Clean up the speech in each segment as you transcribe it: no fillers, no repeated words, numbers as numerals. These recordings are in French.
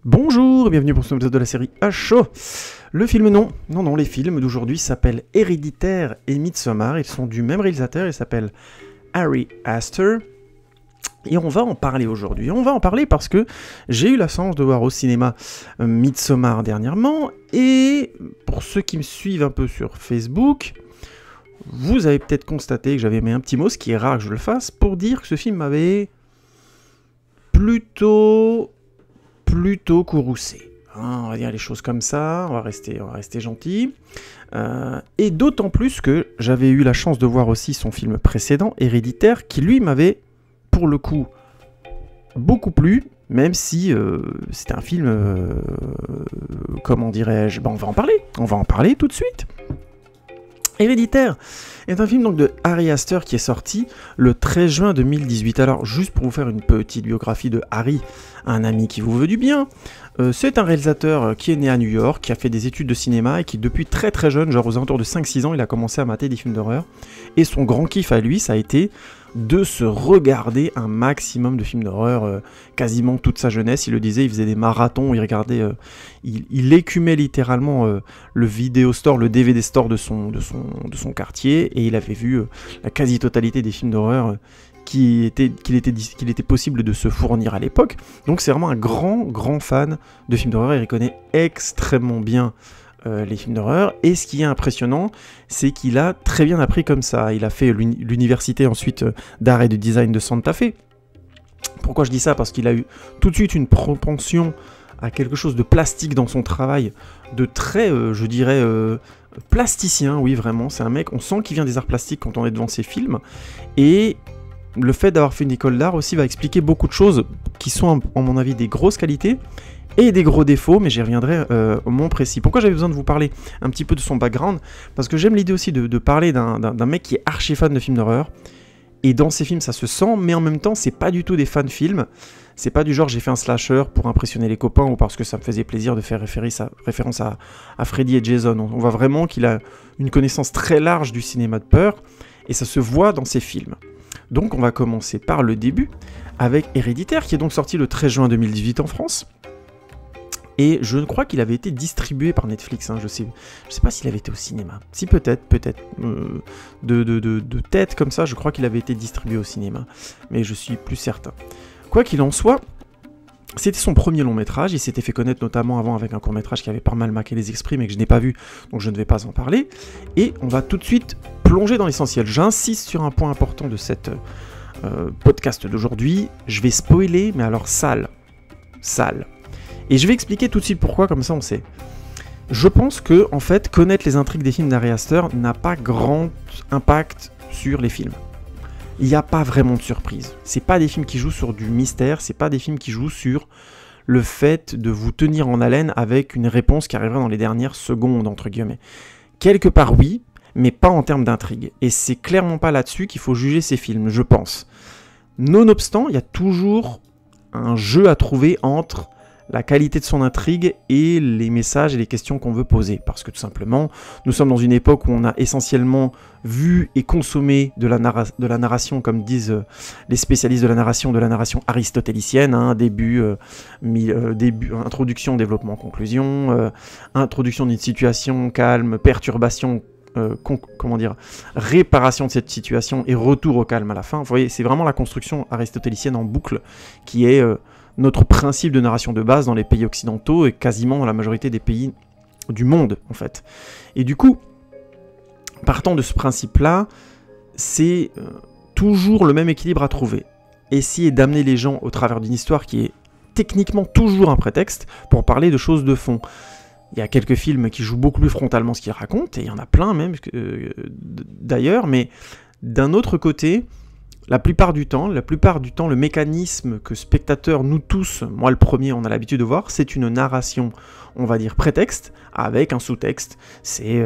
Bonjour et bienvenue pour ce nouvel épisode de la série HO. Le film non, les films d'aujourd'hui s'appellent Héréditaire et Midsommar. Ils sont du même réalisateur, ils s'appellent Ari Aster. Et on va en parler aujourd'hui. On va en parler parce que j'ai eu la chance de voir au cinéma Midsommar dernièrement. Et pour ceux qui me suivent un peu sur Facebook, vous avez peut-être constaté que j'avais mis un petit mot, ce qui est rare que je le fasse, pour dire que ce film m'avait plutôt courroucé. On va dire les choses comme ça, on va rester gentil. Et d'autant plus que j'avais eu la chance de voir aussi son film précédent, Héréditaire, qui lui m'avait, pour le coup, beaucoup plu, même si c'était un film, comment dirais-je, on va en parler tout de suite. Héréditaire est un film donc de Ari Aster qui est sorti le 13 juin 2018. Alors, juste pour vous faire une petite biographie de Ari, un ami qui vous veut du bien, c'est un réalisateur qui est né à New York, qui a fait des études de cinéma et qui depuis très très jeune, genre aux alentours de 5-6 ans, il a commencé à mater des films d'horreur. Et son grand kiff à lui, ça a été de se regarder un maximum de films d'horreur, quasiment toute sa jeunesse. Il le disait, il faisait des marathons, il regardait, il écumait littéralement le vidéo store, le DVD store de son quartier, et il avait vu la quasi-totalité des films d'horreur qu'il était possible de se fournir à l'époque. Donc c'est vraiment un grand fan de films d'horreur, et il connaît extrêmement bien les films d'horreur, et ce qui est impressionnant, c'est qu'il a très bien appris comme ça. Il a fait l'université ensuite d'art et de design de Santa Fe. Pourquoi je dis ça? Parce qu'il a eu tout de suite une propension à quelque chose de plastique dans son travail, de très, je dirais, plasticien, oui vraiment, c'est un mec, on sent qu'il vient des arts plastiques quand on est devant ses films, et le fait d'avoir fait une école d'art aussi va expliquer beaucoup de choses qui sont, à mon avis, des grosses qualités, et des gros défauts, mais j'y reviendrai au moment précis. Pourquoi j'avais besoin de vous parler un petit peu de son background? Parce que j'aime l'idée aussi de parler d'un mec qui est archi fan de films d'horreur, et dans ses films ça se sent, mais en même temps c'est pas du tout des fan films, c'est pas du genre j'ai fait un slasher pour impressionner les copains ou parce que ça me faisait plaisir de faire référence à Freddy et Jason. On voit vraiment qu'il a une connaissance très large du cinéma de peur, et ça se voit dans ses films. Donc on va commencer par le début, avec Héréditaire, qui est donc sorti le 13 juin 2018 en France. Et je crois qu'il avait été distribué par Netflix, je sais pas s'il avait été au cinéma. Si, peut-être, de tête comme ça, je crois qu'il avait été distribué au cinéma. Mais je suis plus certain. Quoi qu'il en soit, c'était son premier long métrage, il s'était fait connaître notamment avant avec un court métrage qui avait pas mal marqué les esprits, mais que je n'ai pas vu, donc je ne vais pas en parler. Et on va tout de suite plonger dans l'essentiel. J'insiste sur un point important de cette podcast d'aujourd'hui, je vais spoiler, mais alors sale. Et je vais expliquer tout de suite pourquoi, comme ça on sait. Je pense que, en fait, connaître les intrigues des films d'Ari Aster n'a pas grand impact sur les films. Il n'y a pas vraiment de surprise. C'est pas des films qui jouent sur du mystère, c'est pas des films qui jouent sur le fait de vous tenir en haleine avec une réponse qui arrivera dans les dernières secondes, entre guillemets. Quelque part oui, mais pas en termes d'intrigue. Et c'est clairement pas là-dessus qu'il faut juger ces films, je pense. Nonobstant, il y a toujours un jeu à trouver entre la qualité de son intrigue et les messages et les questions qu'on veut poser. Parce que tout simplement, nous sommes dans une époque où on a essentiellement vu et consommé de la narration, comme disent les spécialistes de la narration aristotélicienne, début, introduction, développement, conclusion, introduction d'une situation calme, perturbation, réparation de cette situation et retour au calme à la fin. Vous voyez, c'est vraiment la construction aristotélicienne en boucle qui est notre principe de narration de base dans les pays occidentaux et quasiment dans la majorité des pays du monde, en fait. Et du coup, partant de ce principe-là, c'est toujours le même équilibre à trouver. Essayer d'amener les gens au travers d'une histoire qui est techniquement toujours un prétexte pour parler de choses de fond. Il y a quelques films qui jouent beaucoup plus frontalement ce qu'ils racontent, et il y en a plein même d'ailleurs, mais d'un autre côté, la plupart du temps, le mécanisme que spectateurs, nous tous, moi le premier, on a l'habitude de voir, c'est une narration, on va dire prétexte, avec un sous-texte. C'est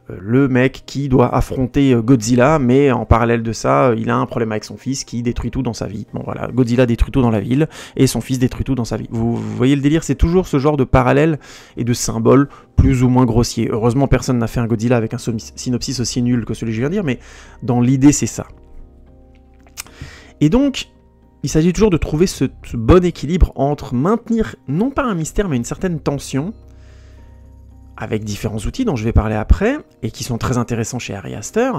le mec qui doit affronter Godzilla, mais en parallèle de ça, il a un problème avec son fils qui détruit tout dans sa vie. Bon voilà, Godzilla détruit tout dans la ville, et son fils détruit tout dans sa vie. Vous voyez le délire, c'est toujours ce genre de parallèle et de symbole plus ou moins grossier. Heureusement, personne n'a fait un Godzilla avec un synopsis aussi nul que celui que je viens de dire, mais dans l'idée, c'est ça. Et donc, il s'agit toujours de trouver ce bon équilibre entre maintenir, non pas un mystère, mais une certaine tension, avec différents outils dont je vais parler après, et qui sont très intéressants chez Ari Aster,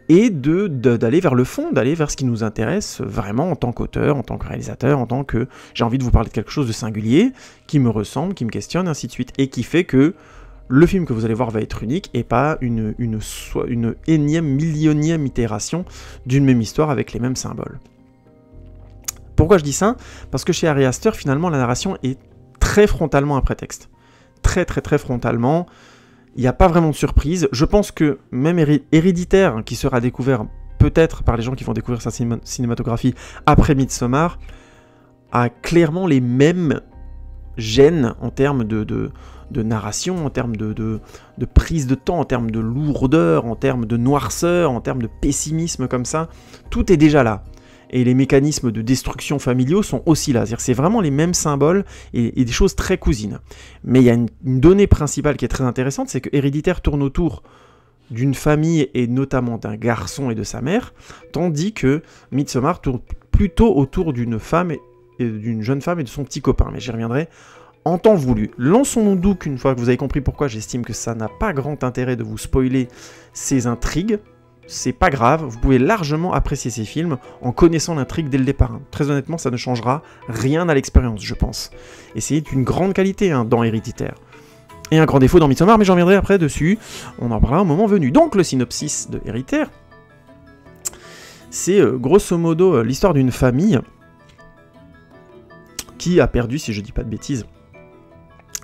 et d'aller vers le fond, d'aller vers ce qui nous intéresse vraiment en tant qu'auteur, en tant que réalisateur, en tant que j'ai envie de vous parler de quelque chose de singulier, qui me ressemble, qui me questionne, ainsi de suite, et qui fait que le film que vous allez voir va être unique, et pas une énième, millionième itération d'une même histoire avec les mêmes symboles. Pourquoi je dis ça? Parce que chez Ari Aster, finalement, la narration est très frontalement un prétexte. Très frontalement. Il n'y a pas vraiment de surprise. Je pense que même Héréditaire, qui sera découvert peut-être par les gens qui vont découvrir sa cinématographie après Midsommar, a clairement les mêmes gènes en termes de narration, en termes de prise de temps, en termes de lourdeur, en termes de noirceur, en termes de pessimisme comme ça. Tout est déjà là. Et les mécanismes de destruction familiaux sont aussi là. C'est vraiment les mêmes symboles et des choses très cousines. Mais il y a une donnée principale qui est très intéressante, c'est que Héréditaire tourne autour d'une famille et notamment d'un garçon et de sa mère, tandis que Midsommar tourne plutôt autour d'une femme et d'une jeune femme et de son petit copain. Mais j'y reviendrai en temps voulu. Lançons-nous donc, une fois que vous avez compris pourquoi j'estime que ça n'a pas grand intérêt de vous spoiler ces intrigues. C'est pas grave, vous pouvez largement apprécier ces films en connaissant l'intrigue dès le départ. Très honnêtement, ça ne changera rien à l'expérience, je pense. Et c'est une grande qualité dans Héréditaire. Et un grand défaut dans Midsommar, mais j'en reviendrai après dessus. On en parlera au moment venu. Donc le synopsis de Héréditaire, c'est grosso modo l'histoire d'une famille qui a perdu, si je dis pas de bêtises,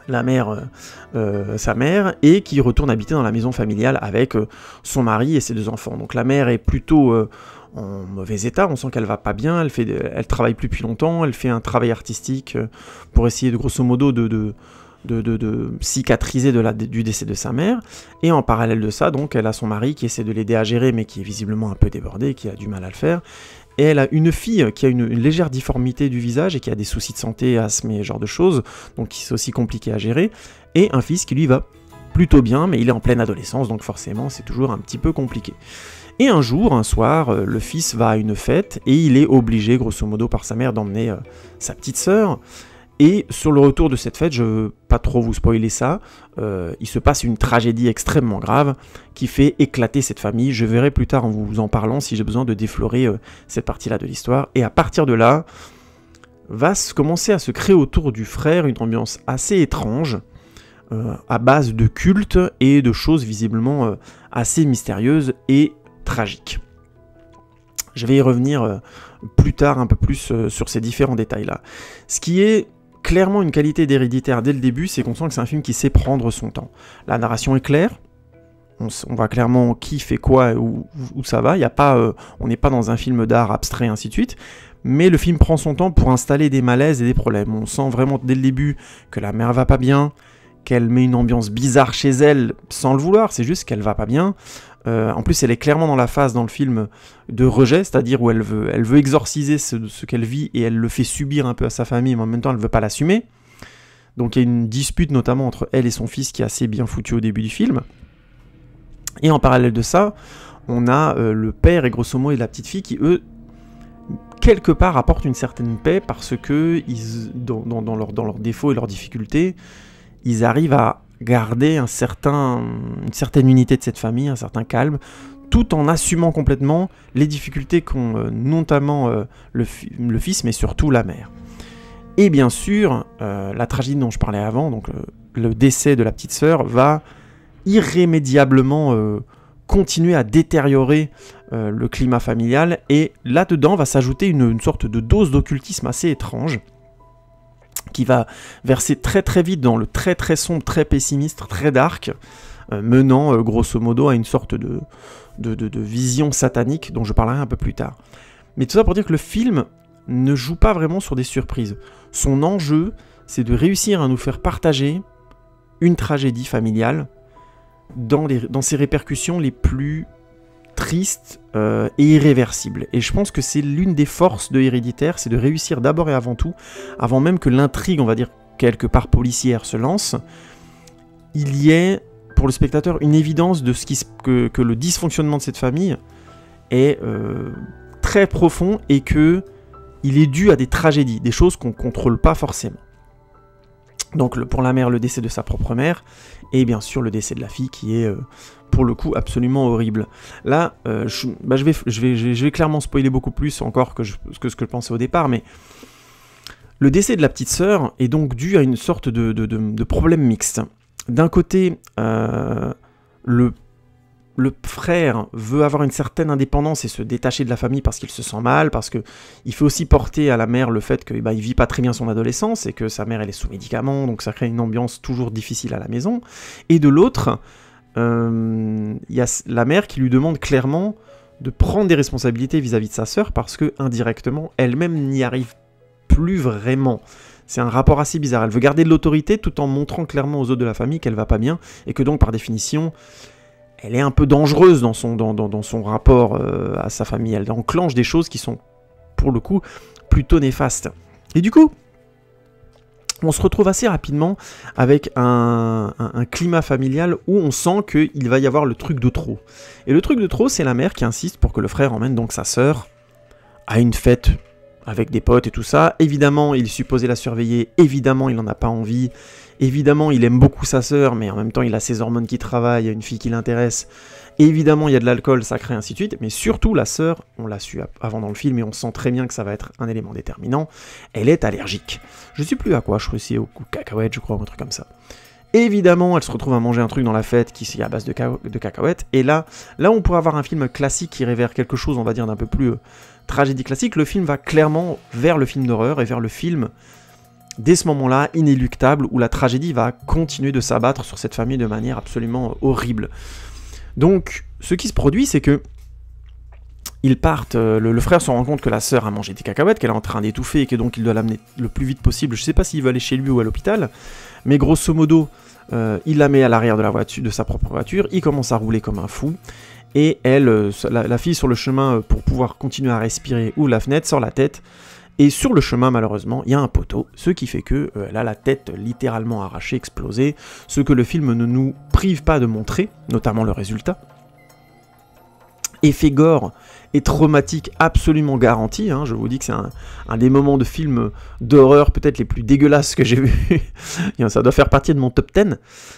sa mère, et qui retourne habiter dans la maison familiale avec son mari et ses 2 enfants. Donc la mère est plutôt en mauvais état, on sent qu'elle va pas bien, elle travaille plus depuis longtemps, elle fait un travail artistique pour essayer de grosso modo de cicatriser du décès de sa mère, et en parallèle de ça, donc elle a son mari qui essaie de l'aider à gérer, mais qui est visiblement un peu débordé, qui a du mal à le faire. Et elle a une fille qui a une légère difformité du visage et qui a des soucis de santé, asthme et ce genre de choses, donc c'est aussi compliqué à gérer, et un fils qui lui va plutôt bien, mais il est en pleine adolescence, donc forcément c'est toujours un petit peu compliqué. Et un jour, un soir, le fils va à une fête, et il est obligé, grosso modo, par sa mère d'emmener sa petite sœur. Et sur le retour de cette fête, je ne veux pas trop vous spoiler ça, il se passe une tragédie extrêmement grave qui fait éclater cette famille. Je verrai plus tard en vous en parlant si j'ai besoin de déflorer cette partie-là de l'histoire. Et à partir de là, va commencer à se créer autour du frère une ambiance assez étrange, à base de culte et de choses visiblement assez mystérieuses et tragiques. Je vais y revenir plus tard un peu plus sur ces différents détails-là. Ce qui est clairement une qualité d'Héréditaire dès le début, c'est qu'on sent que c'est un film qui sait prendre son temps. La narration est claire, on voit clairement qui fait quoi, où ça va, on n'est pas dans un film d'art abstrait, ainsi de suite, mais le film prend son temps pour installer des malaises et des problèmes. On sent vraiment dès le début que la mère va pas bien, qu'elle met une ambiance bizarre chez elle sans le vouloir, c'est juste qu'elle va pas bien. En plus, elle est clairement dans la phase dans le film de rejet, c'est-à-dire où elle veut exorciser ce qu'elle vit et elle le fait subir un peu à sa famille, mais en même temps elle ne veut pas l'assumer. Donc il y a une dispute notamment entre elle et son fils qui est assez bien foutue au début du film. Et en parallèle de ça, on a le père et grosso modo et la petite fille qui, eux, quelque part apportent une certaine paix parce que dans leurs défauts et leurs difficultés, ils arrivent à garder une certaine unité de cette famille, un certain calme, tout en assumant complètement les difficultés qu'ont notamment le fils, mais surtout la mère. Et bien sûr, la tragédie dont je parlais avant, donc le décès de la petite sœur, va irrémédiablement continuer à détériorer le climat familial, et là-dedans va s'ajouter une sorte de dose d'occultisme assez étrange, qui va verser très très vite dans le très très sombre, très pessimiste, très dark, menant grosso modo à une sorte de vision satanique dont je parlerai un peu plus tard. Mais tout ça pour dire que le film ne joue pas vraiment sur des surprises. Son enjeu, c'est de réussir à nous faire partager une tragédie familiale dans ses répercussions les plus tristes et irréversibles. Et je pense que c'est l'une des forces de Héréditaire, c'est de réussir d'abord et avant tout, avant même que l'intrigue, on va dire quelque part policière, se lance, il y ait pour le spectateur une évidence de que le dysfonctionnement de cette famille est très profond et que il est dû à des tragédies, des choses qu'on ne contrôle pas forcément. Donc pour la mère, le décès de sa propre mère, et bien sûr le décès de la fille qui est pour le coup absolument horrible. Là, je vais clairement spoiler beaucoup plus encore que ce que je pensais au départ, mais le décès de la petite sœur est donc dû à une sorte de problème mixte. D'un côté, le frère veut avoir une certaine indépendance et se détacher de la famille parce qu'il se sent mal, parce qu'il fait aussi porter à la mère le fait qu'il ne vit pas très bien son adolescence et que sa mère elle est sous médicaments, donc ça crée une ambiance toujours difficile à la maison. Et de l'autre, il y a la mère qui lui demande clairement de prendre des responsabilités vis-à-vis de sa sœur parce que indirectement, elle-même n'y arrive plus vraiment. C'est un rapport assez bizarre. Elle veut garder de l'autorité tout en montrant clairement aux autres de la famille qu'elle va pas bien et que donc par définition, elle est un peu dangereuse dans son rapport à sa famille. Elle enclenche des choses qui sont, pour le coup, plutôt néfastes. Et du coup, on se retrouve assez rapidement avec un climat familial où on sent qu'il va y avoir le truc de trop. Et le truc de trop, c'est la mère qui insiste pour que le frère emmène donc sa sœur à une fête avec des potes et tout ça. Évidemment, il est supposé la surveiller. Évidemment, il n'en a pas envie. Évidemment, il aime beaucoup sa sœur, mais en même temps, il a ses hormones qui travaillent, il y a une fille qui l'intéresse. Évidemment, il y a de l'alcool sacré, ainsi de suite. Mais surtout, la sœur, on l'a su avant dans le film, et on sent très bien que ça va être un élément déterminant, elle est allergique. Je ne sais plus à quoi, je crois que c'est aux cacahuètes, je crois, ou un truc comme ça. Évidemment, elle se retrouve à manger un truc dans la fête qui est à base de cacahuètes. Et là, on pourrait avoir un film classique qui révère quelque chose, on va dire, d'un peu plus tragédie classique. Le film va clairement vers le film d'horreur et vers le film, dès ce moment-là, inéluctable, où la tragédie va continuer de s'abattre sur cette famille de manière absolument horrible. Donc, ce qui se produit, c'est que ils partent, le frère se rend compte que la sœur a mangé des cacahuètes, qu'elle est en train d'étouffer et que donc il doit l'amener le plus vite possible. Je ne sais pas s'il veut aller chez lui ou à l'hôpital, mais grosso modo, il la met à l'arrière de sa propre voiture, il commence à rouler comme un fou, et elle, la fille sur le chemin, pour pouvoir continuer à respirer, ouvre la fenêtre, sort la tête, et sur le chemin, malheureusement, il y a un poteau, ce qui fait qu'elle a la tête littéralement arrachée, explosée, ce que le film ne nous prive pas de montrer, notamment le résultat. Effet gore et traumatique absolument garanti, hein. Je vous dis que c'est un des moments de film d'horreur peut-être les plus dégueulasses que j'ai vu. Ça doit faire partie de mon top 10.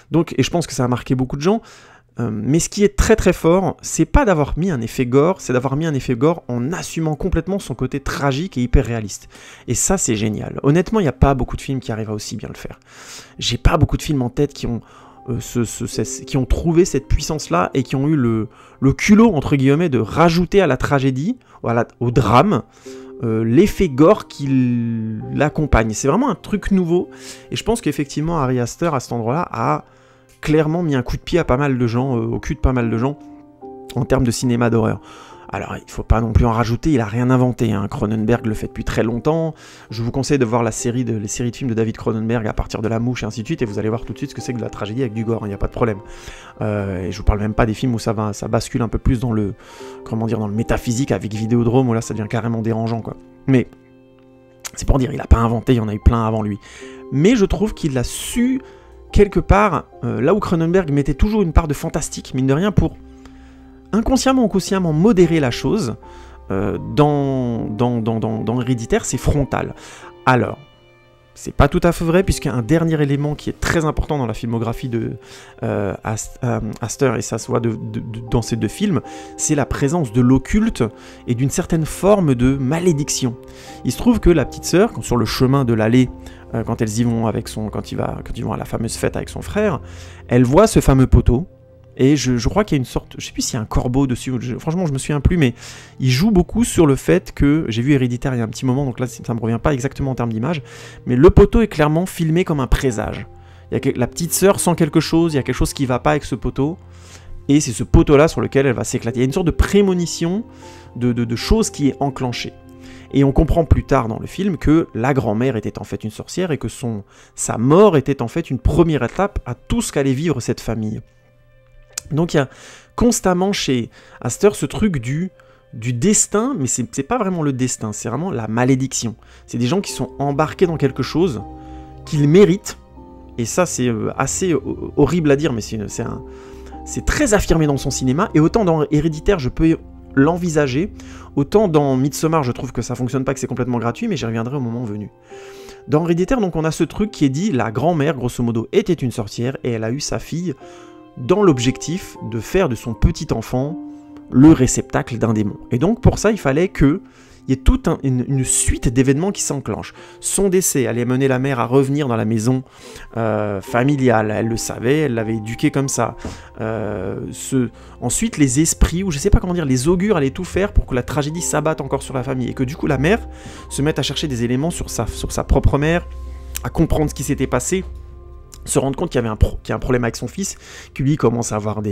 Donc, et je pense que ça a marqué beaucoup de gens. Mais ce qui est très très fort, c'est pas d'avoir mis un effet gore, c'est d'avoir mis un effet gore en assumant complètement son côté tragique et hyper réaliste. Et ça, c'est génial. Honnêtement, il n'y a pas beaucoup de films qui arrivent à aussi bien le faire. J'ai pas beaucoup de films en tête qui ont qui ont trouvé cette puissance-là et qui ont eu le culot, entre guillemets, de rajouter à la tragédie, au drame, l'effet gore qui l'accompagne. C'est vraiment un truc nouveau, et je pense qu'effectivement, Ari Aster, à cet endroit-là, a clairement mis un coup de pied à pas mal de gens, au cul de pas mal de gens, en termes de cinéma d'horreur. Alors, il ne faut pas non plus en rajouter, il n'a rien inventé, hein. Cronenberg le fait depuis très longtemps. Je vous conseille de voir les séries de films de David Cronenberg à partir de La Mouche et ainsi de suite, et vous allez voir tout de suite ce que c'est que de la tragédie avec du gore, il n'y a pas de problème. Et je vous parle même pas des films où ça bascule un peu plus dans le métaphysique avec Vidéodrome, où là ça devient carrément dérangeant, quoi. Mais c'est pour dire, il n'a pas inventé, il y en a eu plein avant lui. Mais je trouve qu'il a su, quelque part, là où Cronenberg mettait toujours une part de fantastique, mine de rien, pour inconsciemment ou consciemment modérer la chose, dans Héréditaire, c'est frontal. Alors, c'est pas tout à fait vrai, puisqu'un dernier élément qui est très important dans la filmographie de Aster, et ça se voit dans ces deux films, c'est la présence de l'occulte et d'une certaine forme de malédiction. Il se trouve que la petite sœur, sur le chemin de l'allée, quand elles y vont quand ils vont à la fameuse fête avec son frère, elle voit ce fameux poteau. Et je crois qu'il y a une sorte, je sais plus s'il y a un corbeau dessus, franchement je me souviens plus, mais il joue beaucoup sur le fait que, j'ai vu Héréditaire il y a un petit moment, donc là ça me revient pas exactement en termes d'image, mais le poteau est clairement filmé comme un présage. La petite sœur sent quelque chose, il y a quelque chose qui va pas avec ce poteau, et c'est ce poteau-là sur lequel elle va s'éclater. Il y a une sorte de prémonition de choses qui est enclenchée. Et on comprend plus tard dans le film que la grand-mère était en fait une sorcière, et que sa mort était en fait une première étape à tout ce qu'allait vivre cette famille. Donc il y a constamment chez Aster ce truc du destin, mais c'est pas vraiment le destin, c'est vraiment la malédiction. C'est des gens qui sont embarqués dans quelque chose qu'ils méritent, et ça c'est assez horrible à dire, mais c'est très affirmé dans son cinéma, et autant dans Héréditaire je peux l'envisager. Autant dans Midsommar, je trouve que ça fonctionne pas, que c'est complètement gratuit, mais j'y reviendrai au moment venu. Dans Héréditaire, donc, on a ce truc qui est dit, la grand-mère, grosso modo, était une sorcière, et elle a eu sa fille dans l'objectif de faire de son petit enfant le réceptacle d'un démon. Et donc, pour ça, il fallait qu'il y ait toute une suite d'événements qui s'enclenchent. Son décès allait mener la mère à revenir dans la maison familiale. Elle le savait, elle l'avait éduqué comme ça. Ensuite, les esprits, ou je sais pas comment dire, les augures allaient tout faire pour que la tragédie s'abatte encore sur la famille. Et que du coup, la mère se mette à chercher des éléments sur sa propre mère, à comprendre ce qui s'était passé, se rendre compte qu'il y avait qu'il y a un problème avec son fils, qui lui commence à avoir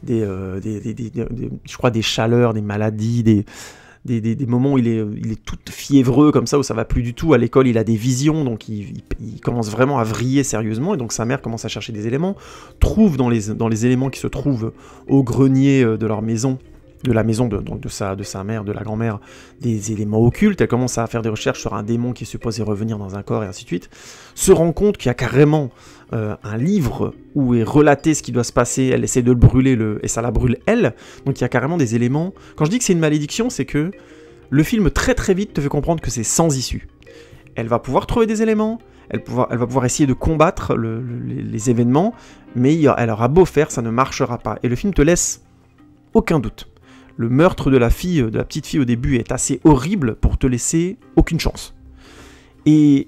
je crois des chaleurs, des maladies, des moments où il est tout fiévreux comme ça, où ça va plus du tout. À l'école, il a des visions, donc il commence vraiment à vriller sérieusement, et donc sa mère commence à chercher des éléments, trouve dans les éléments qui se trouvent au grenier de leur maison, de la maison de sa mère, de la grand-mère, des éléments occultes. Elle commence à faire des recherches sur un démon qui est supposé revenir dans un corps, et ainsi de suite. Se rend compte qu'il y a carrément un livre où est relaté ce qui doit se passer. Elle essaie de le brûler, et ça la brûle elle. Donc il y a carrément des éléments. Quand je dis que c'est une malédiction, c'est que le film très très vite te fait comprendre que c'est sans issue. Elle va pouvoir trouver des éléments, elle va pouvoir essayer de combattre les événements, mais elle aura beau faire, ça ne marchera pas. Et le film te laisse aucun doute. Le meurtre de la petite fille au début est assez horrible pour te laisser aucune chance. Et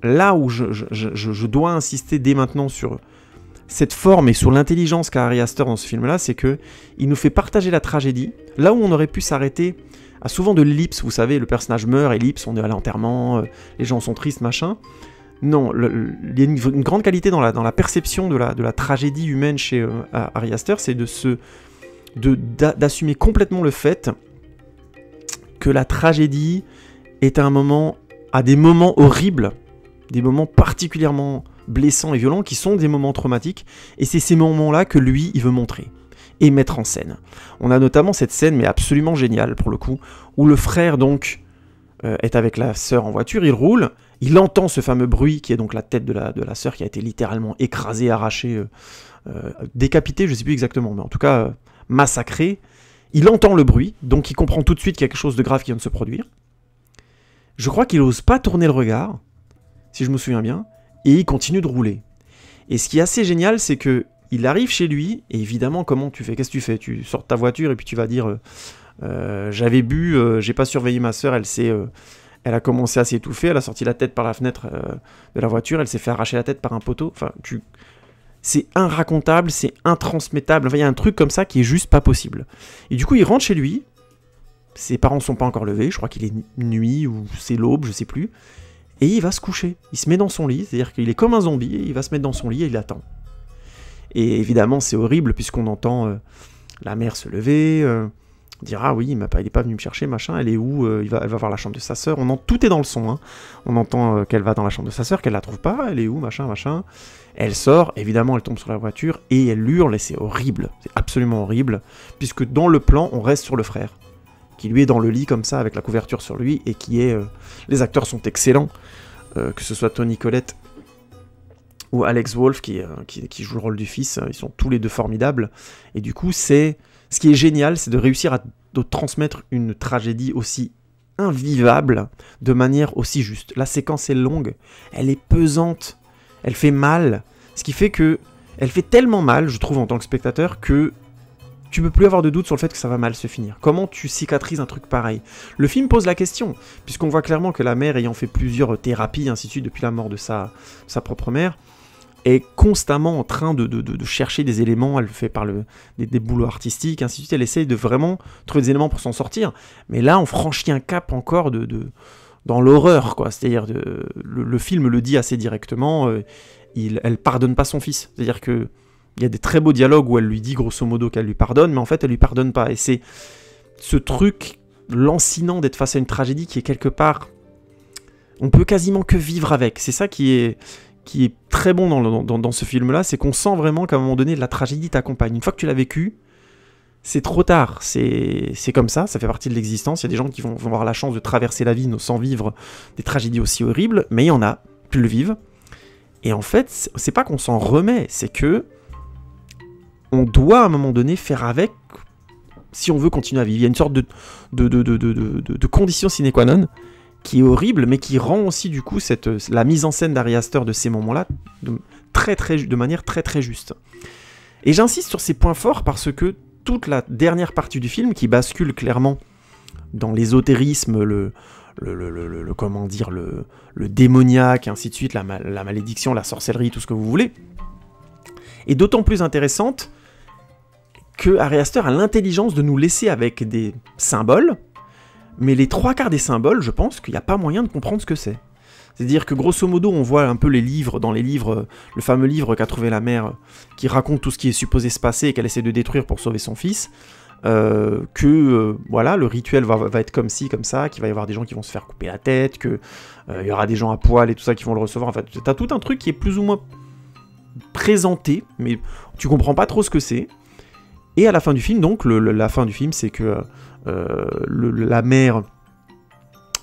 là où je dois insister dès maintenant sur cette forme et sur l'intelligence qu'a Ari Aster dans ce film-là, c'est que il nous fait partager la tragédie, là où on aurait pu s'arrêter à souvent de l'ellipse, vous savez, le personnage meurt, ellipse, on est à l'enterrement, les gens sont tristes, machin. Non, il y a une grande qualité dans la perception de la tragédie humaine chez Ari Aster, c'est d'assumer complètement le fait que la tragédie est à des moments horribles, des moments particulièrement blessants et violents, qui sont des moments traumatiques, et c'est ces moments-là que lui, il veut montrer et mettre en scène. On a notamment cette scène, mais absolument géniale pour le coup, où le frère donc est avec la sœur en voiture, il roule, il entend ce fameux bruit qui est donc la tête de la sœur qui a été littéralement écrasée, arrachée, décapitée, je ne sais plus exactement, mais en tout cas massacrée. Il entend le bruit, donc il comprend tout de suite qu'il y a quelque chose de grave qui vient de se produire. Je crois qu'il n'ose pas tourner le regard, si je me souviens bien, et il continue de rouler. Et ce qui est assez génial, c'est que il arrive chez lui, et évidemment, comment tu fais? Qu'est-ce que tu fais? Tu sors de ta voiture et puis tu vas dire j'avais bu, j'ai pas surveillé ma sœur, elle a commencé à s'étouffer, elle a sorti la tête par la fenêtre de la voiture, elle s'est fait arracher la tête par un poteau. Enfin, c'est inracontable, c'est intransmettable. Enfin, il y a un truc comme ça qui est juste pas possible. Et du coup, il rentre chez lui, ses parents sont pas encore levés, je crois qu'il est nuit ou c'est l'aube, je sais plus, et il va se coucher. Il se met dans son lit, c'est-à-dire qu'il est comme un zombie, et il va se mettre dans son lit et il attend. Et évidemment, c'est horrible puisqu'on entend la mère se lever, dire ah oui, il est pas venu me chercher, machin, elle est où? Elle va voir la chambre de sa sœur. Tout est dans le son, hein. On entend qu'elle va dans la chambre de sa sœur, qu'elle la trouve pas, elle est où, machin. Elle sort, évidemment, elle tombe sur la voiture et elle hurle, et c'est horrible, c'est absolument horrible, puisque dans le plan, on reste sur le frère, qui lui est dans le lit comme ça, avec la couverture sur lui, et qui est... les acteurs sont excellents, que ce soit Toni Collette ou Alex Wolff qui joue le rôle du fils, ils sont tous les deux formidables, et du coup, ce qui est génial, c'est de réussir à transmettre une tragédie aussi invivable, de manière aussi juste. La séquence est longue, elle est pesante, elle fait mal, ce qui fait que elle fait tellement mal, je trouve, en tant que spectateur, que tu peux plus avoir de doute sur le fait que ça va mal se finir. Comment tu cicatrises un truc pareil? Le film pose la question, puisqu'on voit clairement que la mère, ayant fait plusieurs thérapies, ainsi de suite, depuis la mort de sa propre mère, est constamment en train de chercher des éléments. Elle fait par des boulots artistiques, ainsi de suite. Elle essaye de vraiment trouver des éléments pour s'en sortir. Mais là, on franchit un cap encore dans l'horreur, quoi. C'est-à-dire, le film le dit assez directement, elle pardonne pas son fils. C'est-à-dire que il y a des très beaux dialogues où elle lui dit grosso modo qu'elle lui pardonne, mais en fait elle lui pardonne pas. Et c'est ce truc lancinant d'être face à une tragédie qui est quelque part... On peut quasiment que vivre avec. C'est ça qui est très bon dans ce film-là, c'est qu'on sent vraiment qu'à un moment donné, la tragédie t'accompagne. Une fois que tu l'as vécu, c'est trop tard. C'est comme ça fait partie de l'existence. Il y a des gens qui vont avoir la chance de traverser la vie sans vivre des tragédies aussi horribles, mais il y en a, qui le vivent. Et en fait, c'est pas qu'on s'en remet, c'est que on doit à un moment donné faire avec si on veut continuer à vivre. Il y a une sorte de condition sine qua non qui est horrible, mais qui rend aussi du coup la mise en scène d'Ari Aster de ces moments-là de manière très très juste. Et j'insiste sur ces points forts parce que toute la dernière partie du film, qui bascule clairement dans l'ésotérisme, comment dire, le démoniaque, et ainsi de suite, la malédiction, la sorcellerie, tout ce que vous voulez, est d'autant plus intéressante que Ari Aster a l'intelligence de nous laisser avec des symboles, mais les 3/4 des symboles, je pense qu'il n'y a pas moyen de comprendre ce que c'est. C'est-à-dire que grosso modo, on voit un peu dans les livres, le fameux livre qu'a trouvé la mère, qui raconte tout ce qui est supposé se passer et qu'elle essaie de détruire pour sauver son fils, voilà, le rituel va être comme ci, comme ça, qu'il va y avoir des gens qui vont se faire couper la tête, qu'il y aura des gens à poil et tout ça qui vont le recevoir. En fait, t'as tout un truc qui est plus ou moins présenté, mais tu comprends pas trop ce que c'est. Et à la fin du film, donc, la fin du film, c'est que la mère...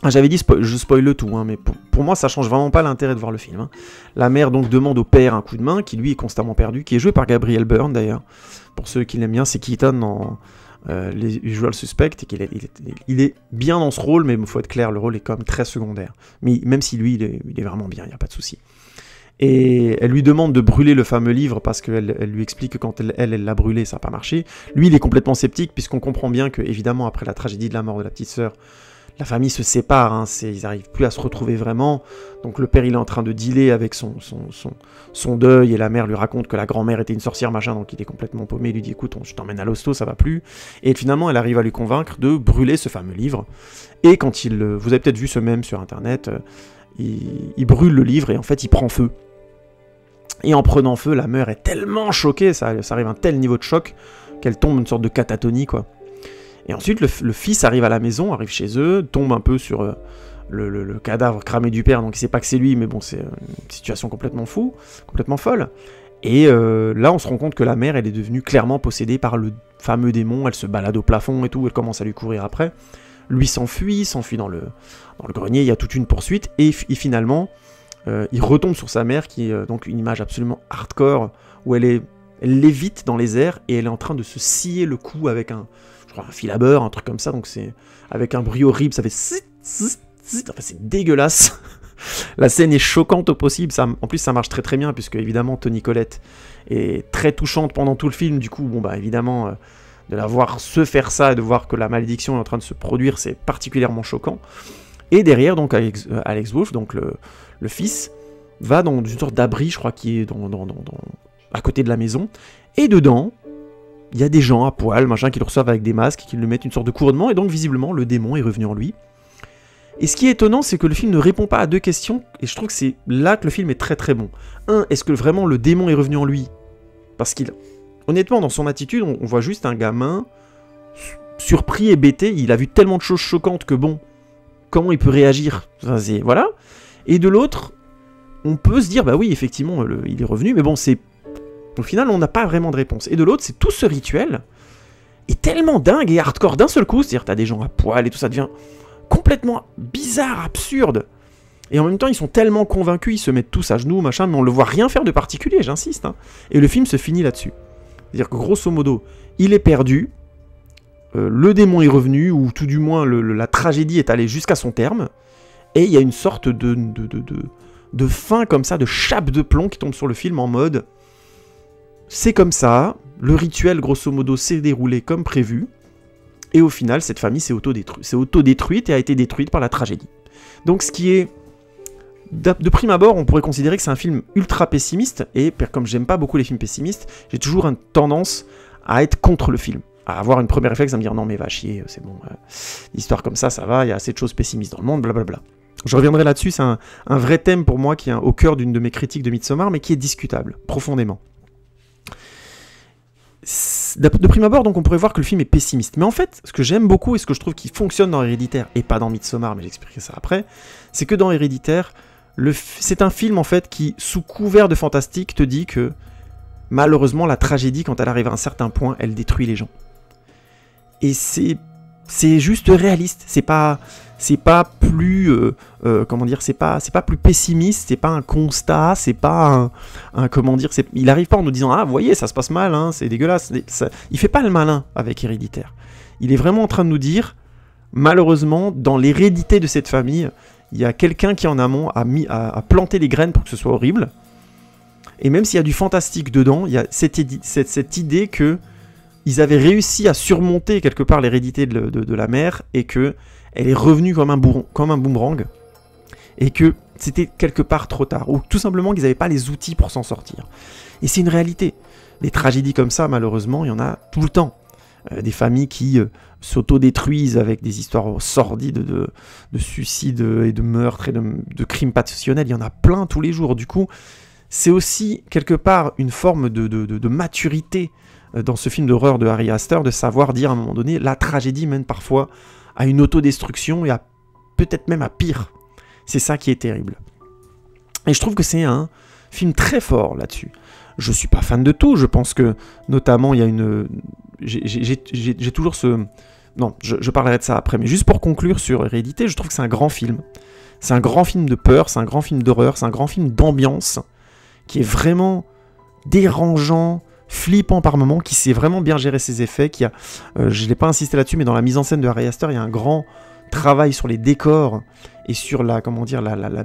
Ah, j'avais dit, je spoil tout, hein, mais pour moi, ça change vraiment pas l'intérêt de voir le film. Hein. La mère donc demande au père un coup de main, qui lui est constamment perdu, qui est joué par Gabriel Byrne d'ailleurs. Pour ceux qui l'aiment bien, c'est Keaton dans les Usual Suspects, et il est bien dans ce rôle, mais il faut être clair, le rôle est quand même très secondaire. Mais même si lui, il est vraiment bien, il n'y a pas de souci. Et elle lui demande de brûler le fameux livre parce qu'elle lui explique que quand elle l'a brûlé, ça n'a pas marché. Lui, il est complètement sceptique puisqu'on comprend bien que, évidemment, après la tragédie de la mort de la petite sœur, la famille se sépare, hein, ils n'arrivent plus à se retrouver vraiment. Donc le père, il est en train de dealer avec son deuil et la mère lui raconte que la grand-mère était une sorcière, machin, donc il est complètement paumé. Il lui dit, écoute, je t'emmène à l'hosto, ça va plus. Et finalement, elle arrive à lui convaincre de brûler ce fameux livre. Et quand vous avez peut-être vu ce mème sur Internet, il brûle le livre et en fait, il prend feu. Et en prenant feu, la mère est tellement choquée, ça arrive à un tel niveau de choc, qu'elle tombe une sorte de catatonie, quoi. Et ensuite, le fils arrive à la maison, arrive chez eux, tombe un peu sur le cadavre cramé du père, donc il sait pas que c'est lui, mais bon, c'est une situation complètement folle. Et là, on se rend compte que la mère, elle est devenue clairement possédée par le fameux démon, elle se balade au plafond et tout, elle commence à lui courir après. Lui s'enfuit dans le grenier, il y a toute une poursuite, et finalement... il retombe sur sa mère, qui est donc une image absolument hardcore, où elle lévite dans les airs, et elle est en train de se scier le cou avec un fil à beurre, un truc comme ça, donc c'est avec un bruit horrible, ça fait... Enfin, c'est dégueulasse. La scène est choquante au possible, en plus ça marche très très bien, puisque évidemment Toni Collette est très touchante pendant tout le film, du coup, bon bah évidemment, de la voir se faire ça, et de voir que la malédiction est en train de se produire, c'est particulièrement choquant. Et derrière, donc, Alex Wolff, donc le fils, va dans une sorte d'abri, je crois, qui est à côté de la maison. Et dedans, il y a des gens à poil, machin, qui le reçoivent avec des masques, qui lui mettent une sorte de couronnement, et donc, visiblement, le démon est revenu en lui. Et ce qui est étonnant, c'est que le film ne répond pas à deux questions, et je trouve que c'est là que le film est très très bon. Un, est-ce que vraiment le démon est revenu en lui? Parce qu'il... Honnêtement, dans son attitude, on voit juste un gamin surpris et bêté, il a vu tellement de choses choquantes que bon... Comment il peut réagir? Enfin, voilà. Et de l'autre, on peut se dire, bah oui, effectivement, il est revenu, mais bon, au final, on n'a pas vraiment de réponse. Et de l'autre, c'est tout ce rituel est tellement dingue et hardcore d'un seul coup, c'est-à-dire t'as des gens à poil et tout ça devient complètement bizarre, absurde. Et en même temps, ils sont tellement convaincus, ils se mettent tous à genoux, machin, mais on le voit rien faire de particulier, j'insiste. Hein. Et le film se finit là-dessus. C'est-à-dire que grosso modo, il est perdu, le démon est revenu, ou tout du moins la tragédie est allée jusqu'à son terme, et il y a une sorte de fin comme ça, de chape de plomb qui tombe sur le film en mode c'est comme ça, le rituel grosso modo s'est déroulé comme prévu, et au final cette famille s'est autodétruite et a été détruite par la tragédie. Donc ce qui est, de prime abord, on pourrait considérer que c'est un film ultra pessimiste, et comme j'aime pas beaucoup les films pessimistes, j'ai toujours une tendance à être contre le film. À avoir une première réflexe à me dire non mais va chier, c'est bon, l'histoire comme ça va, il y a assez de choses pessimistes dans le monde, blablabla. Je reviendrai là-dessus, c'est un vrai thème pour moi qui est au cœur d'une de mes critiques de Midsommar, mais qui est discutable, profondément. De prime abord, donc on pourrait voir que le film est pessimiste, mais en fait, ce que j'aime beaucoup et ce que je trouve qui fonctionne dans Héréditaire, et pas dans Midsommar, mais j'expliquerai ça après, c'est que dans Héréditaire, c'est un film en fait qui, sous couvert de fantastique, te dit que malheureusement la tragédie, quand elle arrive à un certain point, elle détruit les gens. Et c'est juste réaliste, c'est pas plus comment dire, c'est pas plus pessimiste, c'est pas un constat, c'est pas un comment dire, il arrive pas en nous disant ah vous voyez ça se passe mal, hein, c'est dégueulasse, il fait pas le malin avec Héréditaire. il est vraiment en train de nous dire, malheureusement, dans l'hérédité de cette famille, il y a quelqu'un qui en amont a planté les graines pour que ce soit horrible. Et même s'il y a du fantastique dedans, il y a cette idée que ils avaient réussi à surmonter quelque part l'hérédité de la mère et que elle est revenue comme un boomerang et que c'était quelque part trop tard ou tout simplement qu'ils n'avaient pas les outils pour s'en sortir. Et c'est une réalité. Des tragédies comme ça, malheureusement, il y en a tout le temps. Des familles qui s'autodétruisent avec des histoires sordides de suicides et de meurtres et de crimes passionnels. Il y en a plein tous les jours. Du coup, c'est aussi quelque part une forme de maturité dans ce film d'horreur de Ari Aster, de savoir dire à un moment donné, la tragédie mène parfois à une autodestruction et à peut-être même à pire. C'est ça qui est terrible. Et je trouve que c'est un film très fort là-dessus. Je suis pas fan de tout, je pense que notamment il y a une... J'ai toujours ce... Non, je parlerai de ça après, mais juste pour conclure sur Hérédité, je trouve que c'est un grand film. C'est un grand film de peur, c'est un grand film d'horreur, c'est un grand film d'ambiance, qui est vraiment dérangeant, flippant par moments, qui sait vraiment bien gérer ses effets, qui a... je n'ai pas insisté là-dessus, mais dans la mise en scène de Ari Aster, il y a un grand travail sur les décors et sur la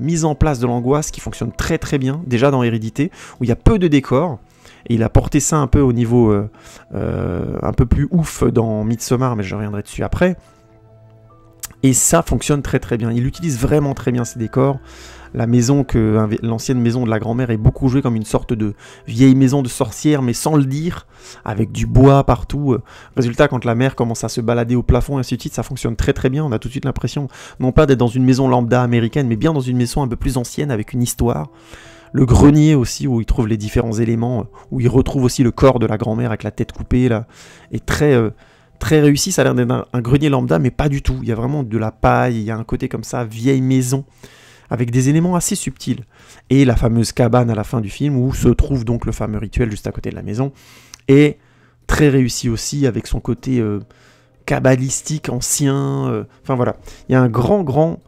mise en place de l'angoisse qui fonctionne très très bien, déjà dans Hérédité, où il y a peu de décors, et il a porté ça un peu au niveau un peu plus ouf dans Midsommar, mais je reviendrai dessus après. Et ça fonctionne très très bien, il utilise vraiment très bien ses décors. La maison, l'ancienne maison de la grand-mère est beaucoup jouée comme une sorte de vieille maison de sorcière, mais sans le dire, avec du bois partout. Résultat, quand la mère commence à se balader au plafond et ainsi de suite, ça fonctionne très très bien. On a tout de suite l'impression, non pas d'être dans une maison lambda américaine, mais bien dans une maison un peu plus ancienne, avec une histoire. Le grenier aussi, où il trouve les différents éléments, où il retrouve aussi le corps de la grand-mère avec la tête coupée, là, est très réussi. Ça a l'air d'être un grenier lambda, mais pas du tout. Il y a vraiment de la paille, il y a un côté comme ça, vieille maison, avec des éléments assez subtils. Et la fameuse cabane à la fin du film, où se trouve donc le fameux rituel juste à côté de la maison, est très réussi aussi, avec son côté kabbalistique, ancien. Enfin voilà, il y a un grand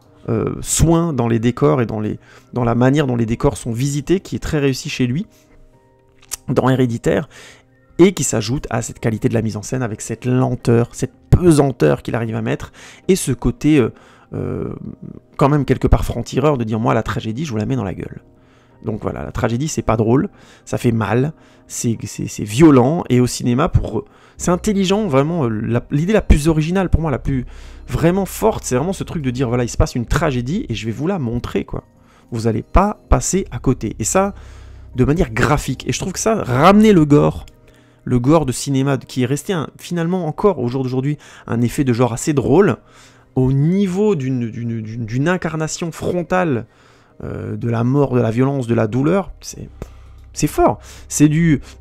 soin dans les décors et dans la manière dont les décors sont visités, qui est très réussi chez lui, dans Héréditaire, et qui s'ajoute à cette qualité de la mise en scène, avec cette lenteur, cette pesanteur qu'il arrive à mettre, et ce côté... quand même quelque part franc-tireur de dire moi la tragédie je vous la mets dans la gueule. Donc voilà, la tragédie c'est pas drôle, ça fait mal, c'est violent, et au cinéma c'est intelligent, vraiment l'idée la plus originale pour moi, la plus vraiment forte, c'est vraiment ce truc de dire voilà il se passe une tragédie et je vais vous la montrer quoi. Vous allez pas passer à côté, et ça de manière graphique, et je trouve que ça ramener le gore de cinéma qui est resté finalement encore au jour d'aujourd'hui un effet de genre assez drôle, au niveau d'une incarnation frontale de la mort, de la violence, de la douleur, c'est fort.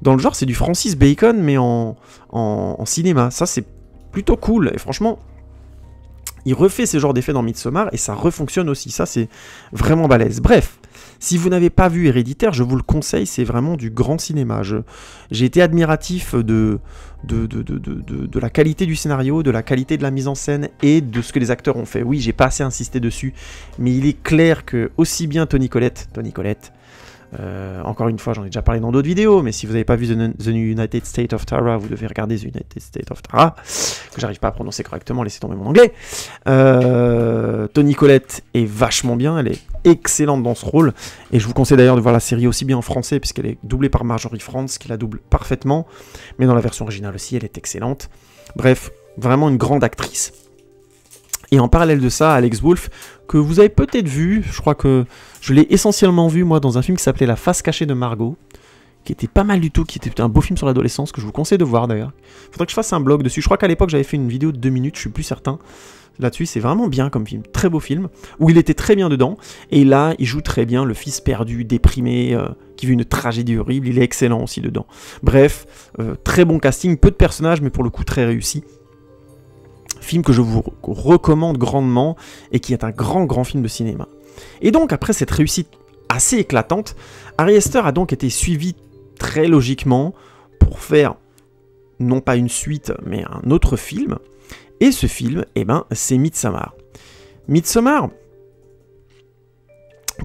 Dans le genre, c'est du Francis Bacon, mais en cinéma. Ça, c'est plutôt cool. Et franchement, il refait ce genre d'effet dans Midsommar, et ça refonctionne aussi. Ça, c'est vraiment balèze. Bref, si vous n'avez pas vu Héréditaire, je vous le conseille, c'est vraiment du grand cinéma. J'ai été admiratif de la qualité du scénario, de la qualité de la mise en scène et de ce que les acteurs ont fait. Oui, j'ai pas assez insisté dessus, mais il est clair que aussi bien Toni Collette, encore une fois, j'en ai déjà parlé dans d'autres vidéos, mais si vous n'avez pas vu The United States of Tara, vous devez regarder The United States of Tara, que j'arrive pas à prononcer correctement, laissez tomber mon anglais. Toni Collette est vachement bien, elle est excellente dans ce rôle, et je vous conseille d'ailleurs de voir la série aussi bien en français, puisqu'elle est doublée par Marjorie Frantz, qui la double parfaitement, mais dans la version originale aussi, elle est excellente. Bref, vraiment une grande actrice. Et en parallèle de ça, Alex Wolff, que vous avez peut-être vu, je crois que je l'ai essentiellement vu moi dans un film qui s'appelait La face cachée de Margot, qui était pas mal du tout, qui était un beau film sur l'adolescence, que je vous conseille de voir d'ailleurs. Il faudrait que je fasse un blog dessus, je crois qu'à l'époque j'avais fait une vidéo de 2 minutes, je suis plus certain. Là-dessus, c'est vraiment bien comme film, très beau film, où il était très bien dedans, et là, il joue très bien le fils perdu, déprimé, qui vit une tragédie horrible, il est excellent aussi dedans. Bref, très bon casting, peu de personnages, mais pour le coup très réussi. Film que je vous recommande grandement, et qui est un grand film de cinéma. Et donc, après cette réussite assez éclatante, Ari Aster a donc été suivi très logiquement pour faire, non pas une suite, mais un autre film. Et ce film, eh ben, c'est Midsommar. Midsommar,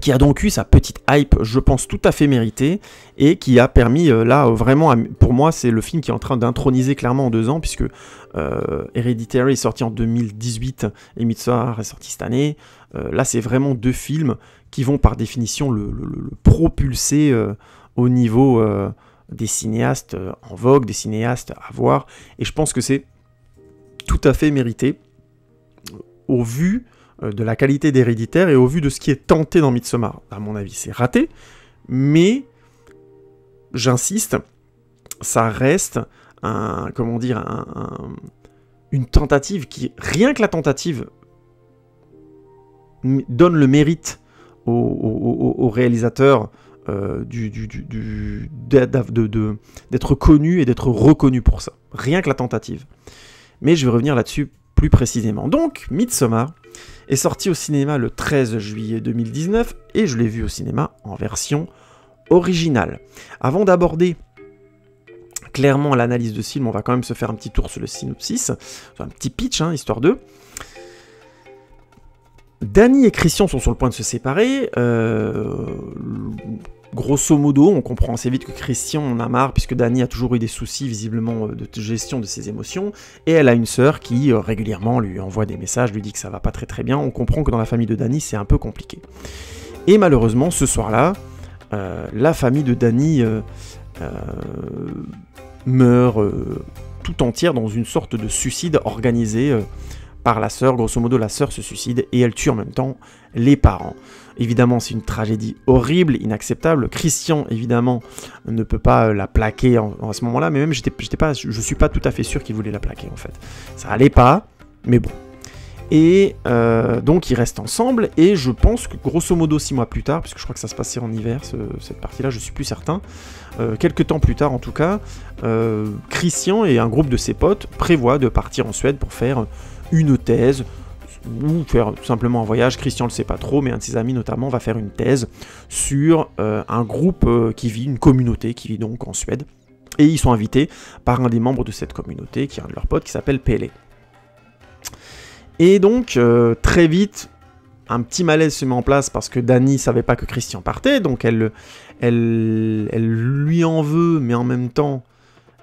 qui a donc eu sa petite hype, je pense, tout à fait méritée, et qui a permis, là, vraiment, pour moi, c'est le film qui est en train d'introniser clairement en 2 ans, puisque Hereditary est sorti en 2018 et Midsommar est sorti cette année. Là, c'est vraiment deux films qui vont par définition le propulser au niveau des cinéastes en vogue, des cinéastes à voir. Et je pense que c'est tout à fait mérité au vu de la qualité d'Héréditaire et au vu de ce qui est tenté dans Midsommar. À mon avis, c'est raté, mais j'insiste, ça reste une tentative qui, rien que la tentative, donne le mérite au réalisateur d'être connu et d'être reconnu pour ça. Rien que la tentative. Mais je vais revenir là-dessus plus précisément. Donc, Midsommar est sorti au cinéma le 13 juillet 2019 et je l'ai vu au cinéma en version originale. Avant d'aborder clairement l'analyse de ce film, on va quand même se faire un petit tour sur le synopsis, un petit pitch, histoire de... Danny et Christian sont sur le point de se séparer. Grosso modo, on comprend assez vite que Christian en a marre, puisque Danny a toujours eu des soucis, visiblement, de gestion de ses émotions, et elle a une sœur qui, régulièrement, lui envoie des messages, lui dit que ça va pas très très bien. On comprend que dans la famille de Danny, c'est un peu compliqué. Et malheureusement, ce soir-là, la famille de Danny meurt tout entière dans une sorte de suicide organisé par la sœur. Grosso modo, la sœur se suicide et elle tue en même temps les parents. Évidemment, c'est une tragédie horrible, inacceptable. Christian, évidemment, ne peut pas la plaquer à ce moment-là, mais même je suis pas tout à fait sûr qu'il voulait la plaquer, en fait. Ça allait pas, mais bon. Et donc, ils restent ensemble, et je pense que, grosso modo, 6 mois plus tard, puisque je crois que ça se passait en hiver, cette partie-là, je suis plus certain, quelques temps plus tard, en tout cas, Christian et un groupe de ses potes prévoient de partir en Suède pour faire une thèse, ou faire tout simplement un voyage. Christian le sait pas trop, mais un de ses amis notamment va faire une thèse sur un groupe qui vit, une communauté qui vit donc en Suède, et ils sont invités par un des membres de cette communauté, qui est un de leurs potes, qui s'appelle Pelle. Et donc, très vite, un petit malaise se met en place parce que Danny savait pas que Christian partait, donc elle lui en veut, mais en même temps,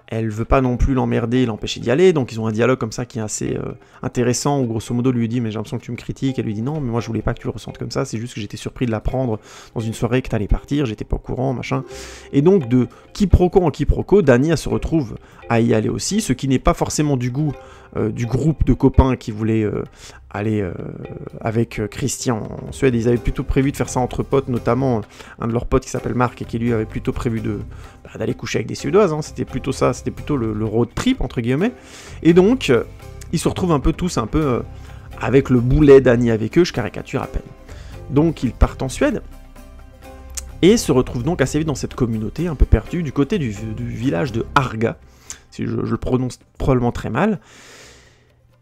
elle veut pas non plus l'emmerder et l'empêcher d'y aller, donc ils ont un dialogue comme ça qui est assez intéressant, où grosso modo lui dit « mais j'ai l'impression que tu me critiques », elle lui dit « non, mais moi je voulais pas que tu le ressentes comme ça, c'est juste que j'étais surpris de l'apprendre dans une soirée que t'allais partir, j'étais pas au courant, machin ». Et donc de quiproquo en quiproquo, Danny se retrouve à y aller aussi, ce qui n'est pas forcément du goût du groupe de copains qui voulaient aller avec Christian en Suède. Ils avaient plutôt prévu de faire ça entre potes, notamment un de leurs potes qui s'appelle Marc et qui lui avait plutôt prévu d'aller coucher avec des Suédoises, c'était plutôt ça, c'était plutôt le road trip entre guillemets. Et donc ils se retrouvent un peu tous avec le boulet Danny avec eux, je caricature à peine. Donc ils partent en Suède et se retrouvent donc assez vite dans cette communauté un peu perdue du côté du village de Harga, si je le prononce probablement très mal.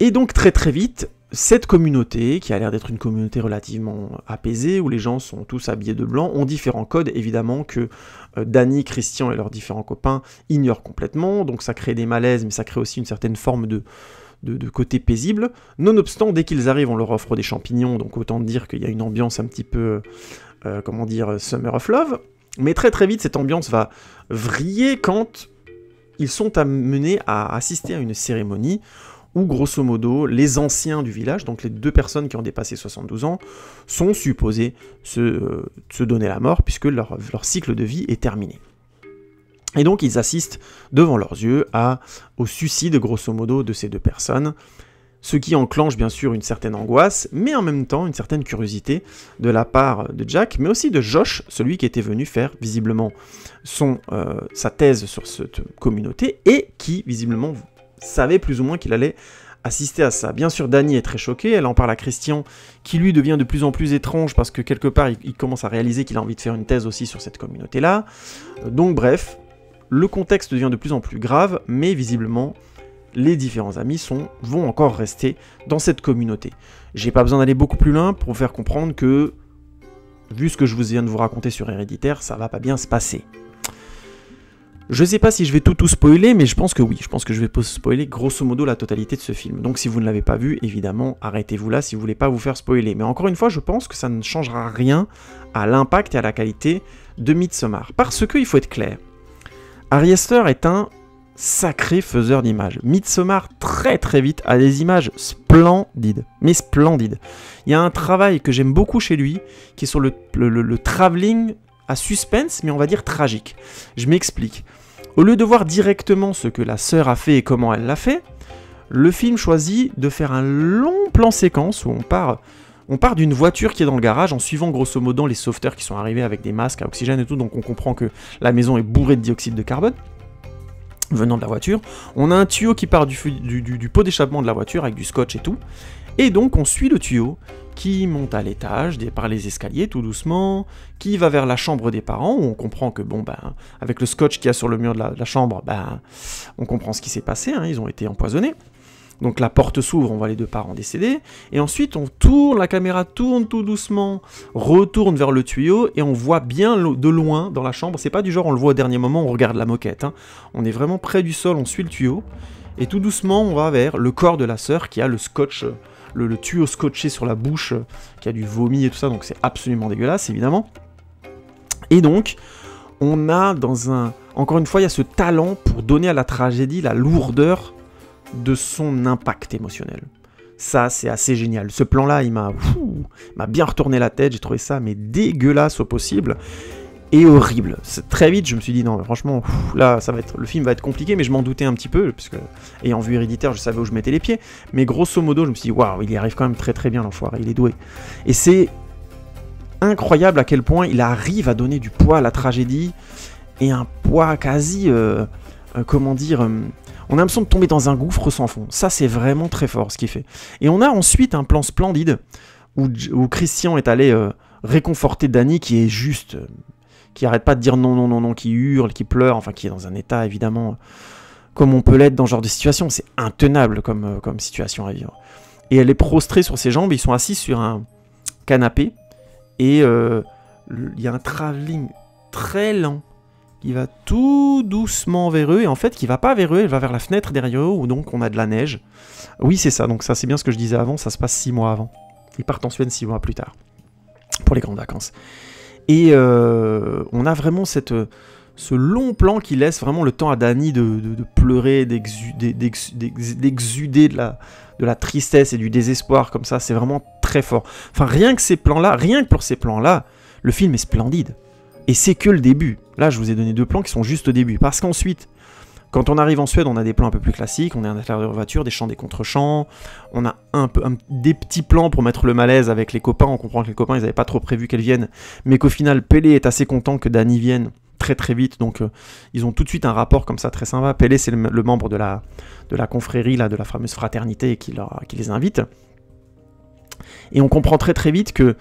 Et donc très très vite, cette communauté, qui a l'air d'être une communauté relativement apaisée, où les gens sont tous habillés de blanc, ont différents codes, évidemment, que Danny, Christian et leurs différents copains ignorent complètement, donc ça crée des malaises, mais ça crée aussi une certaine forme de côté paisible. Nonobstant, dès qu'ils arrivent, on leur offre des champignons, donc autant dire qu'il y a une ambiance un petit peu, Summer of Love, mais très très vite, cette ambiance va vriller quand ils sont amenés à assister à une cérémonie où, grosso modo, les anciens du village, donc les 2 personnes qui ont dépassé 72 ans, sont supposés se donner la mort, puisque leur cycle de vie est terminé. Et donc, ils assistent devant leurs yeux au suicide, grosso modo, de ces 2 personnes, ce qui enclenche, bien sûr, une certaine angoisse, mais en même temps, une certaine curiosité de la part de Jack, mais aussi de Josh, celui qui était venu faire, visiblement, sa thèse sur cette communauté, et qui, visiblement, savait plus ou moins qu'il allait assister à ça. Bien sûr, Danny est très choquée, elle en parle à Christian, qui lui devient de plus en plus étrange, parce que quelque part, il commence à réaliser qu'il a envie de faire une thèse aussi sur cette communauté-là. Donc bref, le contexte devient de plus en plus grave, mais visiblement, les différents amis vont encore rester dans cette communauté. J'ai pas besoin d'aller beaucoup plus loin pour vous faire comprendre que, vu ce que je viens de vous raconter sur Héréditaire, ça va pas bien se passer. Je sais pas si je vais tout spoiler, mais je pense que oui. Je pense que je vais spoiler grosso modo la totalité de ce film. Donc si vous ne l'avez pas vu, évidemment, arrêtez-vous là si vous voulez pas vous faire spoiler. Mais encore une fois, je pense que ça ne changera rien à l'impact et à la qualité de Midsommar. Parce que, il faut être clair, Ari Aster est un sacré faiseur d'images. Midsommar, très très vite, a des images splendides, mais splendides. Il y a un travail que j'aime beaucoup chez lui, qui est sur le travelling à suspense, mais on va dire tragique. Je m'explique. Au lieu de voir directement ce que la sœur a fait et comment elle l'a fait, le film choisit de faire un long plan séquence où on part d'une voiture qui est dans le garage en suivant grosso modo les sauveteurs qui sont arrivés avec des masques à oxygène et tout, donc on comprend que la maison est bourrée de dioxyde de carbone venant de la voiture. On a un tuyau qui part du pot d'échappement de la voiture avec du scotch et tout, et donc on suit le tuyau qui monte à l'étage, par les escaliers tout doucement, qui va vers la chambre des parents, où on comprend que, bon, ben, avec le scotch qu'il y a sur le mur de la chambre, ben, on comprend ce qui s'est passé, hein, ils ont été empoisonnés. Donc la porte s'ouvre, on voit les deux parents décédés, et ensuite on tourne, la caméra tourne tout doucement, retourne vers le tuyau, et on voit bien de loin dans la chambre, c'est pas du genre on le voit au dernier moment, on regarde la moquette, hein. On est vraiment près du sol, on suit le tuyau, et tout doucement on va vers le corps de la sœur qui a le scotch, le tuyau scotché sur la bouche, qui a du vomi et tout ça, donc c'est absolument dégueulasse évidemment. Et donc, on a encore une fois, il y a ce talent pour donner à la tragédie la lourdeur de son impact émotionnel. Ça, c'est assez génial. Ce plan-là, il m'a bien retourné la tête, j'ai trouvé ça mais dégueulasse au possible. Et horrible. Très vite, je me suis dit, non, franchement, là, le film va être compliqué, mais je m'en doutais un petit peu, parce que, ayant vu Héréditaire, je savais où je mettais les pieds, mais grosso modo, je me suis dit, waouh, il y arrive quand même très très bien, l'enfoiré, il est doué. Et c'est incroyable à quel point il arrive à donner du poids à la tragédie, et un poids quasi, comment dire, on a l'impression de tomber dans un gouffre sans fond. Ça, c'est vraiment très fort, ce qu'il fait. Et on a ensuite un plan splendide, où Christian est allé réconforter Danny, qui est juste... qui arrête pas de dire non, non, non, non, qui hurle, qui pleure, enfin qui est dans un état évidemment comme on peut l'être dans ce genre de situation, c'est intenable comme situation à vivre. Et elle est prostrée sur ses jambes, ils sont assis sur un canapé, et il y a un travelling très lent, qui va tout doucement vers eux, et en fait qui va pas vers eux, elle va vers la fenêtre derrière eux, où donc on a de la neige. Oui c'est ça, donc ça c'est bien ce que je disais avant, ça se passe 6 mois avant. Ils partent en Suède 6 mois plus tard, pour les grandes vacances. Et on a vraiment ce long plan qui laisse vraiment le temps à Danny de pleurer, d'exuder de la tristesse et du désespoir comme ça. C'est vraiment très fort. Enfin, rien que pour ces plans-là, le film est splendide. Et c'est que le début. Là, je vous ai donné 2 plans qui sont juste au début. Parce qu'ensuite, quand on arrive en Suède, on a des plans un peu plus classiques, on est à l'intérieur de voiture, des chants, des contre-chants, on a des petits plans pour mettre le malaise avec les copains, on comprend que les copains, ils n'avaient pas trop prévu qu'elles viennent, mais qu'au final, Pelle est assez content que Danny vienne très très vite, donc ils ont tout de suite un rapport comme ça très sympa. Pelle, c'est le membre de la confrérie, là, de la fameuse fraternité qui les invite, et on comprend très très vite que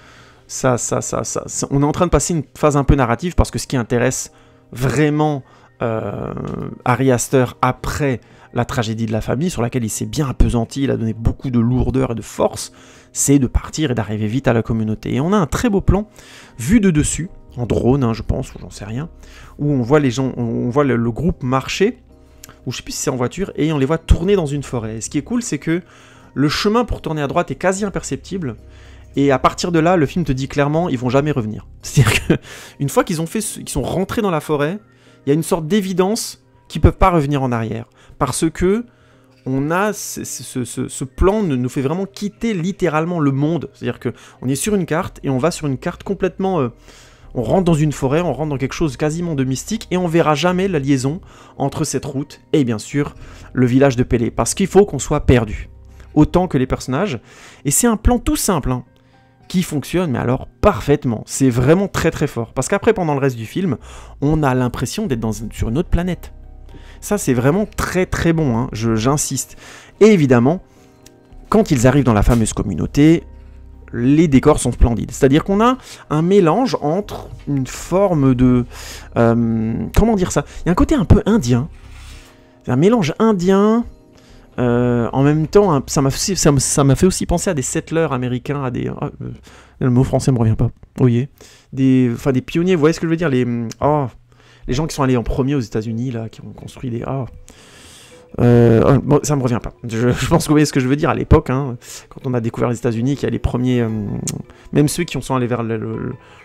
on est en train de passer une phase un peu narrative, parce que ce qui intéresse vraiment... Ari Aster après la tragédie de la famille, sur laquelle il s'est bien appesanti, il a donné beaucoup de lourdeur et de force, c'est de partir et d'arriver vite à la communauté. Et on a un très beau plan, vu de dessus, en drone, hein, je pense, ou j'en sais rien, où on voit les gens, on voit le groupe marcher, ou je sais plus si c'est en voiture, et on les voit tourner dans une forêt. Et ce qui est cool, c'est que le chemin pour tourner à droite est quasi imperceptible, et à partir de là, le film te dit clairement, ils vont jamais revenir. C'est-à-dire qu'une fois qu'ils sont rentrés dans la forêt, il y a une sorte d'évidence qu'ils ne peuvent pas revenir en arrière. Parce que on a ce plan nous fait vraiment quitter littéralement le monde. C'est-à-dire qu'on est sur une carte, et on va sur une carte complètement... on rentre dans une forêt, on rentre dans quelque chose quasiment de mystique, et on verra jamais la liaison entre cette route et bien sûr le village de Pelle. Parce qu'il faut qu'on soit perdu. Autant que les personnages. Et c'est un plan tout simple, hein, qui fonctionne, mais alors parfaitement. C'est vraiment très très fort. Parce qu'après, pendant le reste du film, on a l'impression d'être sur une autre planète. Ça, c'est vraiment très très bon, hein, j'insiste. Et évidemment, quand ils arrivent dans la fameuse communauté, les décors sont splendides. C'est-à-dire qu'on a un mélange entre une forme de... comment dire ça? Il y a un côté un peu indien. C'est un mélange indien... en même temps, ça m'a fait aussi penser à des settlers américains, à des... le mot français me revient pas. Oui. Des pionniers, vous voyez ce que je veux dire, les gens qui sont allés en premier aux États-Unis, là, qui ont construit des... Bon, ça me revient pas. Je pense que vous voyez ce que je veux dire à l'époque, hein, quand on a découvert les États-Unis, qu'il y a les premiers, même ceux qui sont allés vers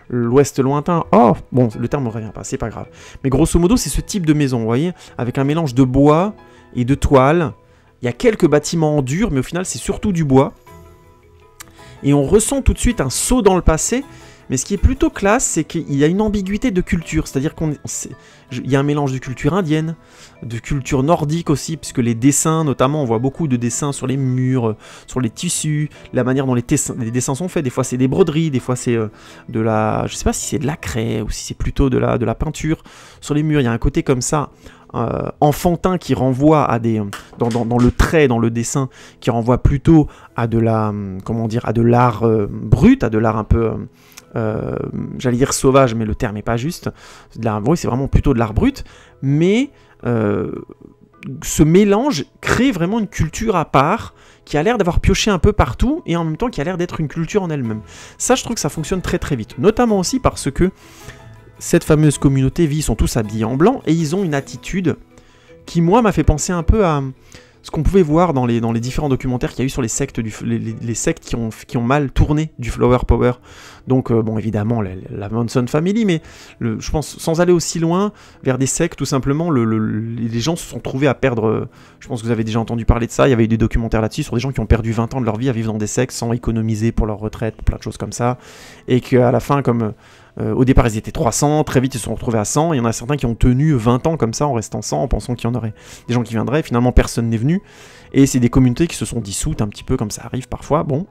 l'ouest lointain. Oh, bon, le terme me revient pas, c'est pas grave. Mais grosso modo, c'est ce type de maison, vous voyez, avec un mélange de bois et de toile. Il y a quelques bâtiments en dur, mais au final, c'est surtout du bois. Et on ressent tout de suite un saut dans le passé. Mais ce qui est plutôt classe, c'est qu'il y a une ambiguïté de culture. C'est-à-dire qu'il y a un mélange de culture indienne, de culture nordique aussi, puisque les dessins, notamment, on voit beaucoup de dessins sur les murs, sur les tissus, la manière dont les dessins sont faits. Des fois, c'est des broderies, des fois, c'est de la... Je sais pas si c'est de la craie ou si c'est plutôt de la peinture sur les murs. Il y a un côté comme ça, enfantin, qui renvoie à des... Dans le trait, dans le dessin, qui renvoie plutôt à de la... Comment dire, à de l'art brut, à de l'art un peu... j'allais dire sauvage, mais le terme n'est pas juste. Oui, c'est vraiment plutôt de l'art brut, mais ce mélange crée vraiment une culture à part qui a l'air d'avoir pioché un peu partout et en même temps qui a l'air d'être une culture en elle-même. Ça, je trouve que ça fonctionne très très vite, notamment aussi parce que cette fameuse communauté vit, ils sont tous habillés en blanc et ils ont une attitude qui, moi, m'a fait penser un peu à ce qu'on pouvait voir dans les différents documentaires qu'il y a eu sur les sectes, les sectes qui ont mal tourné du Flower Power. Donc, bon, évidemment, la Manson Family, mais je pense, sans aller aussi loin, vers des sectes, tout simplement, les gens se sont trouvés à perdre... je pense que vous avez déjà entendu parler de ça, il y avait eu des documentaires là-dessus, sur des gens qui ont perdu 20 ans de leur vie à vivre dans des sectes sans économiser pour leur retraite, plein de choses comme ça, et qu'à la fin, comme... au départ, ils étaient 300, très vite, ils se sont retrouvés à 100. Il y en a certains qui ont tenu 20 ans comme ça, en restant 100, en pensant qu'il y en aurait des gens qui viendraient. Finalement, personne n'est venu. Et c'est des communautés qui se sont dissoutes un petit peu, comme ça arrive parfois. Bon.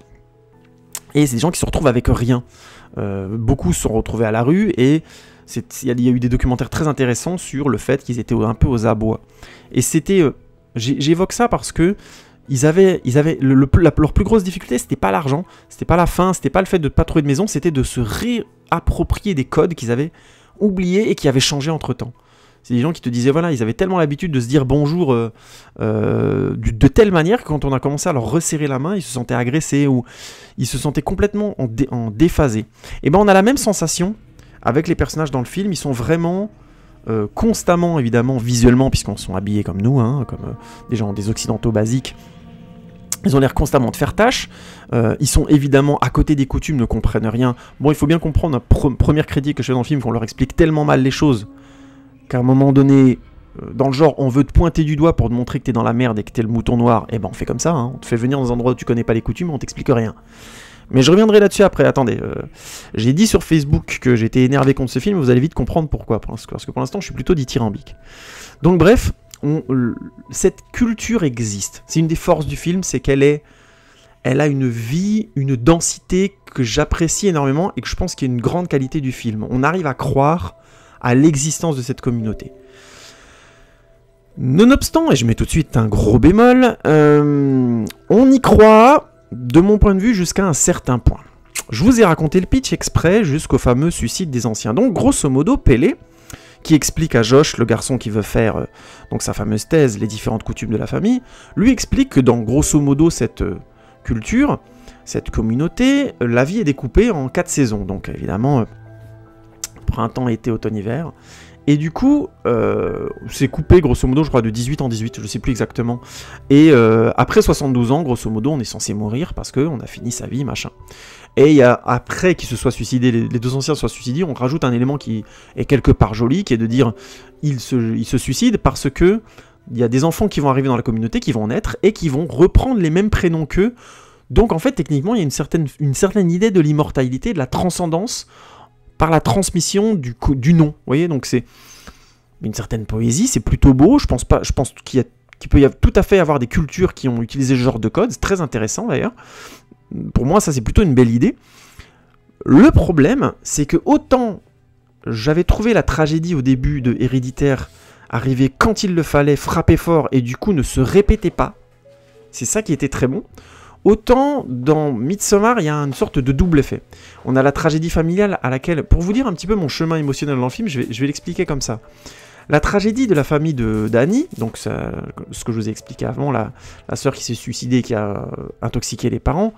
Et c'est des gens qui se retrouvent avec rien. Beaucoup se sont retrouvés à la rue. Et il y a eu des documentaires très intéressants sur le fait qu'ils étaient un peu aux abois. Et c'était... j'évoque ça parce que leur plus grosse difficulté, c'était pas l'argent, c'était pas la faim, c'était pas le fait de ne pas trouver de maison, c'était de se réapproprier des codes qu'ils avaient oubliés et qui avaient changé entre temps. C'est des gens qui te disaient, voilà, ils avaient tellement l'habitude de se dire bonjour de telle manière que quand on a commencé à leur resserrer la main, ils se sentaient agressés ou ils se sentaient complètement en déphasé. Et ben on a la même sensation avec les personnages dans le film, ils sont vraiment... constamment, évidemment, visuellement, puisqu'on sont habillés comme nous, hein, comme des gens, des occidentaux basiques, ils ont l'air constamment de faire tâche, ils sont évidemment à côté des coutumes, ne comprennent rien. Bon, il faut bien comprendre, première critique que je fais dans le film, qu'on leur explique tellement mal les choses, qu'à un moment donné, dans le genre, on veut te pointer du doigt pour te montrer que t'es dans la merde et que t'es le mouton noir, et ben on fait comme ça, hein, on te fait venir dans des endroits où tu connais pas les coutumes, on t'explique rien. Mais je reviendrai là-dessus après, attendez. J'ai dit sur Facebook que j'étais énervé contre ce film, vous allez vite comprendre pourquoi, parce que pour l'instant je suis plutôt dithyrambique. Donc bref, cette culture existe. C'est une des forces du film, c'est elle a une vie, une densité que j'apprécie énormément et que je pense qu'il y a une grande qualité du film. On arrive à croire à l'existence de cette communauté. Nonobstant, et je mets tout de suite un gros bémol, on y croit... de mon point de vue, jusqu'à un certain point. Je vous ai raconté le pitch exprès jusqu'au fameux suicide des anciens. Donc, grosso modo, Pélé, qui explique à Josh, le garçon qui veut faire donc sa fameuse thèse, les différentes coutumes de la famille, lui explique que dans, grosso modo, cette culture, cette communauté, la vie est découpée en 4 saisons. Donc, évidemment, printemps, été, automne, hiver. Et du coup, c'est coupé, grosso modo, je crois, de 18 en 18, je sais plus exactement. Et après 72 ans, grosso modo, on est censé mourir parce qu'on a fini sa vie, machin. Et il y a, après qu'ils se soient suicidés, les deux anciens soient suicidés, on rajoute un élément qui est quelque part joli, qui est de dire ils se suicident parce que il y a des enfants qui vont arriver dans la communauté, qui vont naître, et qui vont reprendre les mêmes prénoms qu'eux. Donc en fait, techniquement, il y a une certaine idée de l'immortalité, de la transcendance, par la transmission du nom, vous voyez, donc c'est une certaine poésie, c'est plutôt beau, je pense qu'il peut tout à fait avoir des cultures qui ont utilisé ce genre de code, c'est très intéressant d'ailleurs, pour moi ça c'est plutôt une belle idée. Le problème, c'est que autant j'avais trouvé la tragédie au début de Héréditaire arriver quand il le fallait, frapper fort et du coup ne se répéter pas, c'est ça qui était très bon. Autant dans Midsommar, il y a une sorte de double effet. On a la tragédie familiale à laquelle, pour vous dire un petit peu mon chemin émotionnel dans le film, je vais l'expliquer comme ça. La tragédie de la famille d'Annie, donc ça, ce que je vous ai expliqué avant, la sœur qui s'est suicidée, qui a intoxiqué les parents,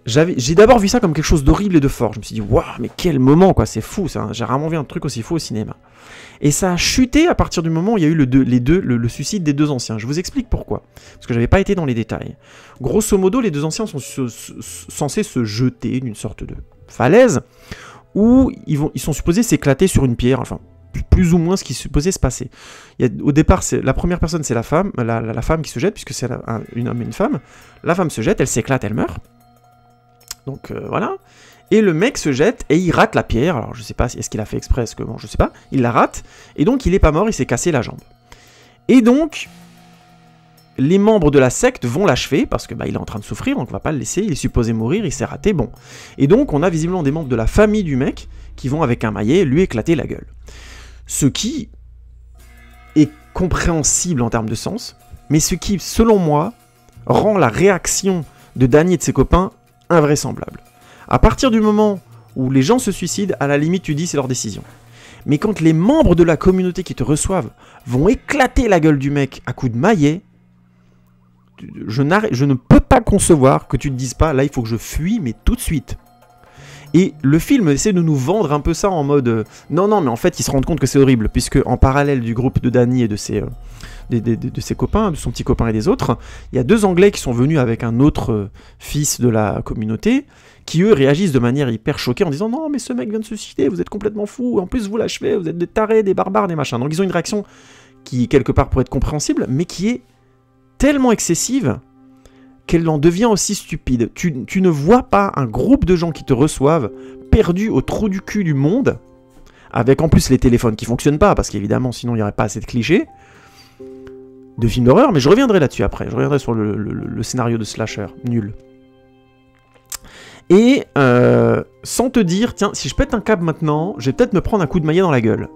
j'ai d'abord vu ça comme quelque chose d'horrible et de fort. Je me suis dit, waouh, mais quel moment, quoi, c'est fou, ça. J'ai rarement vu un truc aussi fou au cinéma. Et ça a chuté à partir du moment où il y a eu le suicide des deux anciens. Je vous explique pourquoi. Parce que j'avais pas été dans les détails. Grosso modo, les deux anciens sont censés se jeter d'une sorte de falaise où ils sont supposés s'éclater sur une pierre, enfin, plus ou moins ce qui est supposé se passer. Au départ, la première personne, c'est la femme, la femme qui se jette, puisque c'est un homme et une femme. La femme se jette, elle s'éclate, elle meurt. Donc voilà. Et le mec se jette et il rate la pierre. Alors je sais pas, est-ce qu'il a fait exprès, bon, je sais pas. Il la rate et donc il est pas mort, il s'est cassé la jambe. Et donc les membres de la secte vont l'achever parce que il est en train de souffrir, donc on va pas le laisser. Il est supposé mourir, il s'est raté, bon. Et donc on a visiblement des membres de la famille du mec qui vont avec un maillet lui éclater la gueule. Ce qui est compréhensible en termes de sens, mais ce qui, selon moi, rend la réaction de Danny et de ses copains invraisemblable. À partir du moment où les gens se suicident, à la limite, tu dis c'est leur décision. Mais quand les membres de la communauté qui te reçoivent vont éclater la gueule du mec à coups de maillet, je ne peux pas concevoir que tu te dises pas, là il faut que je fuis, mais tout de suite. Et le film essaie de nous vendre un peu ça en mode non, mais en fait ils se rendent compte que c'est horrible, puisque en parallèle du groupe de Danny et de ses copains, de son petit copain et des autres, il y a deux Anglais qui sont venus avec un autre fils de la communauté, qui eux réagissent de manière hyper choquée en disant non mais ce mec vient de se suicider, vous êtes complètement fou, en plus vous l'achevez, vous êtes des tarés, des barbares, des machins. Donc ils ont une réaction qui quelque part pourrait être compréhensible, mais qui est tellement excessive qu'elle en devient aussi stupide. Tu ne vois pas un groupe de gens qui te reçoivent perdus au trou du cul du monde, avec en plus les téléphones qui fonctionnent pas, parce qu'évidemment sinon il n'y aurait pas assez de clichés, de films d'horreur, mais je reviendrai là-dessus après, je reviendrai sur le scénario de slasher, nul. Et sans te dire, tiens, si je pète un câble maintenant, je vais peut-être me prendre un coup de maillet dans la gueule.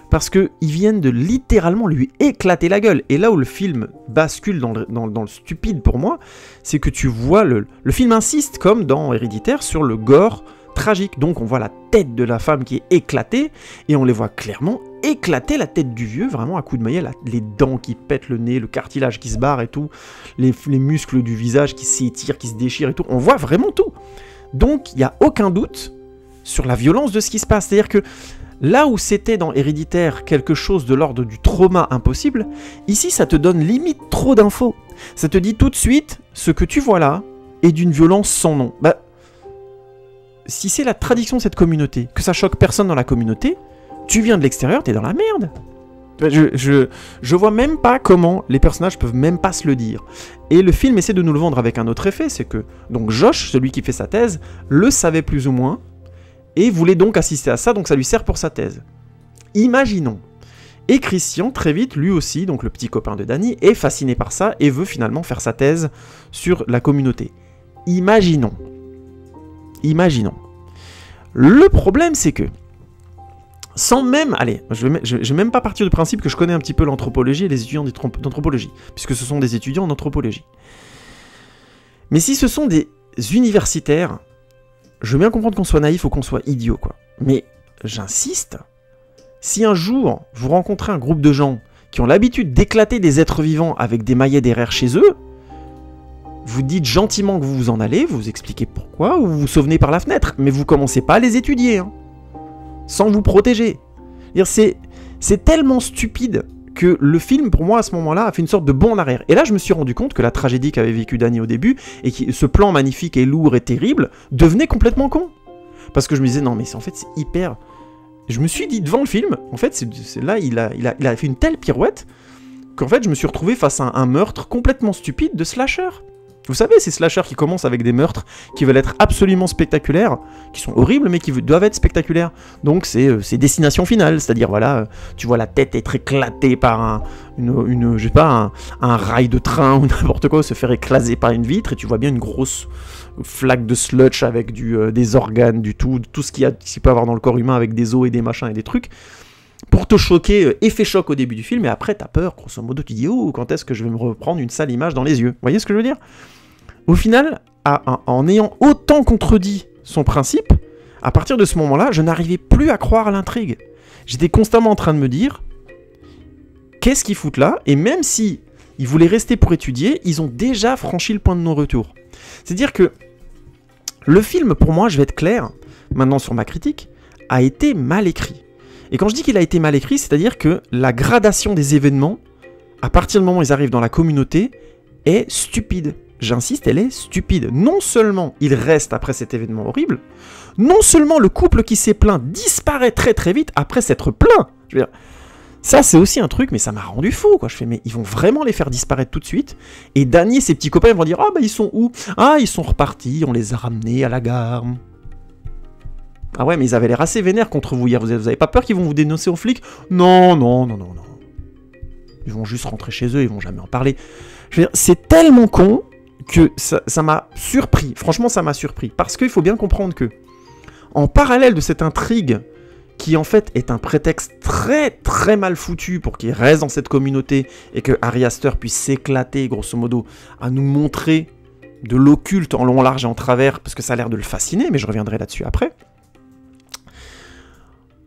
Parce qu'ils viennent de littéralement lui éclater la gueule. Et là où le film bascule dans le stupide pour moi, c'est que tu vois, le film insiste, comme dans Héréditaire, sur le gore tragique. Donc on voit la tête de la femme qui est éclatée, et on les voit clairement éclater la tête du vieux, vraiment à coups de maillet, les dents qui pètent le nez, le cartilage qui se barre et tout, les muscles du visage qui s'étirent, qui se déchirent et tout. On voit vraiment tout. Donc il n'y a aucun doute sur la violence de ce qui se passe. C'est-à-dire que là où c'était dans Héréditaire quelque chose de l'ordre du trauma impossible, ici ça te donne limite trop d'infos. Ça te dit tout de suite, ce que tu vois là est d'une violence sans nom. Si c'est la tradition de cette communauté, que ça choque personne dans la communauté, tu viens de l'extérieur, t'es dans la merde. Je vois même pas comment les personnages peuvent même pas se le dire. Et le film essaie de nous le vendre avec un autre effet, c'est que donc Josh, celui qui fait sa thèse, le savait plus ou moins, et voulait donc assister à ça, donc ça lui sert pour sa thèse. Imaginons. Et Christian, très vite, lui aussi, donc le petit copain de Danny, est fasciné par ça et veut finalement faire sa thèse sur la communauté. Imaginons. Le problème, c'est que, sans même... Allez, je vais même pas partir du principe que je connais un petit peu l'anthropologie et les étudiants d'anthropologie, puisque ce sont des étudiants en anthropologie. Mais si ce sont des universitaires, je veux bien comprendre qu'on soit naïf ou qu'on soit idiot, quoi. Mais j'insiste, si un jour vous rencontrez un groupe de gens qui ont l'habitude d'éclater des êtres vivants avec des maillets derrière chez eux, vous dites gentiment que vous vous en allez, vous expliquez pourquoi, ou vous vous sauvenez par la fenêtre, mais vous commencez pas à les étudier, hein, sans vous protéger. C'est tellement stupide que le film, pour moi, à ce moment-là, a fait une sorte de bond en arrière. Et là, je me suis rendu compte que la tragédie qu'avait vécue Danny au début, et ce plan magnifique et lourd et terrible, devenait complètement con. Parce que je me disais, non, mais en fait, c'est hyper... Je me suis dit, devant le film, en fait, là, il a fait une telle pirouette, qu'en fait, je me suis retrouvé face à un meurtre complètement stupide de slasher. Vous savez, ces slashers qui commencent avec des meurtres qui veulent être absolument spectaculaires, qui sont horribles, mais qui doivent être spectaculaires. Donc c'est destination finale, c'est-à-dire, voilà, tu vois la tête être éclatée par je sais pas, un rail de train ou n'importe quoi, se faire éclaser par une vitre, et tu vois bien une grosse flaque de sludge avec des organes, tout ce qu'il peut avoir dans le corps humain avec des os et des machins et des trucs. Pour te choquer, effet choc au début du film, et après t'as peur, grosso modo, tu dis « Oh, quand est-ce que je vais me reprendre une sale image dans les yeux ?» Vous voyez ce que je veux dire? Au final, en ayant autant contredit son principe, à partir de ce moment-là, je n'arrivais plus à croire à l'intrigue. J'étais constamment en train de me dire « Qu'est-ce qu'ils foutent là ?» Et même si ils voulaient rester pour étudier, ils ont déjà franchi le point de non-retour. C'est-à-dire que Le film, pour moi, je vais être clair, maintenant sur ma critique, a été mal écrit. Et quand je dis qu'il a été mal écrit, c'est-à-dire que la gradation des événements, à partir du moment où ils arrivent dans la communauté, est stupide. J'insiste, elle est stupide. Non seulement il reste après cet événement horrible, non seulement le couple qui s'est plaint disparaît très très vite après s'être plaint. Je veux dire, ça c'est aussi un truc, mais ça m'a rendu fou, quoi. Je fais, mais ils vont vraiment les faire disparaître tout de suite. Et Danny et ses petits copains vont dire, ah bah ils sont où? Ah, ils sont repartis, on les a ramenés à la gare. Ah ouais, mais ils avaient l'air assez vénères contre vous hier. Vous avez pas peur qu'ils vont vous dénoncer aux flics? Non, non, non, non, non. Ils vont juste rentrer chez eux, ils vont jamais en parler. Je veux dire, c'est tellement con que ça m'a surpris. Franchement, ça m'a surpris. Parce qu'il faut bien comprendre que, en parallèle de cette intrigue, qui en fait est un prétexte très très mal foutu pour qu'il reste dans cette communauté et que Ari Aster puisse s'éclater, grosso modo, à nous montrer de l'occulte en long, en large et en travers, parce que ça a l'air de le fasciner, mais je reviendrai là-dessus après.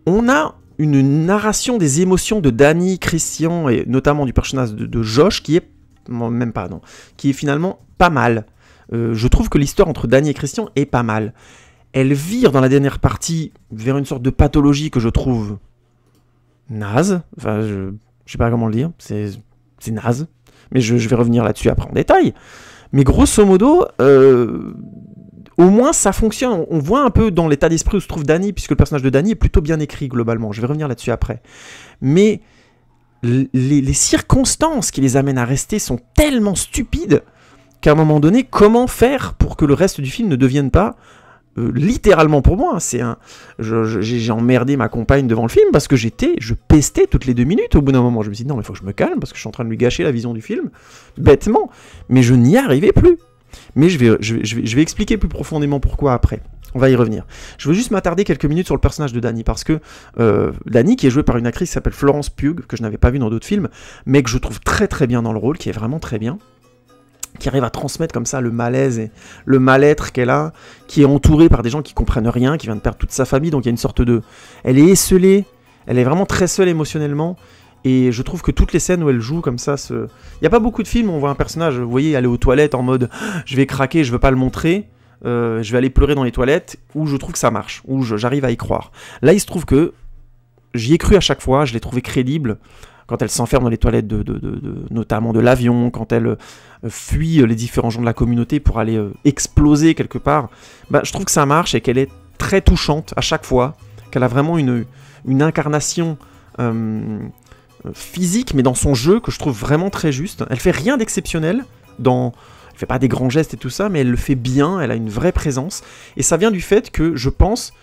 On a une narration des émotions de Danny, Christian, et notamment du personnage de Josh, qui est même pas, non, qui est finalement pas mal. Je trouve que l'histoire entre Danny et Christian est pas mal. Elle vire dans la dernière partie vers une sorte de pathologie que je trouve naze. Enfin, je sais pas comment le dire, c'est naze. Mais je vais revenir là-dessus après en détail. Mais grosso modo, au moins ça fonctionne. On voit un peu dans l'état d'esprit où se trouve Danny, puisque le personnage de Danny est plutôt bien écrit globalement. Je vais revenir là-dessus après. Mais les circonstances qui les amènent à rester sont tellement stupides qu'à un moment donné, comment faire pour que le reste du film ne devienne pas littéralement pour moi, j'ai emmerdé ma compagne devant le film parce que je pestais toutes les 2 minutes. Au bout d'un moment, je me suis dit non, mais il faut que je me calme parce que je suis en train de lui gâcher la vision du film, bêtement. Mais je n'y arrivais plus. Mais je vais expliquer plus profondément pourquoi après. On va y revenir. Je veux juste m'attarder quelques minutes sur le personnage de Danny parce que Danny, qui est joué par une actrice qui s'appelle Florence Pugh, que je n'avais pas vue dans d'autres films, mais que je trouve très très bien dans le rôle, qui est vraiment très bien, qui arrive à transmettre comme ça le malaise et le mal-être qu'elle a, qui est entourée par des gens qui comprennent rien, qui vient de perdre toute sa famille, donc il y a une sorte de... Elle est esseulée, elle est vraiment très seule émotionnellement, et je trouve que toutes les scènes où elle joue comme ça, il n'y a pas beaucoup de films où on voit un personnage, vous voyez, aller aux toilettes en mode « je vais craquer, je veux pas le montrer », je vais aller pleurer dans les toilettes, où je trouve que ça marche, où j'arrive à y croire. Là, il se trouve que j'y ai cru à chaque fois, je l'ai trouvé crédible, quand elle s'enferme dans les toilettes notamment de l'avion, quand elle fuit les différents gens de la communauté pour aller exploser quelque part, bah, je trouve que ça marche et qu'elle est très touchante à chaque fois, qu'elle a vraiment une incarnation physique, mais dans son jeu, que je trouve vraiment très juste. Elle fait rien d'exceptionnel, elle fait pas des grands gestes et tout ça, mais elle le fait bien, elle a une vraie présence, et ça vient du fait que je pense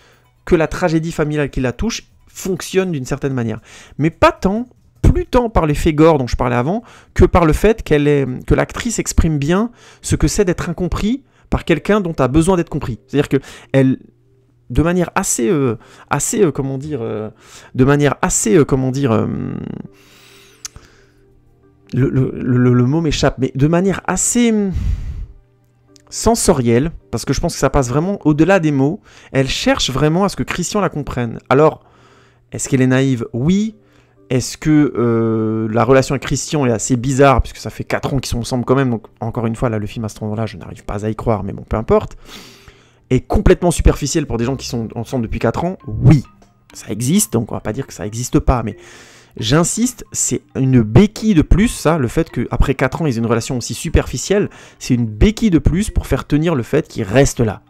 que la tragédie familiale qui la touche fonctionne d'une certaine manière. Mais pas tant, plus tant par l'effet gore dont je parlais avant, que par le fait que l'actrice exprime bien ce que c'est d'être incompris par quelqu'un dont tu as besoin d'être compris. C'est-à-dire que elle, de manière assez comment dire, le mot m'échappe, mais de manière assez sensorielle, parce que je pense que ça passe vraiment au-delà des mots, elle cherche vraiment à ce que Christian la comprenne. Alors, est-ce qu'elle est naïve? Oui. Est-ce que la relation avec Christian est assez bizarre, puisque ça fait 4 ans qu'ils sont ensemble quand même, donc encore une fois, là, le film à ce moment-là, je n'arrive pas à y croire, mais bon, peu importe, est complètement superficiel pour des gens qui sont ensemble depuis 4 ans? Oui, ça existe, donc on va pas dire que ça n'existe pas, mais j'insiste, c'est une béquille de plus, ça, le fait qu'après 4 ans, ils aient une relation aussi superficielle, c'est une béquille de plus pour faire tenir le fait qu'ils restent là.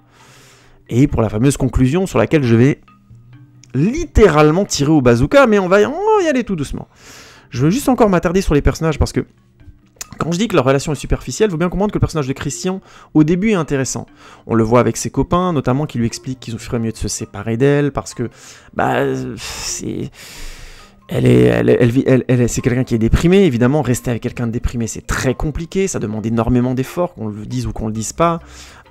Et pour la fameuse conclusion sur laquelle je vais littéralement tirer au bazooka, mais on va y aller tout doucement. Je veux juste encore m'attarder sur les personnages, parce que quand je dis que leur relation est superficielle, il faut bien comprendre que le personnage de Christian, au début, est intéressant. On le voit avec ses copains, notamment, qui lui expliquent qu'il ferait mieux de se séparer d'elle, parce que, bah, c'est quelqu'un qui est déprimé, évidemment, rester avec quelqu'un de déprimé, c'est très compliqué, ça demande énormément d'efforts, qu'on le dise ou qu'on le dise pas,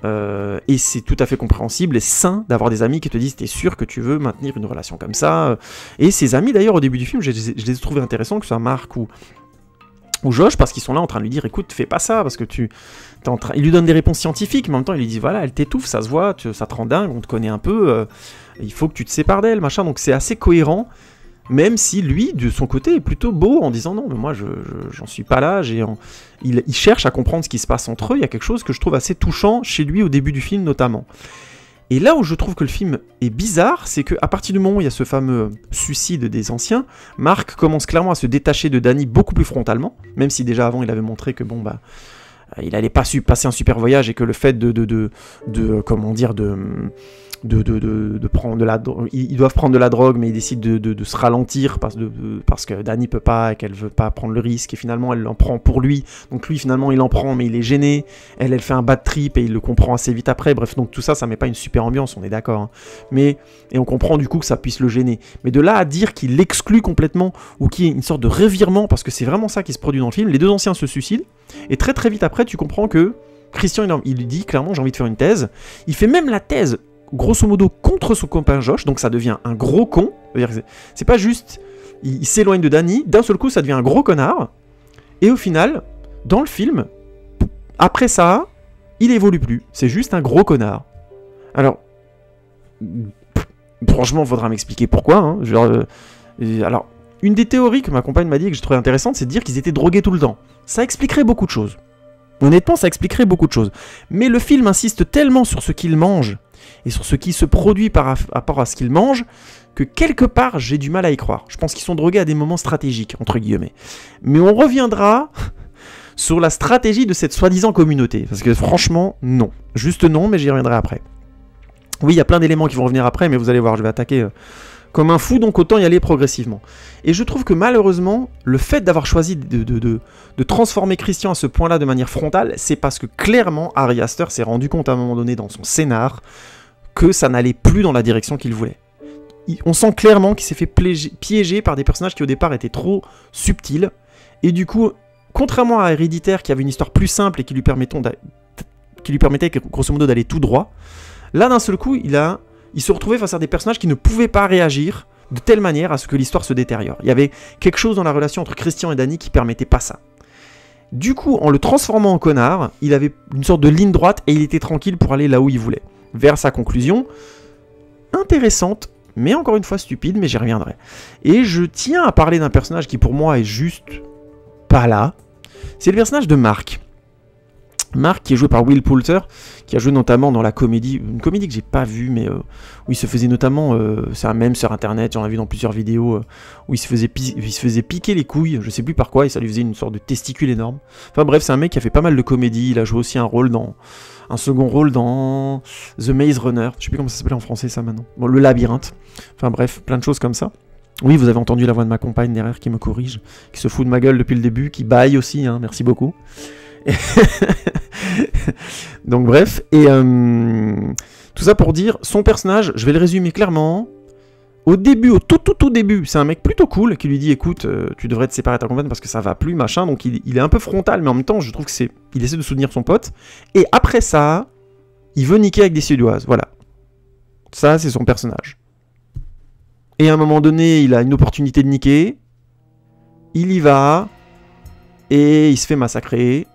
et c'est tout à fait compréhensible et sain d'avoir des amis qui te disent t'es sûr que tu veux maintenir une relation comme ça, et ces amis d'ailleurs au début du film je les ai trouvés intéressants, que ce soit Marc ou Josh, parce qu'ils sont là en train de lui dire écoute fais pas ça parce que il lui donne des réponses scientifiques mais en même temps il lui dit voilà elle t'étouffe, ça se voit, ça te rend dingue, on te connaît un peu, il faut que tu te sépares d'elle machin, donc c'est assez cohérent. Même si lui, de son côté, est plutôt beau en disant non, mais moi j'en suis pas là, il cherche à comprendre ce qui se passe entre eux, il y a quelque chose que je trouve assez touchant chez lui au début du film notamment. Et là où je trouve que le film est bizarre, c'est qu'à partir du moment où il y a ce fameux suicide des anciens, Mark commence clairement à se détacher de Danny beaucoup plus frontalement, même si déjà avant il avait montré que bon bah il allait pas passer un super voyage et que le fait de prendre de la drogue, ils doivent prendre de la drogue, mais ils décident de se ralentir parce que Danny peut pas et qu'elle veut pas prendre le risque, et finalement elle en prend pour lui, donc lui finalement il en prend mais il est gêné, elle fait un bad trip et il le comprend assez vite après, bref, donc tout ça met pas une super ambiance, on est d'accord, hein. Et on comprend du coup que ça puisse le gêner, mais de là à dire qu'il l'exclut complètement, ou qu'il y ait une sorte de revirement, parce que c'est vraiment ça qui se produit dans le film, les deux anciens se suicident, et très très vite après tu comprends que Christian il lui dit clairement j'ai envie de faire une thèse, il fait même la thèse grosso modo contre son copain Josh, donc ça devient un gros con, c'est pas juste, il s'éloigne de Danny, d'un seul coup ça devient un gros connard, et au final, dans le film, après ça, il évolue plus, c'est juste un gros connard. Alors, franchement, faudra m'expliquer pourquoi, hein. Alors, une des théories que ma compagne m'a dit et que j'ai trouvé intéressante, c'est de dire qu'ils étaient drogués tout le temps. Ça expliquerait beaucoup de choses. Honnêtement, ça expliquerait beaucoup de choses. Mais le film insiste tellement sur ce qu'ils mangent, et sur ce qui se produit par rapport à ce qu'ils mangent, que quelque part, j'ai du mal à y croire. Je pense qu'ils sont drogués à des moments stratégiques, entre guillemets. Mais on reviendra sur la stratégie de cette soi-disant communauté. Parce que franchement, non. Juste non, mais j'y reviendrai après. Oui, il y a plein d'éléments qui vont revenir après, mais vous allez voir, je vais attaquer comme un fou, donc autant y aller progressivement. Et je trouve que malheureusement, le fait d'avoir choisi de transformer Christian à ce point-là de manière frontale, c'est parce que clairement, Ari Aster s'est rendu compte à un moment donné dans son scénar que ça n'allait plus dans la direction qu'il voulait. On sent clairement qu'il s'est fait piéger par des personnages qui au départ étaient trop subtils, et du coup, contrairement à Héréditaire qui avait une histoire plus simple et qui lui permettait grosso modo d'aller tout droit, là d'un seul coup, il se retrouvait face à des personnages qui ne pouvaient pas réagir de telle manière à ce que l'histoire se détériore. Il y avait quelque chose dans la relation entre Christian et Danny qui permettait pas ça. Du coup, en le transformant en connard, il avait une sorte de ligne droite et il était tranquille pour aller là où il voulait. Vers sa conclusion, intéressante, mais encore une fois stupide, mais j'y reviendrai. Et je tiens à parler d'un personnage qui pour moi est juste pas là. C'est le personnage de Mark. Mark, qui est joué par Will Poulter, qui a joué notamment dans la comédie, une comédie que j'ai pas vue, mais où il se faisait notamment, c'est un mème sur internet, j'en ai vu dans plusieurs vidéos, où il se faisait piquer les couilles, je sais plus par quoi, et ça lui faisait une sorte de testicule énorme. Enfin bref, c'est un mec qui a fait pas mal de comédies, il a joué aussi un second rôle dans The Maze Runner, je sais plus comment ça s'appelle en français ça maintenant, bon, Le Labyrinthe, enfin bref, plein de choses comme ça. Oui, vous avez entendu la voix de ma compagne derrière qui me corrige, qui se fout de ma gueule depuis le début, qui baille aussi, hein, merci beaucoup. Donc bref, et tout ça pour dire, son personnage, je vais le résumer clairement. Au début, au tout début, c'est un mec plutôt cool qui lui dit écoute, tu devrais te séparer de ta compagne parce que ça va plus, machin. Donc il est un peu frontal, mais en même temps, je trouve que il essaie de soutenir son pote. Et après ça, il veut niquer avec des Suédoises, voilà. Ça, c'est son personnage. Et à un moment donné, il a une opportunité de niquer. Il y va. Et il se fait massacrer.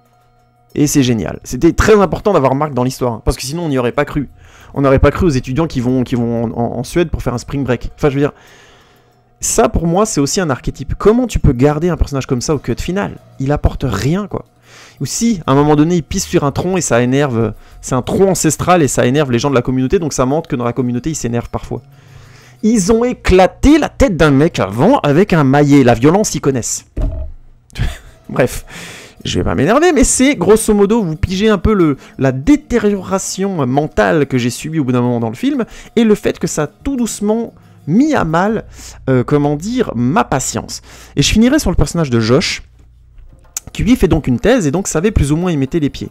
Et c'est génial. C'était très important d'avoir Mark dans l'histoire, hein, parce que sinon on n'y aurait pas cru. On n'aurait pas cru aux étudiants qui vont en Suède pour faire un spring break. Enfin, je veux dire, ça pour moi c'est aussi un archétype. Comment tu peux garder un personnage comme ça au cut final? Il apporte rien, quoi. Ou si, à un moment donné, il pisse sur un tronc et ça énerve. C'est un tronc ancestral et ça énerve les gens de la communauté, donc ça montre que dans la communauté, ils s'énervent parfois. Ils ont éclaté la tête d'un mec avant avec un maillet. La violence, ils connaissent. Bref. Je vais pas m'énerver, mais c'est, grosso modo, vous pigez un peu la détérioration mentale que j'ai subie au bout d'un moment dans le film, et le fait que ça a tout doucement mis à mal, comment dire, ma patience. Et je finirai sur le personnage de Josh, qui lui fait donc une thèse, et donc savait plus ou moins y mettre les pieds.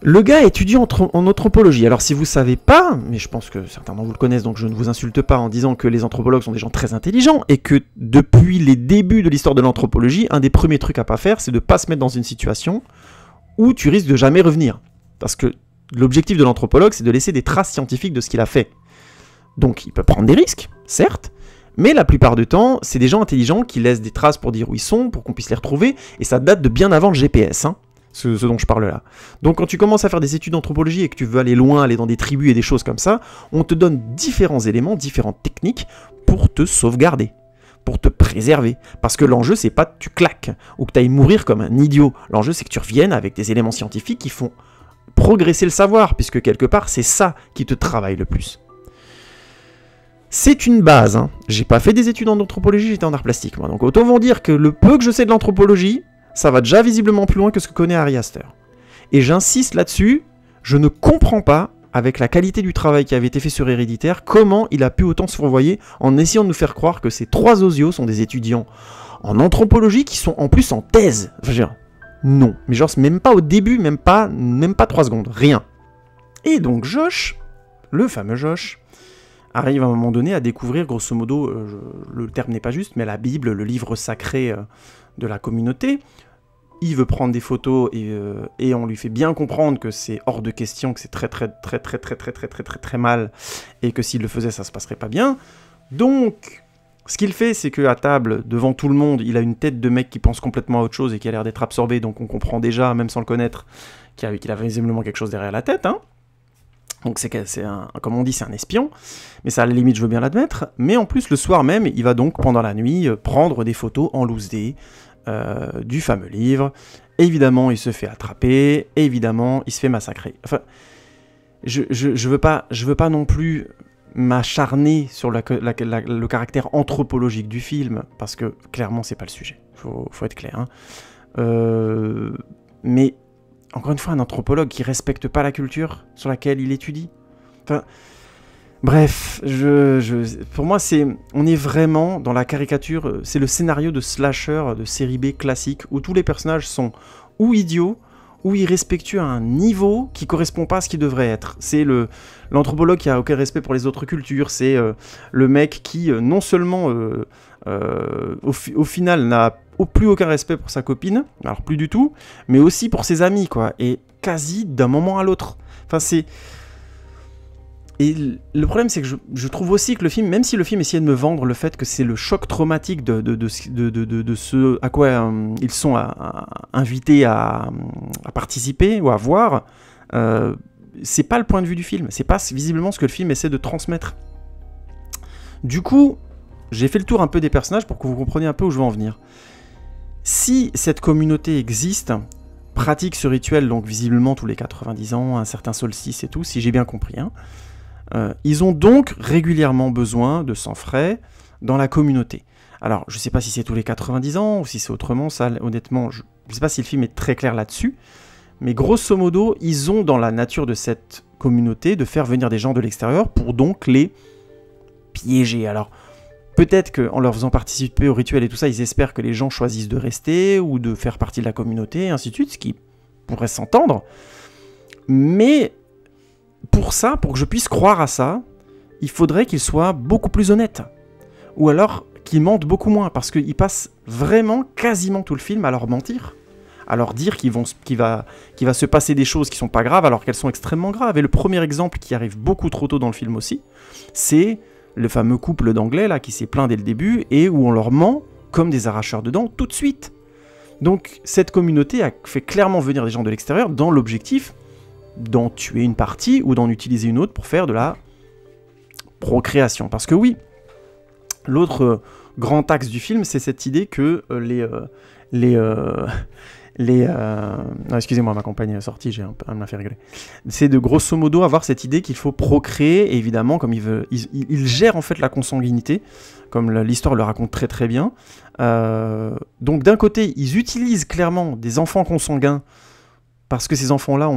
Le gars étudie en anthropologie. Alors si vous savez pas, mais je pense que certains d'entre vous le connaissent, donc je ne vous insulte pas en disant que les anthropologues sont des gens très intelligents, et que depuis les débuts de l'histoire de l'anthropologie, un des premiers trucs à pas faire, c'est de pas se mettre dans une situation où tu risques de jamais revenir. Parce que l'objectif de l'anthropologue, c'est de laisser des traces scientifiques de ce qu'il a fait. Donc il peut prendre des risques, certes, mais la plupart du temps, c'est des gens intelligents qui laissent des traces pour dire où ils sont, pour qu'on puisse les retrouver, et ça date de bien avant le GPS, hein. Ce dont je parle là. Donc quand tu commences à faire des études d'anthropologie et que tu veux aller loin, aller dans des tribus et des choses comme ça, on te donne différents éléments, différentes techniques pour te sauvegarder, pour te préserver. Parce que l'enjeu, c'est pas que tu claques ou que tu ailles mourir comme un idiot. L'enjeu, c'est que tu reviennes avec des éléments scientifiques qui font progresser le savoir, puisque quelque part, c'est ça qui te travaille le plus. C'est une base, hein. J'ai pas fait des études en anthropologie, j'étais en art plastique, moi. Donc autant vous dire que le peu que je sais de l'anthropologie, ça va déjà visiblement plus loin que ce que connaît Ari Aster. Et j'insiste là-dessus, je ne comprends pas, avec la qualité du travail qui avait été fait sur Héréditaire, comment il a pu autant se fourvoyer en essayant de nous faire croire que ces trois osios sont des étudiants en anthropologie qui sont en plus en thèse. Enfin, je veux dire, non, mais genre même pas au début, même pas 3 secondes, rien. Et donc Josh, le fameux Josh, arrive à un moment donné à découvrir, grosso modo, le terme n'est pas juste, mais la Bible, le livre sacré de la communauté. Il veut prendre des photos et on lui fait bien comprendre que c'est hors de question, que c'est très mal, et que s'il le faisait, ça se passerait pas bien. Donc, ce qu'il fait, c'est qu'à table, devant tout le monde, il a une tête de mec qui pense complètement à autre chose et qui a l'air d'être absorbé, donc on comprend déjà, même sans le connaître, qu'il a visiblement quelque chose derrière la tête, hein. Donc comme on dit, c'est un espion, mais ça à la limite je veux bien l'admettre, mais en plus le soir même, il va donc pendant la nuit prendre des photos en loose day du fameux livre. Évidemment il se fait attraper, évidemment il se fait massacrer. Enfin, je veux pas non plus m'acharner sur le caractère anthropologique du film, parce que clairement c'est pas le sujet, faut être clair, hein. Mais encore une fois, un anthropologue qui respecte pas la culture sur laquelle il étudie. Enfin, bref, pour moi, on est vraiment dans la caricature. C'est le scénario de slasher de série B classique où tous les personnages sont ou idiots ou irrespectueux à un niveau qui correspond pas à ce qu'ils devraient être. C'est l'anthropologue qui a aucun respect pour les autres cultures. C'est le mec qui non seulement au final n'a plus aucun respect pour sa copine, alors plus du tout, mais aussi pour ses amis, quoi, et quasi d'un moment à l'autre. Enfin, c'est... Et le problème, c'est que je trouve aussi que le film, même si le film essayait de me vendre le fait que c'est le choc traumatique de ce à quoi ils sont invités à participer ou à voir, c'est pas le point de vue du film, c'est pas visiblement ce que le film essaie de transmettre. Du coup, j'ai fait le tour un peu des personnages pour que vous compreniez un peu où je veux en venir. Si cette communauté existe, pratique ce rituel, donc visiblement tous les 90 ans, un certain solstice et tout, si j'ai bien compris, hein, ils ont donc régulièrement besoin de sang frais dans la communauté. Alors, je ne sais pas si c'est tous les 90 ans ou si c'est autrement, ça, honnêtement, je ne sais pas si le film est très clair là-dessus, mais grosso modo, ils ont dans la nature de cette communauté de faire venir des gens de l'extérieur pour donc les piéger. Alors, peut-être qu'en leur faisant participer au rituel et tout ça, ils espèrent que les gens choisissent de rester ou de faire partie de la communauté, et ainsi de suite, ce qui pourrait s'entendre. Mais pour ça, pour que je puisse croire à ça, il faudrait qu'ils soient beaucoup plus honnêtes. Ou alors qu'ils mentent beaucoup moins, parce qu'ils passent vraiment quasiment tout le film à leur mentir. À leur dire qu'il va se passer des choses qui sont pas graves, alors qu'elles sont extrêmement graves. Et le premier exemple qui arrive beaucoup trop tôt dans le film aussi, c'est le fameux couple d'anglais là qui s'est plaint dès le début et où on leur ment comme des arracheurs de dents tout de suite. Donc cette communauté a fait clairement venir des gens de l'extérieur dans l'objectif d'en tuer une partie ou d'en utiliser une autre pour faire de la procréation. Parce que oui, l'autre grand axe du film, c'est cette idée que non, excusez-moi, ma compagne est sortie, elle m'a fait rigoler. C'est de grosso modo avoir cette idée qu'il faut procréer, et évidemment, comme il gère en fait la consanguinité, comme l'histoire le raconte très très bien. Donc d'un côté, ils utilisent clairement des enfants consanguins, parce que ces enfants-là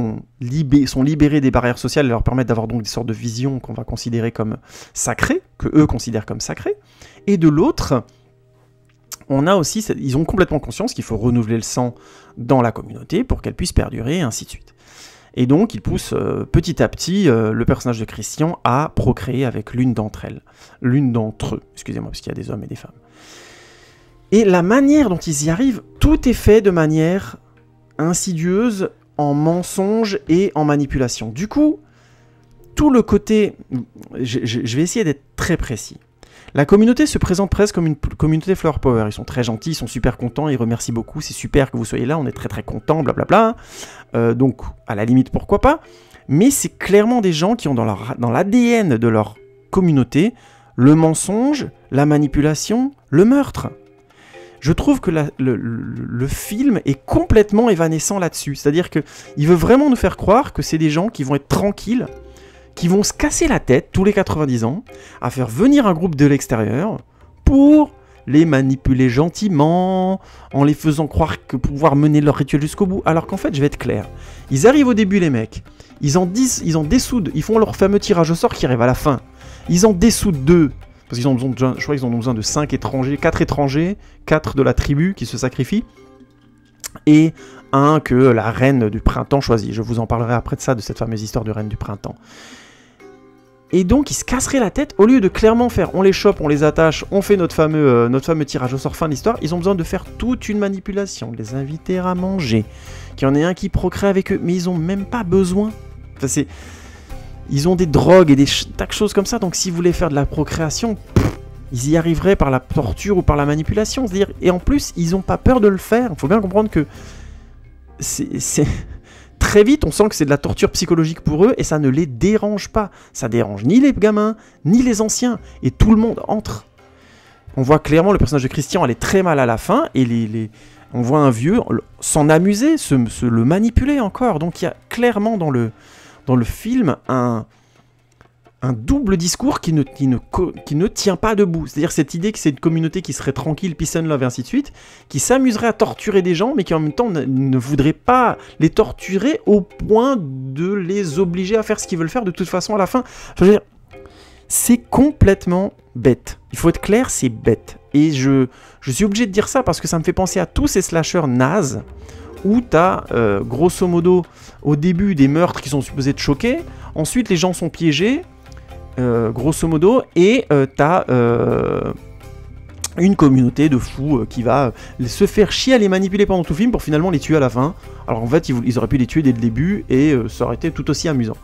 sont libérés des barrières sociales et leur permettent d'avoir donc des sortes de visions qu'on va considérer comme sacrées, que eux considèrent comme sacrées. Et de l'autre, on a aussi, ils ont complètement conscience qu'il faut renouveler le sang dans la communauté pour qu'elle puisse perdurer, et ainsi de suite. Et donc, ils poussent petit à petit le personnage de Christian à procréer avec l'une d'entre eux, excusez-moi, parce qu'il y a des hommes et des femmes. Et la manière dont ils y arrivent, tout est fait de manière insidieuse, en mensonge et en manipulation. Du coup, tout le côté... Je vais essayer d'être très précis. La communauté se présente presque comme une communauté Flower Power. Ils sont très gentils, ils sont super contents, ils remercient beaucoup, c'est super que vous soyez là, on est très très contents, blablabla. Donc, à la limite, pourquoi pas. Mais c'est clairement des gens qui ont dans l'ADN de leur communauté le mensonge, la manipulation, le meurtre. Je trouve que le film est complètement évanescent là-dessus. C'est-à-dire qu'il veut vraiment nous faire croire que c'est des gens qui vont être tranquilles, qui vont se casser la tête tous les 90 ans, à faire venir un groupe de l'extérieur pour les manipuler gentiment, en les faisant croire que pouvoir mener leur rituel jusqu'au bout. Alors qu'en fait, je vais être clair, ils arrivent au début les mecs, ils en dessoudent, ils font leur fameux tirage au sort qui arrive à la fin. Ils en dessoudent 2. Parce qu'ils ont besoin, je crois qu'ils ont besoin de 5 étrangers, 4 étrangers, 4 de la tribu qui se sacrifient, et un que la reine du printemps choisit. Je vous en parlerai après de ça, de cette fameuse histoire de reine du printemps. Et donc ils se casseraient la tête, au lieu de clairement faire, on les chope, on les attache, on fait notre fameux tirage au sort fin de l'histoire, ils ont besoin de faire toute une manipulation, de les inviter à manger, qu'il y en ait un qui procrée avec eux, mais ils ont même pas besoin. Enfin, ils ont des drogues et des tas de choses comme ça, donc s'ils voulaient faire de la procréation, ils y arriveraient par la torture ou par la manipulation. C'est-à-dire, et en plus, ils n'ont pas peur de le faire. Il faut bien comprendre que c'est très vite, on sent que c'est de la torture psychologique pour eux, et ça ne les dérange pas. Ça dérange ni les gamins, ni les anciens, et tout le monde entre. On voit clairement le personnage de Christian aller très mal à la fin, et on voit un vieux s'en amuser, le manipuler encore. Donc il y a clairement dans le film un double discours qui ne tient pas debout. C'est-à-dire cette idée que c'est une communauté qui serait tranquille, peace and love, et ainsi de suite, qui s'amuserait à torturer des gens, mais qui en même temps ne voudrait pas les torturer au point de les obliger à faire ce qu'ils veulent faire de toute façon à la fin. Je veux dire, c'est complètement bête. Il faut être clair, c'est bête. Et je suis obligé de dire ça parce que ça me fait penser à tous ces slashers nazes où t'as, grosso modo, au début, des meurtres qui sont supposés te choquer, ensuite les gens sont piégés, grosso modo, et t'as une communauté de fous qui va se faire chier à les manipuler pendant tout le film pour finalement les tuer à la fin. Alors en fait, ils auraient pu les tuer dès le début, et ça aurait été tout aussi amusant.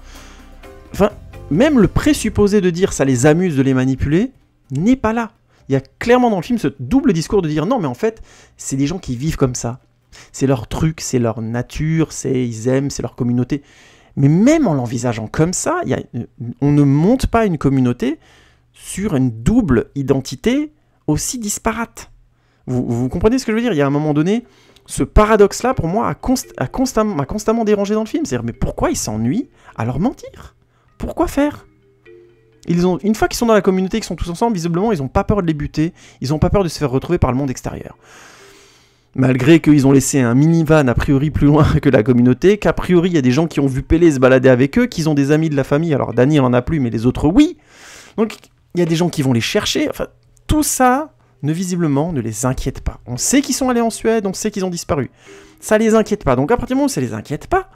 Enfin, même le présupposé de dire ça les amuse de les manipuler n'est pas là. Il y a clairement dans le film ce double discours de dire non mais en fait, c'est des gens qui vivent comme ça. C'est leur truc, c'est leur nature, ils aiment, c'est leur communauté. Mais même en l'envisageant comme ça, on ne monte pas une communauté sur une double identité aussi disparate. Vous comprenez ce que je veux dire? Il y a un moment donné, ce paradoxe-là, pour moi, m'a constamment dérangé dans le film. C'est-à-dire, mais pourquoi ils s'ennuient à leur mentir? Pourquoi faire? Une fois qu'ils sont dans la communauté, qu'ils sont tous ensemble, visiblement, ils n'ont pas peur de les buter, ils n'ont pas peur de se faire retrouver par le monde extérieur. Malgré qu'ils ont laissé un minivan a priori plus loin que la communauté, qu'a priori il y a des gens qui ont vu Pélé se balader avec eux, qu'ils ont des amis de la famille, alors Danny en a plus mais les autres oui. Donc il y a des gens qui vont les chercher, enfin tout ça visiblement ne les inquiète pas. On sait qu'ils sont allés en Suède, on sait qu'ils ont disparu. Ça les inquiète pas, donc à partir du moment où ça les inquiète pas,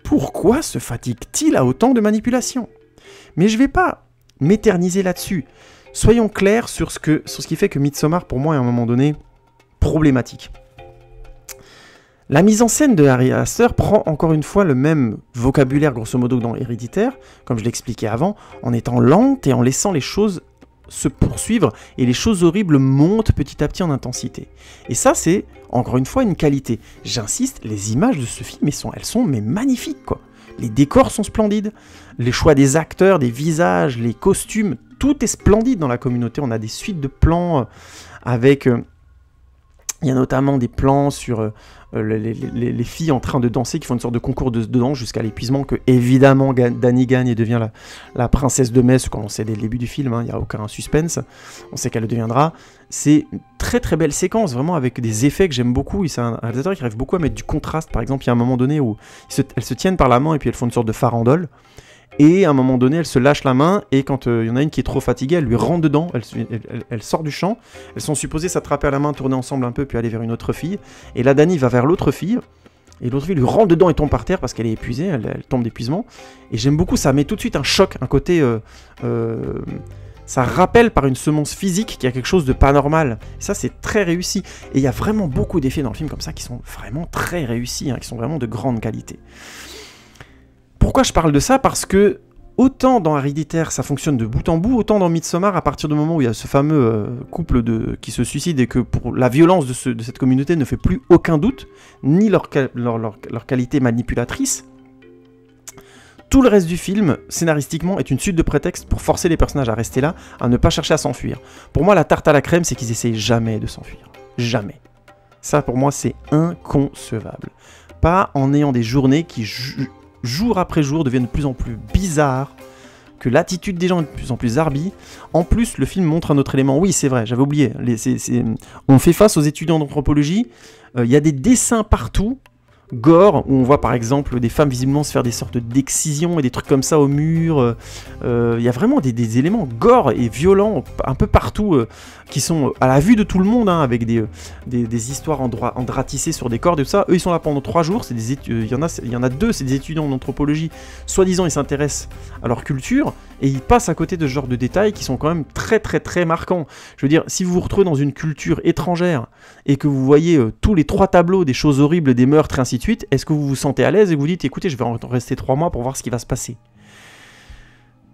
pourquoi se fatigue-t-il à autant de manipulation? Mais je vais pas m'éterniser là-dessus. Soyons clairs sur ce qui fait que Midsommar pour moi à un moment donné problématique. La mise en scène de Ari Aster prend encore une fois le même vocabulaire grosso modo que dans Héréditaire, comme je l'expliquais avant, en étant lente et en laissant les choses se poursuivre, et les choses horribles montent petit à petit en intensité. Et ça c'est encore une fois une qualité. J'insiste, les images de ce film elles sont magnifiques quoi. Les décors sont splendides, les choix des acteurs, des visages, les costumes, tout est splendide dans la communauté. On a des suites de plans avec... il y a notamment des plans sur les filles en train de danser qui font une sorte de concours de danse jusqu'à l'épuisement que évidemment Dany gagne et devient la princesse de Metz, comme on sait dès le début du film, hein, il n'y a aucun suspense, on sait qu'elle le deviendra. C'est une très très belle séquence, vraiment avec des effets que j'aime beaucoup, c'est un réalisateur qui arrive beaucoup à mettre du contraste. Par exemple, il y a un moment donné où elles se tiennent par la main et puis elles font une sorte de farandole. Et à un moment donné, elle se lâche la main, et quand il y en a une qui est trop fatiguée, elle lui rentre dedans, elle sort du champ, elles sont supposées s'attraper à la main, tourner ensemble un peu, puis aller vers une autre fille, et là Dany va vers l'autre fille, et l'autre fille lui rentre dedans et tombe par terre parce qu'elle est épuisée, elle tombe d'épuisement, et j'aime beaucoup, ça met tout de suite un choc, un côté... ça rappelle par une semence physique qu'il y a quelque chose de pas normal, et ça c'est très réussi, et il y a vraiment beaucoup d'effets dans le film comme ça qui sont vraiment très réussis, hein, qui sont vraiment de grande qualité. Pourquoi je parle de ça? Parce que autant dans Héréditaire ça fonctionne de bout en bout, autant dans Midsommar, à partir du moment où il y a ce fameux couple qui se suicide et que pour la violence de cette communauté ne fait plus aucun doute, ni leur qualité manipulatrice, Tout le reste du film, scénaristiquement, est une suite de prétextes pour forcer les personnages à rester là, à ne pas chercher à s'enfuir. Pour moi, la tarte à la crème, c'est qu'ils essayent jamais de s'enfuir. Jamais. Ça, pour moi, c'est inconcevable. Pas en ayant des journées qui, jour après jour, deviennent de plus en plus bizarres, que l'attitude des gens est de plus en plus arbie. En plus, le film montre un autre élément. Oui, c'est vrai, j'avais oublié. On fait face aux étudiants d'anthropologie. Il y a des dessins partout, gore, où on voit par exemple des femmes visiblement se faire des sortes d'excisions et des trucs comme ça au mur. Il y a vraiment des éléments gore et violents un peu partout qui sont à la vue de tout le monde, hein, avec des histoires endratissées sur des cordes et tout ça. Eux, ils sont là pendant 3 jours. Il y en a 2, c'est des étudiants d'anthropologie. Soi-disant, ils s'intéressent à leur culture et ils passent à côté de ce genre de détails qui sont quand même très très très marquants. Je veux dire, si vous vous retrouvez dans une culture étrangère et que vous voyez tous les 3 tableaux des choses horribles, des meurtres, et ainsi de suite, est-ce que vous vous sentez à l'aise et vous dites, écoutez, je vais en rester 3 mois pour voir ce qui va se passer?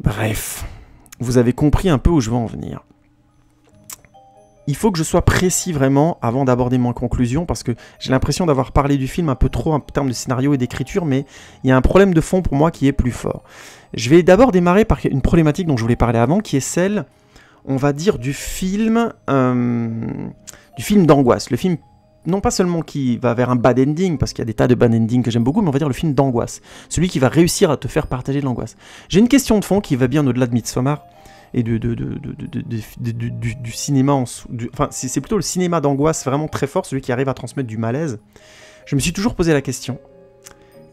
Bref, vous avez compris un peu où je veux en venir. Il faut que je sois précis vraiment avant d'aborder ma conclusion, parce que j'ai l'impression d'avoir parlé du film un peu trop en termes de scénario et d'écriture, mais il y a un problème de fond pour moi qui est plus fort. Je vais d'abord démarrer par une problématique dont je voulais parler avant, qui est celle, on va dire, du film d'angoisse. Le film, non pas seulement qui va vers un bad ending, parce qu'il y a des tas de bad endings que j'aime beaucoup, mais on va dire le film d'angoisse. Celui qui va réussir à te faire partager de l'angoisse. J'ai une question de fond qui va bien au-delà de Midsommar, et du cinéma, enfin c'est plutôt le cinéma d'angoisse vraiment très fort, celui qui arrive à transmettre du malaise. Je me suis toujours posé la question,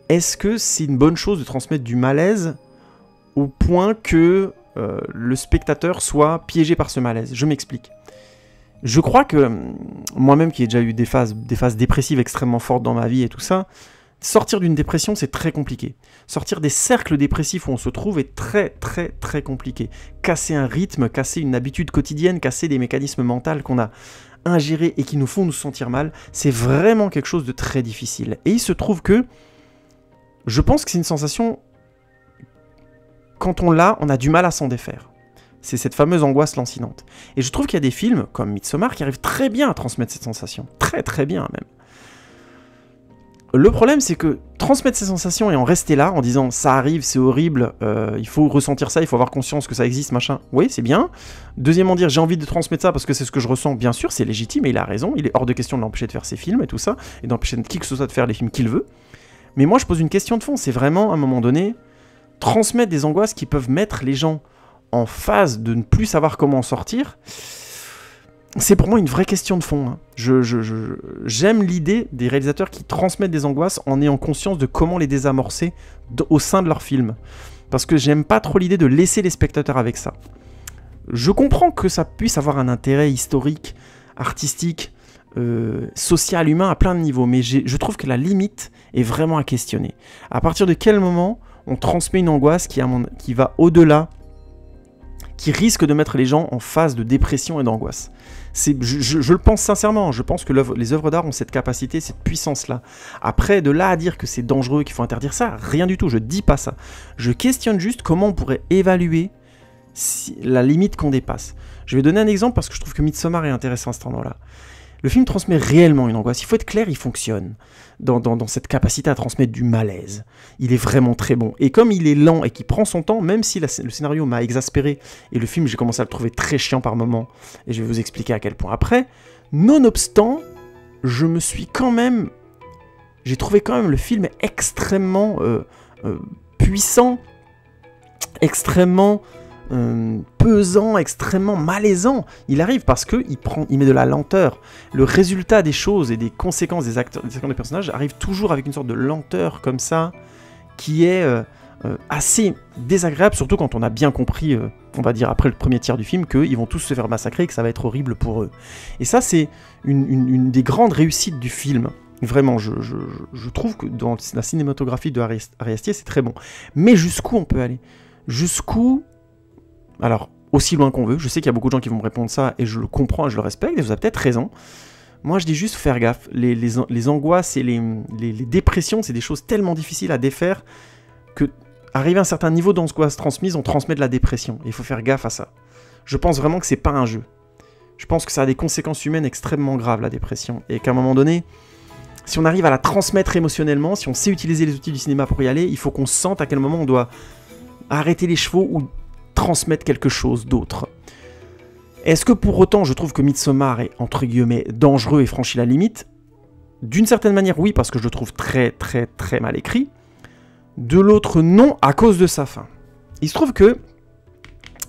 est-ce que c'est une bonne chose de transmettre du malaise au point que le spectateur soit piégé par ce malaise? Je m'explique. Je crois que, moi-même qui ai déjà eu des phases dépressives extrêmement fortes dans ma vie et tout ça, sortir d'une dépression, c'est très compliqué. Sortir des cercles dépressifs où on se trouve est très très très compliqué. Casser un rythme, casser une habitude quotidienne, casser des mécanismes mentaux qu'on a ingérés et qui nous font nous sentir mal, c'est vraiment quelque chose de très difficile. Et il se trouve que, je pense que c'est une sensation, quand on l'a, on a du mal à s'en défaire. C'est cette fameuse angoisse lancinante. Et je trouve qu'il y a des films, comme Midsommar, qui arrivent très bien à transmettre cette sensation. Très très bien même. Le problème, c'est que transmettre ces sensations et en rester là, en disant « ça arrive, c'est horrible, il faut ressentir ça, il faut avoir conscience que ça existe, machin », oui, c'est bien. Deuxièmement, dire « j'ai envie de transmettre ça parce que c'est ce que je ressens », bien sûr, c'est légitime et il a raison, il est hors de question de l'empêcher de faire ses films et tout ça, et d'empêcher qui que ce soit de faire les films qu'il veut. Mais moi, je pose une question de fond, c'est vraiment, à un moment donné, transmettre des angoisses qui peuvent mettre les gens en phase de ne plus savoir comment en sortir. C'est pour moi une vraie question de fond. Hein. J'aime l'idée des réalisateurs qui transmettent des angoisses en ayant conscience de comment les désamorcer au sein de leur film. Parce que j'aime pas trop l'idée de laisser les spectateurs avec ça. Je comprends que ça puisse avoir un intérêt historique, artistique, social, humain à plein de niveaux, mais je trouve que la limite est vraiment à questionner. À partir de quel moment on transmet une angoisse qui va au-delà, qui risque de mettre les gens en phase de dépression et d'angoisse. Je le pense sincèrement, je pense que les œuvres d'art ont cette capacité, cette puissance-là. Après, de là à dire que c'est dangereux, qu'il faut interdire ça, rien du tout, je dis pas ça. Je questionne juste comment on pourrait évaluer la limite qu'on dépasse. Je vais donner un exemple parce que je trouve que Midsommar est intéressant à cet endroit-là. Le film transmet réellement une angoisse. Il faut être clair, il fonctionne dans cette capacité à transmettre du malaise. Il est vraiment très bon. Et comme il est lent et qu'il prend son temps, même si le scénario m'a exaspéré, et le film, j'ai commencé à le trouver très chiant par moments, et je vais vous expliquer à quel point après, nonobstant, j'ai trouvé quand même le film extrêmement puissant, extrêmement pesant, extrêmement malaisant. Il arrive parce qu'il met de la lenteur. Le résultat des choses et des conséquences des acteurs, des personnages arrive toujours avec une sorte de lenteur comme ça, qui est assez désagréable, surtout quand on a bien compris, on va dire après le premier tiers du film, qu'ils vont tous se faire massacrer et que ça va être horrible pour eux. Et ça, c'est une des grandes réussites du film. Vraiment, je trouve que dans la cinématographie de Ari Astier, c'est très bon. Mais jusqu'où on peut aller? Jusqu'où... Alors, aussi loin qu'on veut, je sais qu'il y a beaucoup de gens qui vont me répondre ça, et je le comprends et je le respecte, et vous avez peut-être raison. Moi, je dis juste faire gaffe. Les angoisses et les dépressions, c'est des choses tellement difficiles à défaire que, arrivé à un certain niveau d'angoisse transmise, on transmet de la dépression. Et il faut faire gaffe à ça. Je pense vraiment que c'est pas un jeu. Je pense que ça a des conséquences humaines extrêmement graves, la dépression. Et qu'à un moment donné, si on arrive à la transmettre émotionnellement, si on sait utiliser les outils du cinéma pour y aller, il faut qu'on sente à quel moment on doit arrêter les chevaux ou transmettre quelque chose d'autre. Est-ce que pour autant je trouve que Midsommar est entre guillemets dangereux et franchit la limite? D'une certaine manière oui, parce que je le trouve très très très mal écrit. De l'autre non, à cause de sa fin. Il se trouve que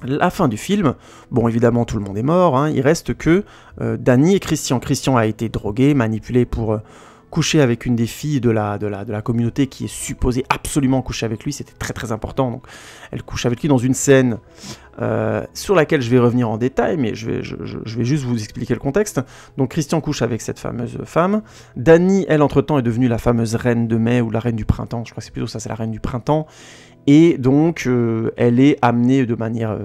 la fin du film, bon évidemment tout le monde est mort, hein, il reste que Danny et Christian. Christian a été drogué, manipulé pour coucher avec une des filles de la communauté qui est supposée absolument coucher avec lui, c'était très très important, donc elle couche avec lui dans une scène sur laquelle je vais revenir en détail, mais je vais juste vous expliquer le contexte. Donc Christian couche avec cette fameuse femme, Danny, elle entre-temps est devenue la fameuse reine de mai, ou la reine du printemps, je crois que c'est plutôt ça, c'est la reine du printemps, et donc elle est amenée de manière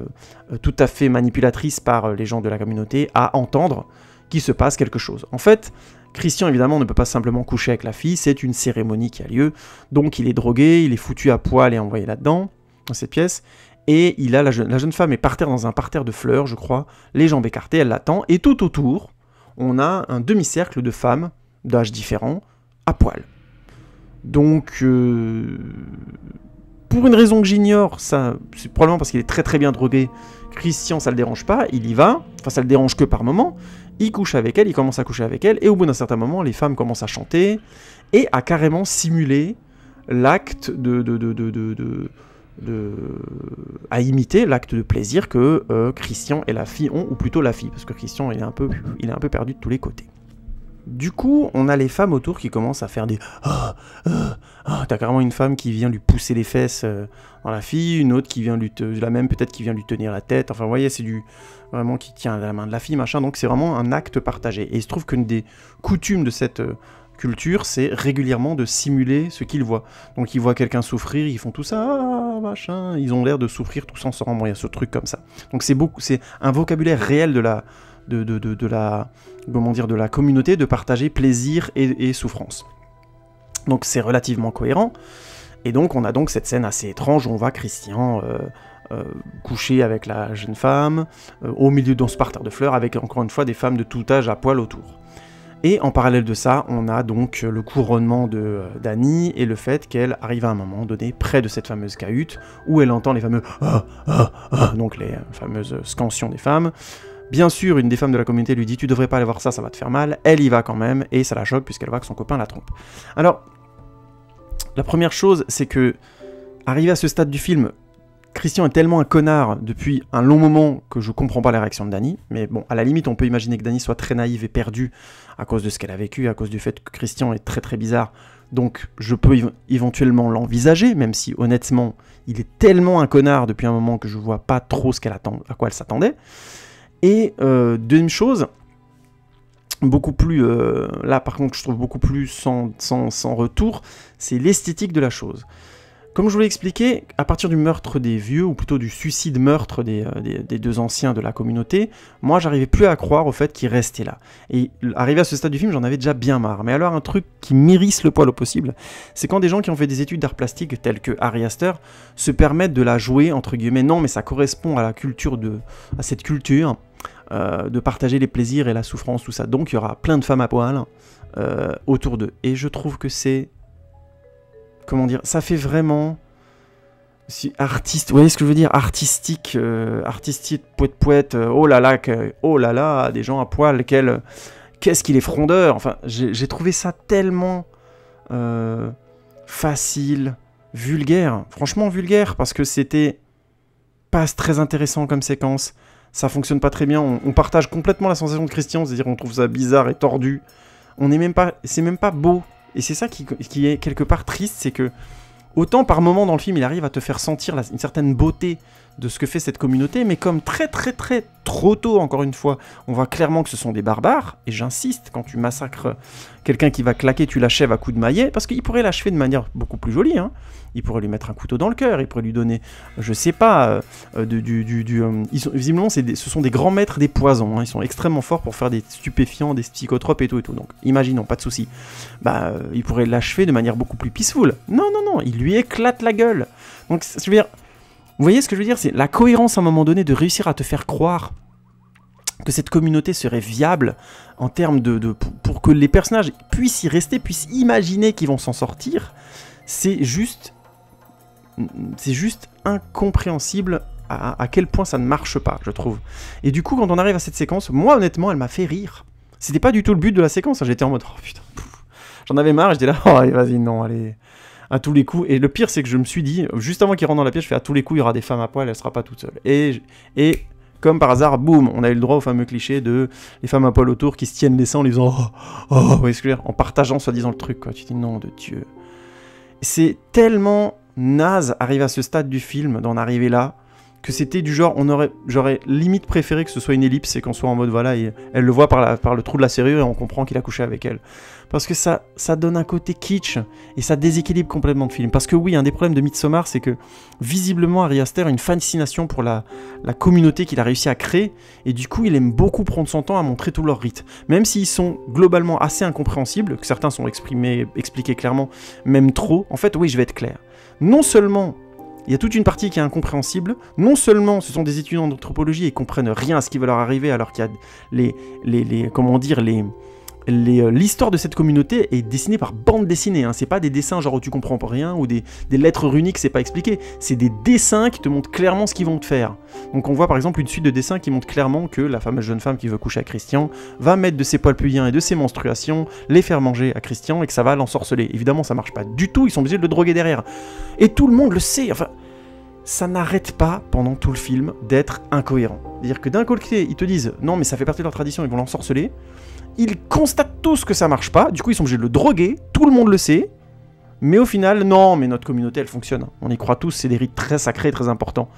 tout à fait manipulatrice par les gens de la communauté à entendre qu'il se passe quelque chose. En fait, Christian, évidemment, ne peut pas simplement coucher avec la fille, c'est une cérémonie qui a lieu, donc il est drogué, il est foutu à poil et envoyé là-dedans, dans cette pièce, et il a la jeune femme est par terre dans un parterre de fleurs, je crois, les jambes écartées, elle l'attend, et tout autour, on a un demi-cercle de femmes, d'âges différents, à poil. Donc, pour une raison que j'ignore, ça, c'est probablement parce qu'il est très très bien drogué, Christian, ça le dérange pas, il y va, enfin ça le dérange que par moment, il couche avec elle, il commence à coucher avec elle, et au bout d'un certain moment, les femmes commencent à chanter, et à carrément simuler l'acte à imiter l'acte de plaisir que Christian et la fille ont, ou plutôt la fille, parce que Christian, il est un peu perdu de tous les côtés. Du coup, on a les femmes autour qui commencent à faire des t'as carrément une femme qui vient lui pousser les fesses dans la fille, une autre qui vient peut-être qui vient lui tenir la tête, enfin vous voyez, c'est du vraiment qui tient la main de la fille, machin, donc c'est vraiment un acte partagé. Et il se trouve qu'une des coutumes de cette culture, c'est régulièrement de simuler ce qu'ils voient. Donc ils voient quelqu'un souffrir, ils font tout ça, machin, ils ont l'air de souffrir tous ensemble, bon, il y a ce truc comme ça. Donc c'est un vocabulaire réel de la communauté, de partager plaisir et souffrance. Donc c'est relativement cohérent, et donc on a donc cette scène assez étrange où on voit Christian coucher avec la jeune femme, au milieu de ce parterre de fleurs, avec encore une fois des femmes de tout âge à poil autour. Et en parallèle de ça, on a donc le couronnement de Danny, et le fait qu'elle arrive à un moment donné près de cette fameuse cahute, où elle entend les fameux donc les fameuses scansions des femmes. Bien sûr, une des femmes de la communauté lui dit « Tu devrais pas aller voir ça, ça va te faire mal ». Elle y va quand même, et ça la choque puisqu'elle voit que son copain la trompe. Alors, la première chose, c'est que, arrivé à ce stade du film, Christian est tellement un connard depuis un long moment que je comprends pas la réaction de Danny. Mais bon, à la limite, on peut imaginer que Danny soit très naïve et perdue à cause de ce qu'elle a vécu, à cause du fait que Christian est très très bizarre. Donc, je peux éventuellement l'envisager, même si, honnêtement, il est tellement un connard depuis un moment que je vois pas trop à quoi elle s'attendait. Et deuxième chose, beaucoup plus, là par contre je trouve beaucoup plus sans retour, c'est l'esthétique de la chose. Comme je vous l'ai expliqué, à partir du meurtre des vieux, ou plutôt du suicide-meurtre des deux anciens de la communauté, moi j'arrivais plus à croire au fait qu'ils restaient là. Et arrivé à ce stade du film, j'en avais déjà bien marre. Mais alors un truc qui m'irrisse le poil au possible, c'est quand des gens qui ont fait des études d'art plastique, tels que Ari Aster, se permettent de la jouer, entre guillemets, non mais ça correspond à la culture à cette culture, de partager les plaisirs et la souffrance, tout ça. Donc il y aura plein de femmes à poil autour d'eux. Et je trouve que c'est... Comment dire, ça fait vraiment artiste, vous voyez ce que je veux dire, artistique, poète, oh là là, des gens à poil, qu'est-ce qu'il est frondeur, enfin, j'ai trouvé ça tellement facile, vulgaire, franchement vulgaire, parce que c'était pas très intéressant comme séquence, ça fonctionne pas très bien, on partage complètement la sensation de Christian, c'est-à-dire on trouve ça bizarre et tordu, c'est même pas beau. Et c'est ça qui est quelque part triste, c'est que autant par moment dans le film il arrive à te faire sentir une certaine beauté de ce que fait cette communauté, mais comme très trop tôt, encore une fois, on voit clairement que ce sont des barbares, et j'insiste, quand tu massacres quelqu'un qui va claquer, tu l'achèves à coups de maillet, parce qu'il pourrait l'achever de manière beaucoup plus jolie, hein. Il pourrait lui mettre un couteau dans le cœur, il pourrait lui donner, je sais pas, visiblement ce sont des grands maîtres des poisons, hein. Ils sont extrêmement forts pour faire des stupéfiants, des psychotropes et tout, donc imaginons, pas de souci. Il pourrait l'achever de manière beaucoup plus peaceful. Non, il lui éclate la gueule. Donc, je veux dire, vous voyez ce que je veux dire, c'est la cohérence à un moment donné de réussir à te faire croire que cette communauté serait viable en termes pour que les personnages puissent y rester, puissent imaginer qu'ils vont s'en sortir, c'est juste incompréhensible à quel point ça ne marche pas, je trouve. Et du coup, quand on arrive à cette séquence, moi, honnêtement, elle m'a fait rire. C'était pas du tout le but de la séquence, hein. J'étais en mode, oh putain, j'en avais marre, j'étais là, oh, allez, vas-y, non, allez, à tous les coups. Et le pire, c'est que je me suis dit, juste avant qu'il rentre dans la pièce, je fais, à tous les coups, il y aura des femmes à poil, elle sera pas toute seule. Et comme par hasard, boum, on a eu le droit au fameux cliché de les femmes à poil autour qui se tiennent les seins en les faisant, vous voyez ce que je veux dire, en partageant soi-disant le truc, quoi. Tu te dis, non, de Dieu. C'est tellement naze, arrivé à ce stade du film, d'en arriver là, que c'était du genre, j'aurais limite préféré que ce soit une ellipse et qu'on soit en mode, voilà, elle le voit par le trou de la serrure et on comprend qu'il a couché avec elle. Parce que ça donne un côté kitsch et ça déséquilibre complètement le film. Parce que oui, un des problèmes de Midsommar, c'est que visiblement Ari Aster a une fascination pour la communauté qu'il a réussi à créer et du coup, il aime beaucoup prendre son temps à montrer tous leurs rites. Même s'ils sont globalement assez incompréhensibles, que certains sont expliqués clairement, même trop, en fait, oui, je vais être clair. Non seulement il y a toute une partie qui est incompréhensible. Non seulement ce sont des étudiants d'anthropologie et ils comprennent rien à ce qui va leur arriver alors qu'il y a comment dire, l'histoire de cette communauté est dessinée par bande dessinée, hein. C'est pas des dessins genre où tu comprends pas rien ou des lettres runiques, c'est pas expliqué. C'est des dessins qui te montrent clairement ce qu'ils vont te faire. Donc on voit par exemple une suite de dessins qui montrent clairement que la fameuse jeune femme qui veut coucher à Christian va mettre de ses poils pubiens et de ses menstruations, les faire manger à Christian et que ça va l'ensorceler. Évidemment ça marche pas du tout, ils sont obligés de le droguer derrière. Et tout le monde le sait, enfin... Ça n'arrête pas, pendant tout le film, d'être incohérent. C'est-à-dire que d'un côté, ils te disent « Non, mais ça fait partie de leur tradition, ils vont l'ensorceler ». Ils constatent tous que ça marche pas, du coup ils sont obligés de le droguer, tout le monde le sait, mais au final, non, mais notre communauté, elle fonctionne. On y croit tous, c'est des rites très sacrés, très importants.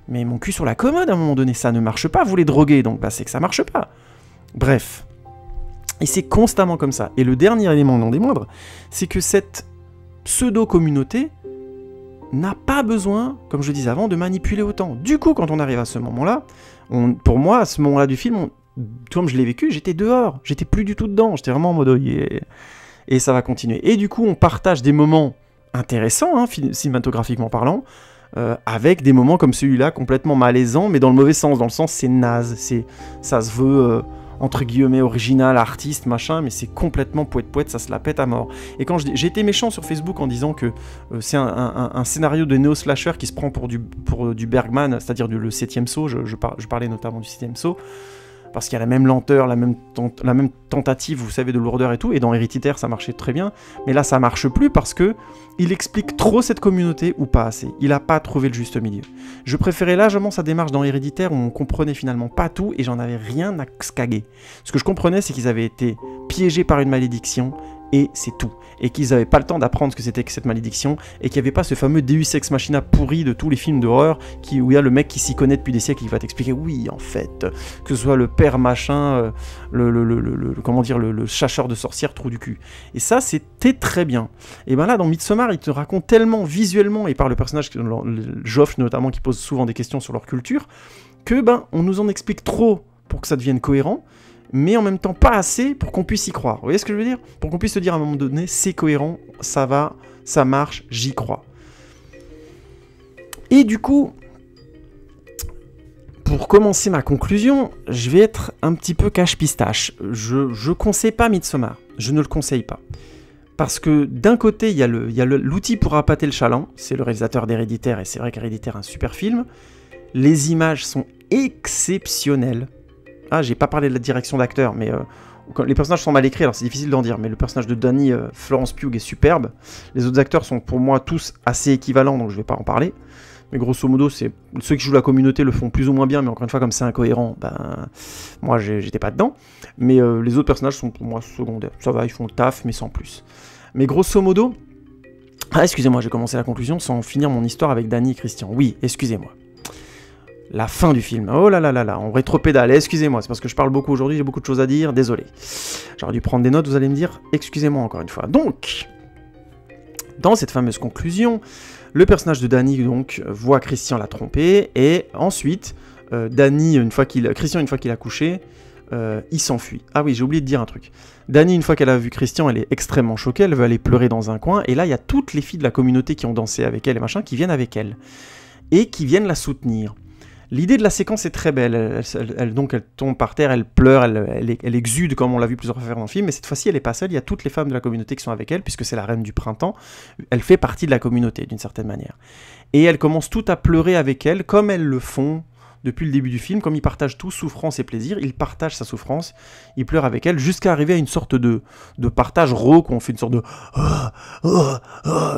Mais mon cul sur la commode, à un moment donné, ça ne marche pas, vous les droguez, donc bah c'est que ça marche pas. Bref. Et c'est constamment comme ça. Et le dernier élément, non des moindres, c'est que cette pseudo-communauté n'a pas besoin, comme je disais avant, de manipuler autant. Du coup, quand on arrive à ce moment-là, pour moi, à ce moment-là du film, comme je l'ai vécu, j'étais dehors, j'étais plus du tout dedans, j'étais vraiment en mode yeah. Et ça va continuer. Et du coup, on partage des moments intéressants, hein, cinématographiquement parlant, avec des moments comme celui-là, complètement malaisants, mais dans le mauvais sens, dans le sens c'est naze, ça se veut... entre guillemets original, artiste, machin, mais c'est complètement poète-poète, ça se la pète à mort. Et quand j'ai été méchant sur Facebook en disant que c'est un scénario de néo-slasher qui se prend pour du Bergman, c'est-à-dire le 7ème saut, je parlais notamment du 7ème saut, parce qu'il y a la même lenteur, la même tentative, vous savez, de lourdeur et tout, et dans Héréditaire, ça marchait très bien, mais là, ça marche plus parce que il explique trop cette communauté ou pas assez. Il a pas trouvé le juste milieu. Je préférais largement sa démarche dans Héréditaire où on comprenait finalement pas tout et j'en avais rien à scaguer. Ce que je comprenais, c'est qu'ils avaient été piégés par une malédiction et c'est tout. Et qu'ils n'avaient pas le temps d'apprendre ce que c'était que cette malédiction, et qu'il n'y avait pas ce fameux Deus Ex Machina pourri de tous les films d'horreur, où il y a le mec qui s'y connaît depuis des siècles, qui va t'expliquer, oui, en fait, que ce soit le père machin, comment dire, le chasseur de sorcières, trou du cul. Et ça, c'était très bien. Et ben là, dans Midsommar, il te raconte tellement visuellement, et par le personnage, Joffre notamment, qui pose souvent des questions sur leur culture, que ben, on nous en explique trop pour que ça devienne cohérent, mais en même temps pas assez pour qu'on puisse y croire. Vous voyez ce que je veux dire? Pour qu'on puisse se dire à un moment donné, c'est cohérent, ça va, ça marche, j'y crois. Et du coup, pour commencer ma conclusion, je vais être un petit peu cache-pistache. Je conseille pas Midsommar, je ne le conseille pas. Parce que d'un côté, il y a l'outil pour appâter le chaland, c'est le réalisateur d'Héréditaire, et c'est vrai qu'Héréditaire est un super film. Les images sont exceptionnelles. Ah, j'ai pas parlé de la direction d'acteur, mais les personnages sont mal écrits, alors c'est difficile d'en dire, mais le personnage de Danny, Florence Pugh, est superbe. Les autres acteurs sont pour moi tous assez équivalents, donc je vais pas en parler. Mais grosso modo, ceux qui jouent la communauté le font plus ou moins bien, mais encore une fois, comme c'est incohérent, ben moi j'étais pas dedans. Mais les autres personnages sont pour moi secondaires. Ça va, ils font le taf, mais sans plus. Mais grosso modo... Ah, excusez-moi, j'ai commencé la conclusion sans finir mon histoire avec Danny et Christian. Oui, excusez-moi. La fin du film. Oh là là là là, on rétropédale. Excusez-moi, c'est parce que je parle beaucoup aujourd'hui, j'ai beaucoup de choses à dire, désolé. J'aurais dû prendre des notes, vous allez me dire, excusez-moi encore une fois. Donc, dans cette fameuse conclusion, le personnage de Danny donc voit Christian la tromper, et ensuite, Christian, une fois qu'il a couché, il s'enfuit. Ah oui, j'ai oublié de dire un truc. Danny, une fois qu'elle a vu Christian, elle est extrêmement choquée, elle veut aller pleurer dans un coin, et là, il y a toutes les filles de la communauté qui ont dansé avec elle et machin, qui viennent avec elle, et qui viennent la soutenir. L'idée de la séquence est très belle. Donc elle tombe par terre, elle pleure, elle exude comme on l'a vu plusieurs fois faire dans le film. Mais cette fois-ci, elle n'est pas seule. Il y a toutes les femmes de la communauté qui sont avec elle, puisque c'est la reine du printemps. Elle fait partie de la communauté d'une certaine manière. Et elles commencent toutes à pleurer avec elle, comme elles le font depuis le début du film. Comme ils partagent tous souffrance et plaisir, il partage sa souffrance, il pleure avec elle, jusqu'à arriver à une sorte de partage rauque, où on fait une sorte de...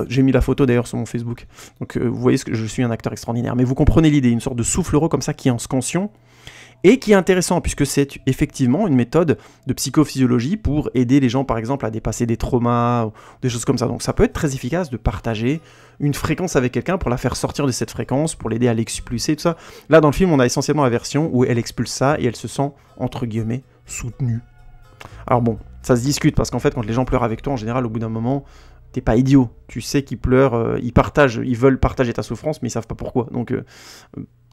J'ai mis la photo d'ailleurs sur mon Facebook. Donc vous voyez que je suis un acteur extraordinaire. Mais vous comprenez l'idée, une sorte de souffle rauque comme ça qui est en scansion, et qui est intéressant, puisque c'est effectivement une méthode de psychophysiologie pour aider les gens, par exemple, à dépasser des traumas, ou des choses comme ça. Donc ça peut être très efficace de partager une fréquence avec quelqu'un pour la faire sortir de cette fréquence, pour l'aider à l'expulser, tout ça. Là, dans le film, on a essentiellement la version où elle expulse ça, et elle se sent, entre guillemets, soutenue. Alors bon, ça se discute, parce qu'en fait, quand les gens pleurent avec toi, en général, au bout d'un moment, t'es pas idiot. Tu sais qu'ils pleurent, ils veulent partager ta souffrance, mais ils savent pas pourquoi. Donc...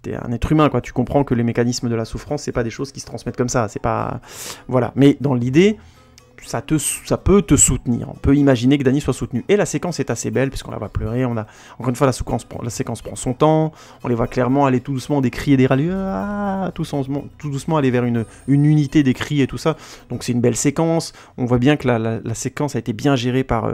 t'es un être humain, quoi. Tu comprends que les mécanismes de la souffrance, c'est pas des choses qui se transmettent comme ça, c'est pas... Voilà. Mais dans l'idée, ça peut te soutenir. On peut imaginer que Dany soit soutenue. Et la séquence est assez belle, puisqu'on la voit pleurer, on a... Encore une fois, la séquence prend son temps, on les voit clairement aller tout doucement, des cris et des râles, tout doucement aller vers une unité des cris et tout ça. Donc c'est une belle séquence. On voit bien que la séquence a été bien gérée par...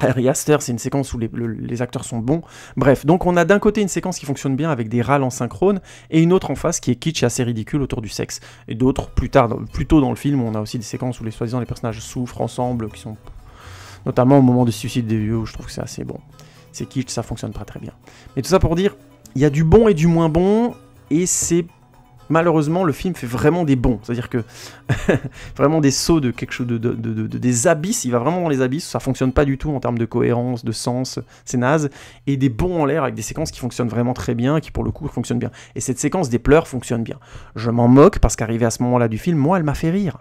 Ari Aster, c'est une séquence où les acteurs sont bons. Bref, donc on a d'un côté une séquence qui fonctionne bien avec des râles en synchrone, et une autre en face qui est kitsch et assez ridicule autour du sexe. Et d'autres, plus tôt dans le film, on a aussi des séquences où soi-disant les personnages souffrent ensemble, qui sont notamment au moment du suicide des vieux, où je trouve que c'est assez bon. C'est kitsch, ça fonctionne pas très bien. Mais tout ça pour dire, il y a du bon et du moins bon, et c'est... Malheureusement, le film fait vraiment des bons, c'est-à-dire que vraiment des sauts de quelque chose, des abysses, il va vraiment dans les abysses, ça fonctionne pas du tout en termes de cohérence, de sens, c'est naze, et des bons en l'air avec des séquences qui fonctionnent vraiment très bien, qui pour le coup fonctionnent bien. Et cette séquence des pleurs fonctionne bien. Je m'en moque parce qu'arrivé à ce moment-là du film, moi, elle m'a fait rire.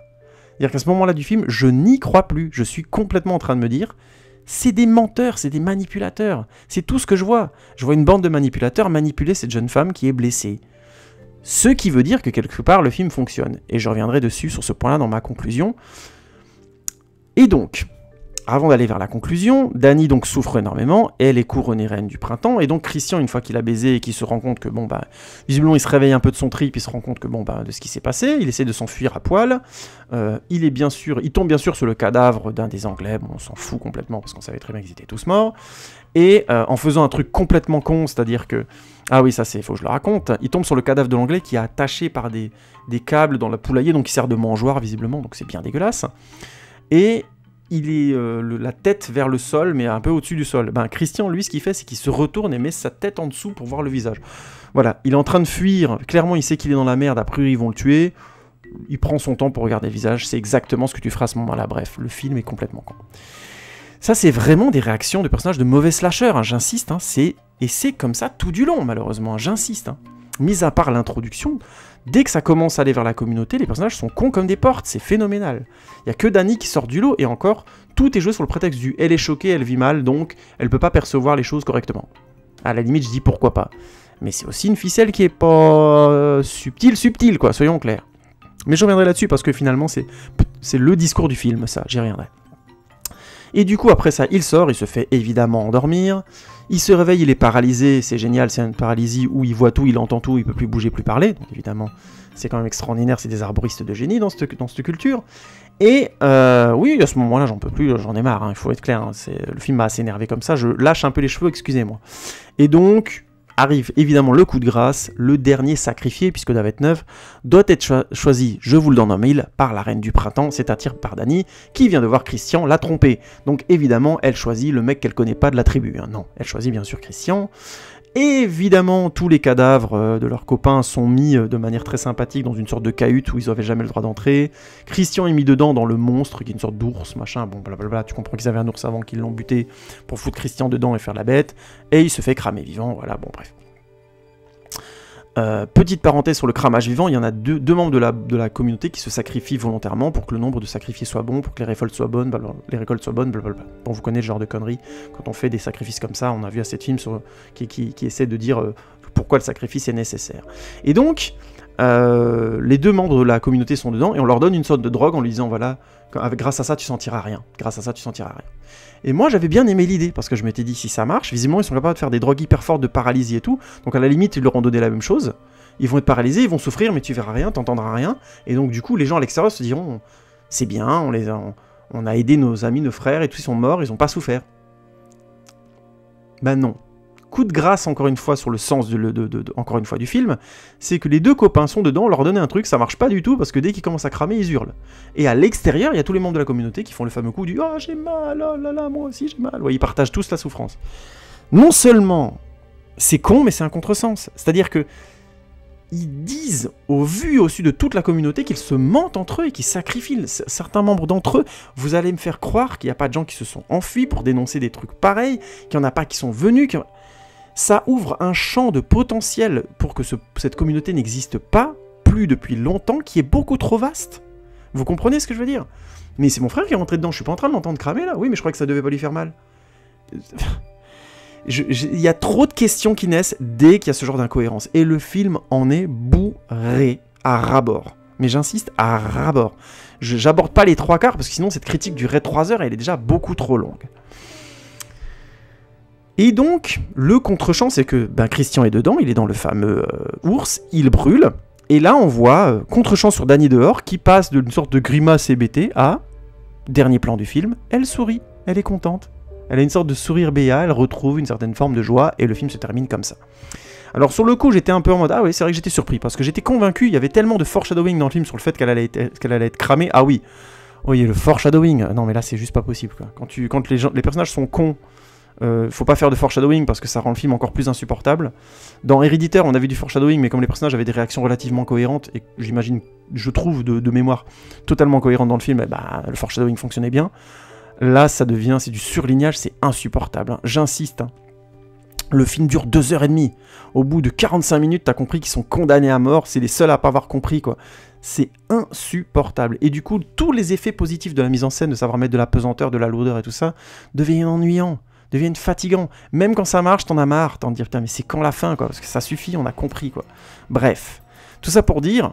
C'est-à-dire qu'à ce moment-là du film, je n'y crois plus, je suis complètement en train de me dire... C'est des menteurs, c'est des manipulateurs, c'est tout ce que je vois. Je vois une bande de manipulateurs manipuler cette jeune femme qui est blessée. Ce qui veut dire que quelque part le film fonctionne. Et je reviendrai dessus sur ce point-là dans ma conclusion. Et donc, avant d'aller vers la conclusion, Dany donc souffre énormément, elle est couronnée reine du printemps, et donc Christian, une fois qu'il a baisé et qu'il se rend compte que bon bah, visiblement il se réveille un peu de son trip, il se rend compte que bon bah, de ce qui s'est passé, il essaie de s'enfuir à poil, il tombe bien sûr sur le cadavre d'un des Anglais, bon on s'en fout complètement parce qu'on savait très bien qu'ils étaient tous morts, et en faisant un truc complètement con, c'est-à-dire que, ah oui ça c'est, faut que je le raconte, il tombe sur le cadavre de l'Anglais qui est attaché par des câbles dans la poulailler, donc il sert de mangeoire visiblement, donc c'est bien dégueulasse, et il est la tête vers le sol, mais un peu au-dessus du sol. Ben, Christian, lui, ce qu'il fait, c'est qu'il se retourne et met sa tête en dessous pour voir le visage. Voilà, il est en train de fuir. Clairement, il sait qu'il est dans la merde. A priori, ils vont le tuer. Il prend son temps pour regarder le visage. C'est exactement ce que tu feras à ce moment-là. Bref, le film est complètement con. Ça, c'est vraiment des réactions de personnages de mauvais slasher. Hein, j'insiste. Hein, et c'est comme ça tout du long, malheureusement. Hein, j'insiste. Hein. Mis à part l'introduction, dès que ça commence à aller vers la communauté, les personnages sont cons comme des portes, c'est phénoménal. Il n'y a que Dany qui sort du lot, et encore, tout est joué sur le prétexte du « elle est choquée, elle vit mal, donc elle peut pas percevoir les choses correctement ». À la limite, je dis pourquoi pas. Mais c'est aussi une ficelle qui est pas subtile, quoi, soyons clairs. Mais je reviendrai là-dessus, parce que finalement, c'est le discours du film, ça, j'y reviendrai. Et du coup, après ça, il sort, il se fait évidemment endormir. Il se réveille, il est paralysé, c'est génial, c'est une paralysie où il voit tout, il entend tout, il peut plus bouger, plus parler. Donc évidemment, c'est quand même extraordinaire, c'est des arboristes de génie dans cette culture. Et oui, à ce moment-là, j'en peux plus, j'en ai marre, hein, il faut être clair. Hein, le film m'a assez énervé comme ça, je lâche un peu les cheveux, excusez-moi. Et donc... arrive évidemment le coup de grâce, le dernier sacrifié, puisque Davet Neuve doit être choisi, je vous le donne en mail, par la reine du printemps, c'est-à-dire par Dany, qui vient de voir Christian la tromper. Donc évidemment, elle choisit le mec qu'elle connaît pas de la tribu. Hein. Non, elle choisit bien sûr Christian. Évidemment, tous les cadavres de leurs copains sont mis de manière très sympathique dans une sorte de cahute où ils n'avaient jamais le droit d'entrer. Christian est mis dedans dans le monstre, qui est une sorte d'ours, machin, bon blablabla, tu comprends qu'ils avaient un ours avant qu'ils l'ont buté pour foutre Christian dedans et faire la bête, et il se fait cramer vivant, voilà, bon bref. Petite parenthèse sur le cramage vivant, il y en a deux membres de la communauté qui se sacrifient volontairement pour que le nombre de sacrifiés soit bon, pour que les récoltes soient bonnes, blablabla. Bon, vous connaissez le genre de conneries, quand on fait des sacrifices comme ça, on a vu assez de films qui essaient de dire pourquoi le sacrifice est nécessaire. Et donc, les 2 membres de la communauté sont dedans, et on leur donne une sorte de drogue en lui disant, voilà, grâce à ça, tu sentiras rien. Grâce à ça, tu sentiras rien. Et moi, j'avais bien aimé l'idée, parce que je m'étais dit, si ça marche, visiblement, ils sont capables de faire des drogues hyper fortes de paralysie et tout, donc à la limite, ils leur ont donné la même chose. Ils vont être paralysés, ils vont souffrir, mais tu verras rien, t'entendras rien, et donc du coup, les gens à l'extérieur se diront, c'est bien, on a aidé nos amis, nos frères, et tous ils sont morts, ils ont pas souffert. Ben non. Coup de grâce, encore une fois, sur le sens encore une fois, du film, c'est que les 2 copains sont dedans, on leur donne un truc, ça marche pas du tout, parce que dès qu'ils commencent à cramer, ils hurlent. Et à l'extérieur, il y a tous les membres de la communauté qui font le fameux coup du « Oh, j'ai mal, oh là là, moi aussi j'ai mal ». Ouais, ils partagent tous la souffrance. Non seulement, c'est con, mais c'est un contresens. C'est-à-dire que ils disent au vu et au su de toute la communauté qu'ils se mentent entre eux et qu'ils sacrifient certains membres d'entre eux. Vous allez me faire croire qu'il n'y a pas de gens qui se sont enfuis pour dénoncer des trucs pareils, qu'il n'y en a pas qui sont venus, ça ouvre un champ de potentiel pour que cette communauté n'existe pas, plus depuis longtemps, qui est beaucoup trop vaste. Vous comprenez ce que je veux dire? Mais c'est mon frère qui est rentré dedans, je suis pas en train de l'entendre cramer là. Oui, mais je crois que ça devait pas lui faire mal. Il y a trop de questions qui naissent dès qu'il y a ce genre d'incohérence. Et le film en est bourré à ras-bord. Mais j'insiste, à ras-bord. J'aborde pas les 3/4, parce que sinon cette critique durerait 3 heures et elle est déjà beaucoup trop longue. Et donc, le contre-champ, c'est que Christian est dedans, il est dans le fameux ours, il brûle, et là on voit contre-champ sur Dany dehors, qui passe d'une sorte de grimace hébétée à, dernier plan du film, elle sourit, elle est contente. Elle a une sorte de sourire béat, elle retrouve une certaine forme de joie, et le film se termine comme ça. Alors sur le coup, j'étais un peu en mode, ah oui, c'est vrai que j'étais surpris, parce que j'étais convaincu, il y avait tellement de foreshadowing dans le film sur le fait qu'elle allait être cramée, ah oui, oui, le foreshadowing, non mais là c'est juste pas possible, quoi. Quand les personnages sont cons, faut pas faire de foreshadowing parce que ça rend le film encore plus insupportable. Dans Héréditaire, on avait du foreshadowing, mais comme les personnages avaient des réactions relativement cohérentes, et j'imagine, je trouve de mémoire totalement cohérente dans le film, le foreshadowing fonctionnait bien. Là, c'est du surlignage, c'est insupportable. Hein. J'insiste. Hein. Le film dure 2h30. Au bout de 45 minutes, t'as compris qu'ils sont condamnés à mort. C'est les seuls à pas avoir compris, quoi. C'est insupportable. Et du coup, tous les effets positifs de la mise en scène, de savoir mettre de la pesanteur, de la lourdeur et tout ça, deviennent ennuyants, deviennent fatigants. Même quand ça marche, t'en as marre. T'en dis, putain, mais c'est quand la fin, quoi. Parce que ça suffit, on a compris, quoi. Bref. Tout ça pour dire,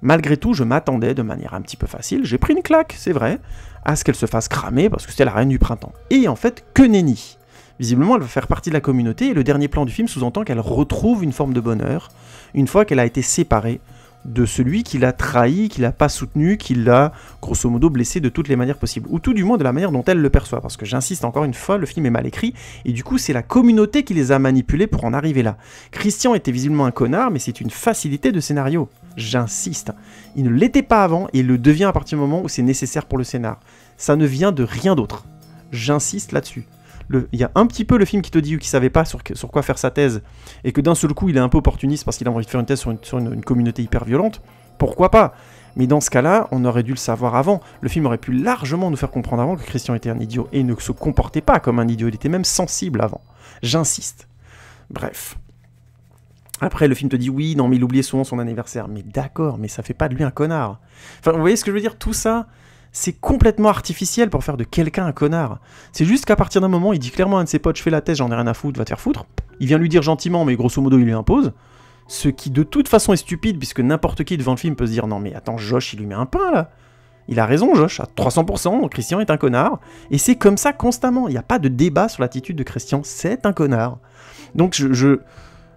malgré tout, je m'attendais de manière un petit peu facile. J'ai pris une claque, c'est vrai, à ce qu'elle se fasse cramer, parce que c'était la reine du printemps. Et en fait, que nenni. Visiblement, elle va faire partie de la communauté, et le dernier plan du film sous-entend qu'elle retrouve une forme de bonheur, une fois qu'elle a été séparée de celui qui l'a trahi, qui l'a pas soutenu, qui l'a, grosso modo, blessé de toutes les manières possibles. Ou tout du moins de la manière dont elle le perçoit, parce que j'insiste encore une fois, le film est mal écrit, et du coup, c'est la communauté qui les a manipulés pour en arriver là. Christian était visiblement un connard, mais c'est une facilité de scénario. J'insiste. Il ne l'était pas avant, et il le devient à partir du moment où c'est nécessaire pour le scénar. Ça ne vient de rien d'autre. J'insiste là-dessus. Il y a un petit peu le film qui te dit qu'il savait pas sur quoi faire sa thèse, et que d'un seul coup il est un peu opportuniste parce qu'il a envie de faire une thèse sur une communauté hyper violente, pourquoi pas? Mais dans ce cas-là, on aurait dû le savoir avant. Le film aurait pu largement nous faire comprendre avant que Christian était un idiot, et ne se comportait pas comme un idiot, il était même sensible avant. J'insiste. Bref. Après, le film te dit, oui, non, mais il oubliait souvent son anniversaire. Mais d'accord, mais ça fait pas de lui un connard. Enfin, vous voyez ce que je veux dire? Tout ça, c'est complètement artificiel pour faire de quelqu'un un connard. C'est juste qu'à partir d'un moment, il dit clairement à un de ses potes, je fais la thèse, j'en ai rien à foutre, va te faire foutre. Il vient lui dire gentiment, mais grosso modo, il lui impose. Ce qui, de toute façon, est stupide, puisque n'importe qui devant le film peut se dire, non, mais attends, Josh, il lui met un pain, là. Il a raison, Josh, à 300%, Christian est un connard. Et c'est comme ça constamment. Il n'y a pas de débat sur l'attitude de Christian, c'est un connard. Donc,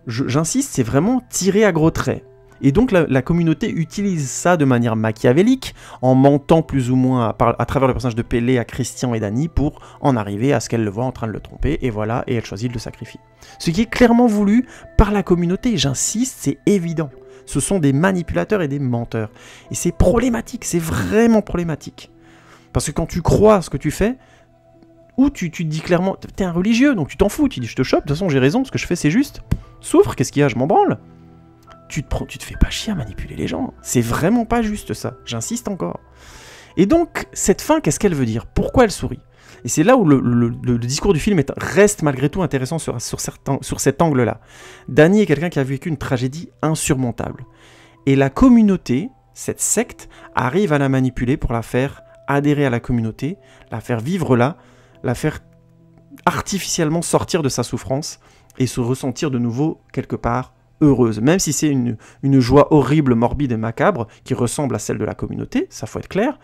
j'insiste, c'est vraiment tiré à gros traits. Et donc la communauté utilise ça de manière machiavélique, en mentant plus ou moins à travers le personnage de Pélé à Christian et Dany pour en arriver à ce qu'elle le voit en train de le tromper, et voilà, et elle choisit de le sacrifier. Ce qui est clairement voulu par la communauté, j'insiste, c'est évident. Ce sont des manipulateurs et des menteurs. Et c'est problématique, c'est vraiment problématique. Parce que quand tu crois à ce que tu fais, ou tu te dis clairement, t'es un religieux, donc tu t'en fous, tu dis je te chope, de toute façon j'ai raison, ce que je fais c'est juste. Souffre, qu'est-ce qu'il y a, je m'en branle. Tu te fais pas chier à manipuler les gens. C'est vraiment pas juste ça, j'insiste encore. Et donc, cette fin, qu'est-ce qu'elle veut dire? Pourquoi elle sourit? Et c'est là où le discours du film reste malgré tout intéressant sur cet angle-là. Dany est quelqu'un qui a vécu une tragédie insurmontable. Et la communauté, cette secte, arrive à la manipuler pour la faire adhérer à la communauté, la faire vivre là, la faire artificiellement sortir de sa souffrance et se ressentir de nouveau quelque part heureuse, même si c'est une joie horrible, morbide et macabre, qui ressemble à celle de la communauté, ça faut être clair,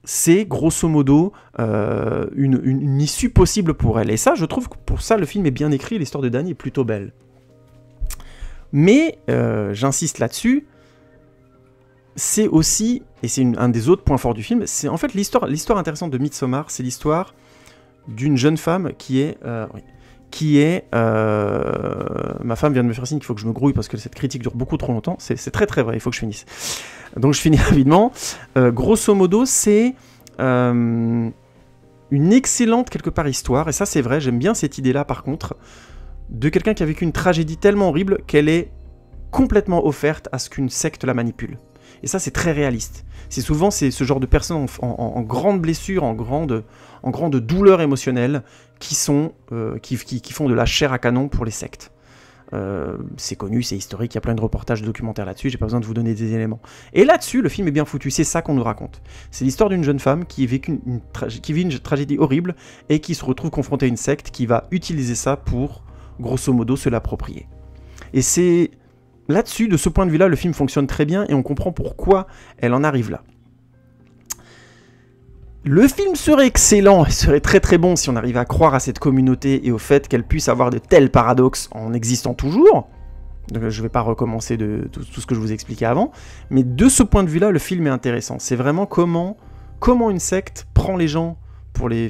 c'est grosso modo une issue possible pour elle. Et ça, je trouve que pour ça, le film est bien écrit, l'histoire de Dany est plutôt belle. Mais, j'insiste là-dessus, c'est aussi, et c'est un des autres points forts du film, c'est en fait l'histoire intéressante de Midsommar, c'est l'histoire d'une jeune femme qui est... ma femme vient de me faire signe qu'il faut que je me grouille parce que cette critique dure beaucoup trop longtemps. C'est très très vrai, il faut que je finisse. Donc je finis rapidement. Grosso modo, c'est une excellente quelque part histoire, et ça c'est vrai, j'aime bien cette idée-là par contre, de quelqu'un qui a vécu une tragédie tellement horrible qu'elle est complètement offerte à ce qu'une secte la manipule. Et ça c'est très réaliste. C'est ce genre de personnes en grande blessure, en grande douleur émotionnelle, qui font de la chair à canon pour les sectes. C'est connu, c'est historique, il y a plein de reportages, de documentaires là-dessus, j'ai pas besoin de vous donner des éléments. Et là-dessus, le film est bien foutu, c'est ça qu'on nous raconte. C'est l'histoire d'une jeune femme qui vit une tragédie horrible et qui se retrouve confrontée à une secte qui va utiliser ça pour, grosso modo, se l'approprier. Et c'est là-dessus, de ce point de vue-là, le film fonctionne très bien et on comprend pourquoi elle en arrive là. Le film serait excellent, et serait très très bon si on arrivait à croire à cette communauté et au fait qu'elle puisse avoir de tels paradoxes en existant toujours. Donc, je ne vais pas recommencer de tout ce que je vous ai expliqué avant, mais de ce point de vue-là, le film est intéressant. C'est vraiment comment une secte prend les gens,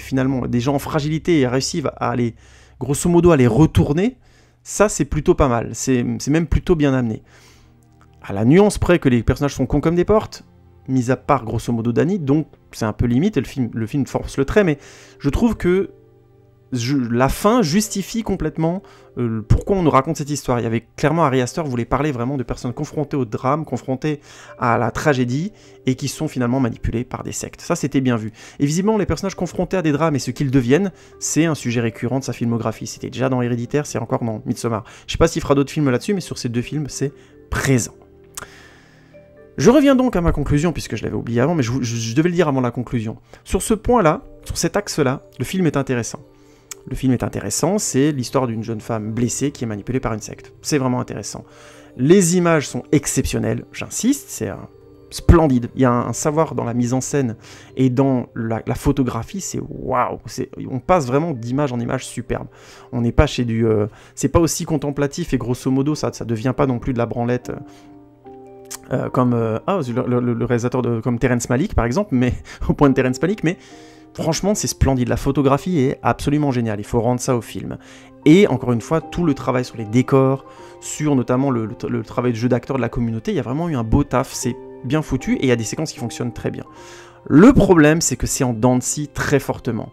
finalement, des gens en fragilité et réussit à les, grosso modo, à les retourner. Ça, c'est plutôt pas mal. C'est même plutôt bien amené. À la nuance près que les personnages sont cons comme des portes, mis à part grosso modo Dany, donc c'est un peu limite, le film force le trait, mais je trouve que la fin justifie complètement pourquoi on nous raconte cette histoire. Il y avait clairement, Ari Aster voulait parler vraiment de personnes confrontées au drame, confrontées à la tragédie, et qui sont finalement manipulées par des sectes. Ça, c'était bien vu. Et visiblement, les personnages confrontés à des drames et ce qu'ils deviennent, c'est un sujet récurrent de sa filmographie. C'était déjà dans Héréditaire, c'est encore dans Midsommar. Je sais pas s'il fera d'autres films là-dessus, mais sur ces deux films, c'est présent. Je reviens donc à ma conclusion, puisque je l'avais oublié avant, mais je devais le dire avant la conclusion. Sur ce point-là, sur cet axe-là, le film est intéressant. Le film est intéressant, c'est l'histoire d'une jeune femme blessée qui est manipulée par une secte. C'est vraiment intéressant. Les images sont exceptionnelles, j'insiste, c'est splendide. Il y a un savoir dans la mise en scène et dans la photographie, c'est waouh. On passe vraiment d'image en image superbe. On n'est pas chez du... c'est pas aussi contemplatif et grosso modo, ça devient pas non plus de la branlette... comme le réalisateur comme Terrence Malick par exemple, mais au point de Terrence Malick, mais franchement c'est splendide, la photographie est absolument géniale, il faut rendre ça au film. Et encore une fois, tout le travail sur les décors, sur notamment le travail de jeu d'acteur de la communauté, il y a vraiment eu un beau taf, c'est bien foutu, et il y a des séquences qui fonctionnent très bien. Le problème, c'est que c'est en dents de scie très fortement.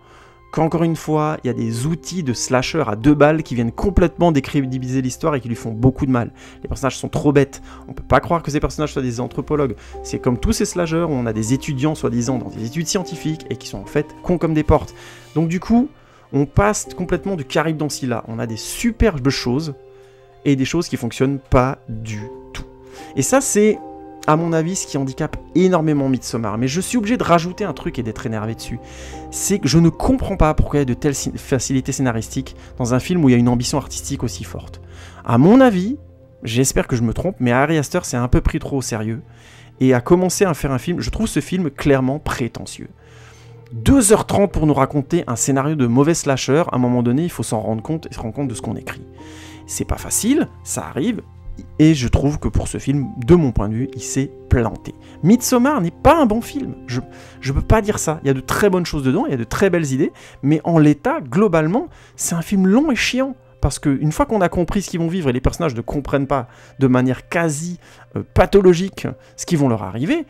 Qu'encore une fois, il y a des outils de slasher à 2 balles qui viennent complètement décrédibiliser l'histoire et qui lui font beaucoup de mal. Les personnages sont trop bêtes, on peut pas croire que ces personnages soient des anthropologues. C'est comme tous ces slashers où on a des étudiants soi-disant dans des études scientifiques et qui sont en fait cons comme des portes. Donc du coup, on passe complètement du Caribe dans Scylla. On a des superbes choses et des choses qui fonctionnent pas du tout. Et ça, c'est... à mon avis, ce qui handicape énormément Midsommar. Mais je suis obligé de rajouter un truc et d'être énervé dessus. C'est que je ne comprends pas pourquoi il y a de telles facilités scénaristiques dans un film où il y a une ambition artistique aussi forte. À mon avis, j'espère que je me trompe, mais Ari Aster s'est un peu pris trop au sérieux et a commencé à faire un film, je trouve ce film clairement prétentieux. 2h30 pour nous raconter un scénario de mauvais slasher, à un moment donné, il faut s'en rendre compte et se rendre compte de ce qu'on écrit. C'est pas facile, ça arrive, et je trouve que pour ce film, de mon point de vue, il s'est planté. Midsommar n'est pas un bon film, je peux pas dire ça. Il y a de très bonnes choses dedans, il y a de très belles idées, mais en l'état, globalement, c'est un film long et chiant. Parce qu'une fois qu'on a compris ce qu'ils vont vivre et les personnages ne comprennent pas de manière quasi pathologique ce qui vont leur arriver,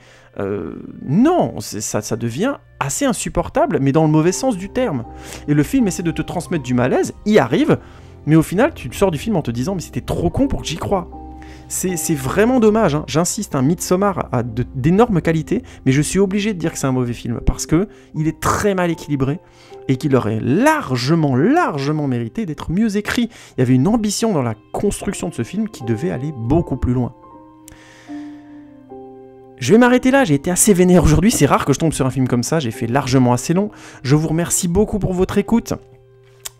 non, ça devient assez insupportable, mais dans le mauvais sens du terme. Et le film essaie de te transmettre du malaise, y arrive, mais au final, tu sors du film en te disant « mais c'était trop con pour que j'y croie ». C'est vraiment dommage, hein. J'insiste, Midsommar a d'énormes qualités, mais je suis obligé de dire que c'est un mauvais film, parce qu'il est très mal équilibré, et qu'il aurait largement mérité d'être mieux écrit. Il y avait une ambition dans la construction de ce film qui devait aller beaucoup plus loin. Je vais m'arrêter là, j'ai été assez vénère aujourd'hui, c'est rare que je tombe sur un film comme ça, j'ai fait largement assez long. Je vous remercie beaucoup pour votre écoute.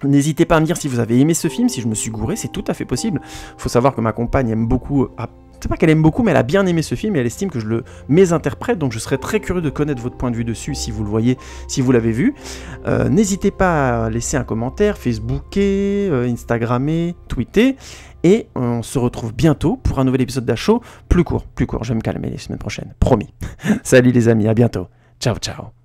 N'hésitez pas à me dire si vous avez aimé ce film, si je me suis gouré, c'est tout à fait possible. Faut savoir que ma compagne aime beaucoup... c'est pas qu'elle aime beaucoup, mais elle a bien aimé ce film et elle estime que je le mésinterprète, donc je serais très curieux de connaître votre point de vue dessus si vous le voyez, si vous l'avez vu. N'hésitez pas à laisser un commentaire, Facebooker, Instagrammer, tweeter, et on se retrouve bientôt pour un nouvel épisode d'A Chaud, plus court, je vais me calmer les semaines prochaines, promis. Salut les amis, à bientôt, ciao ciao.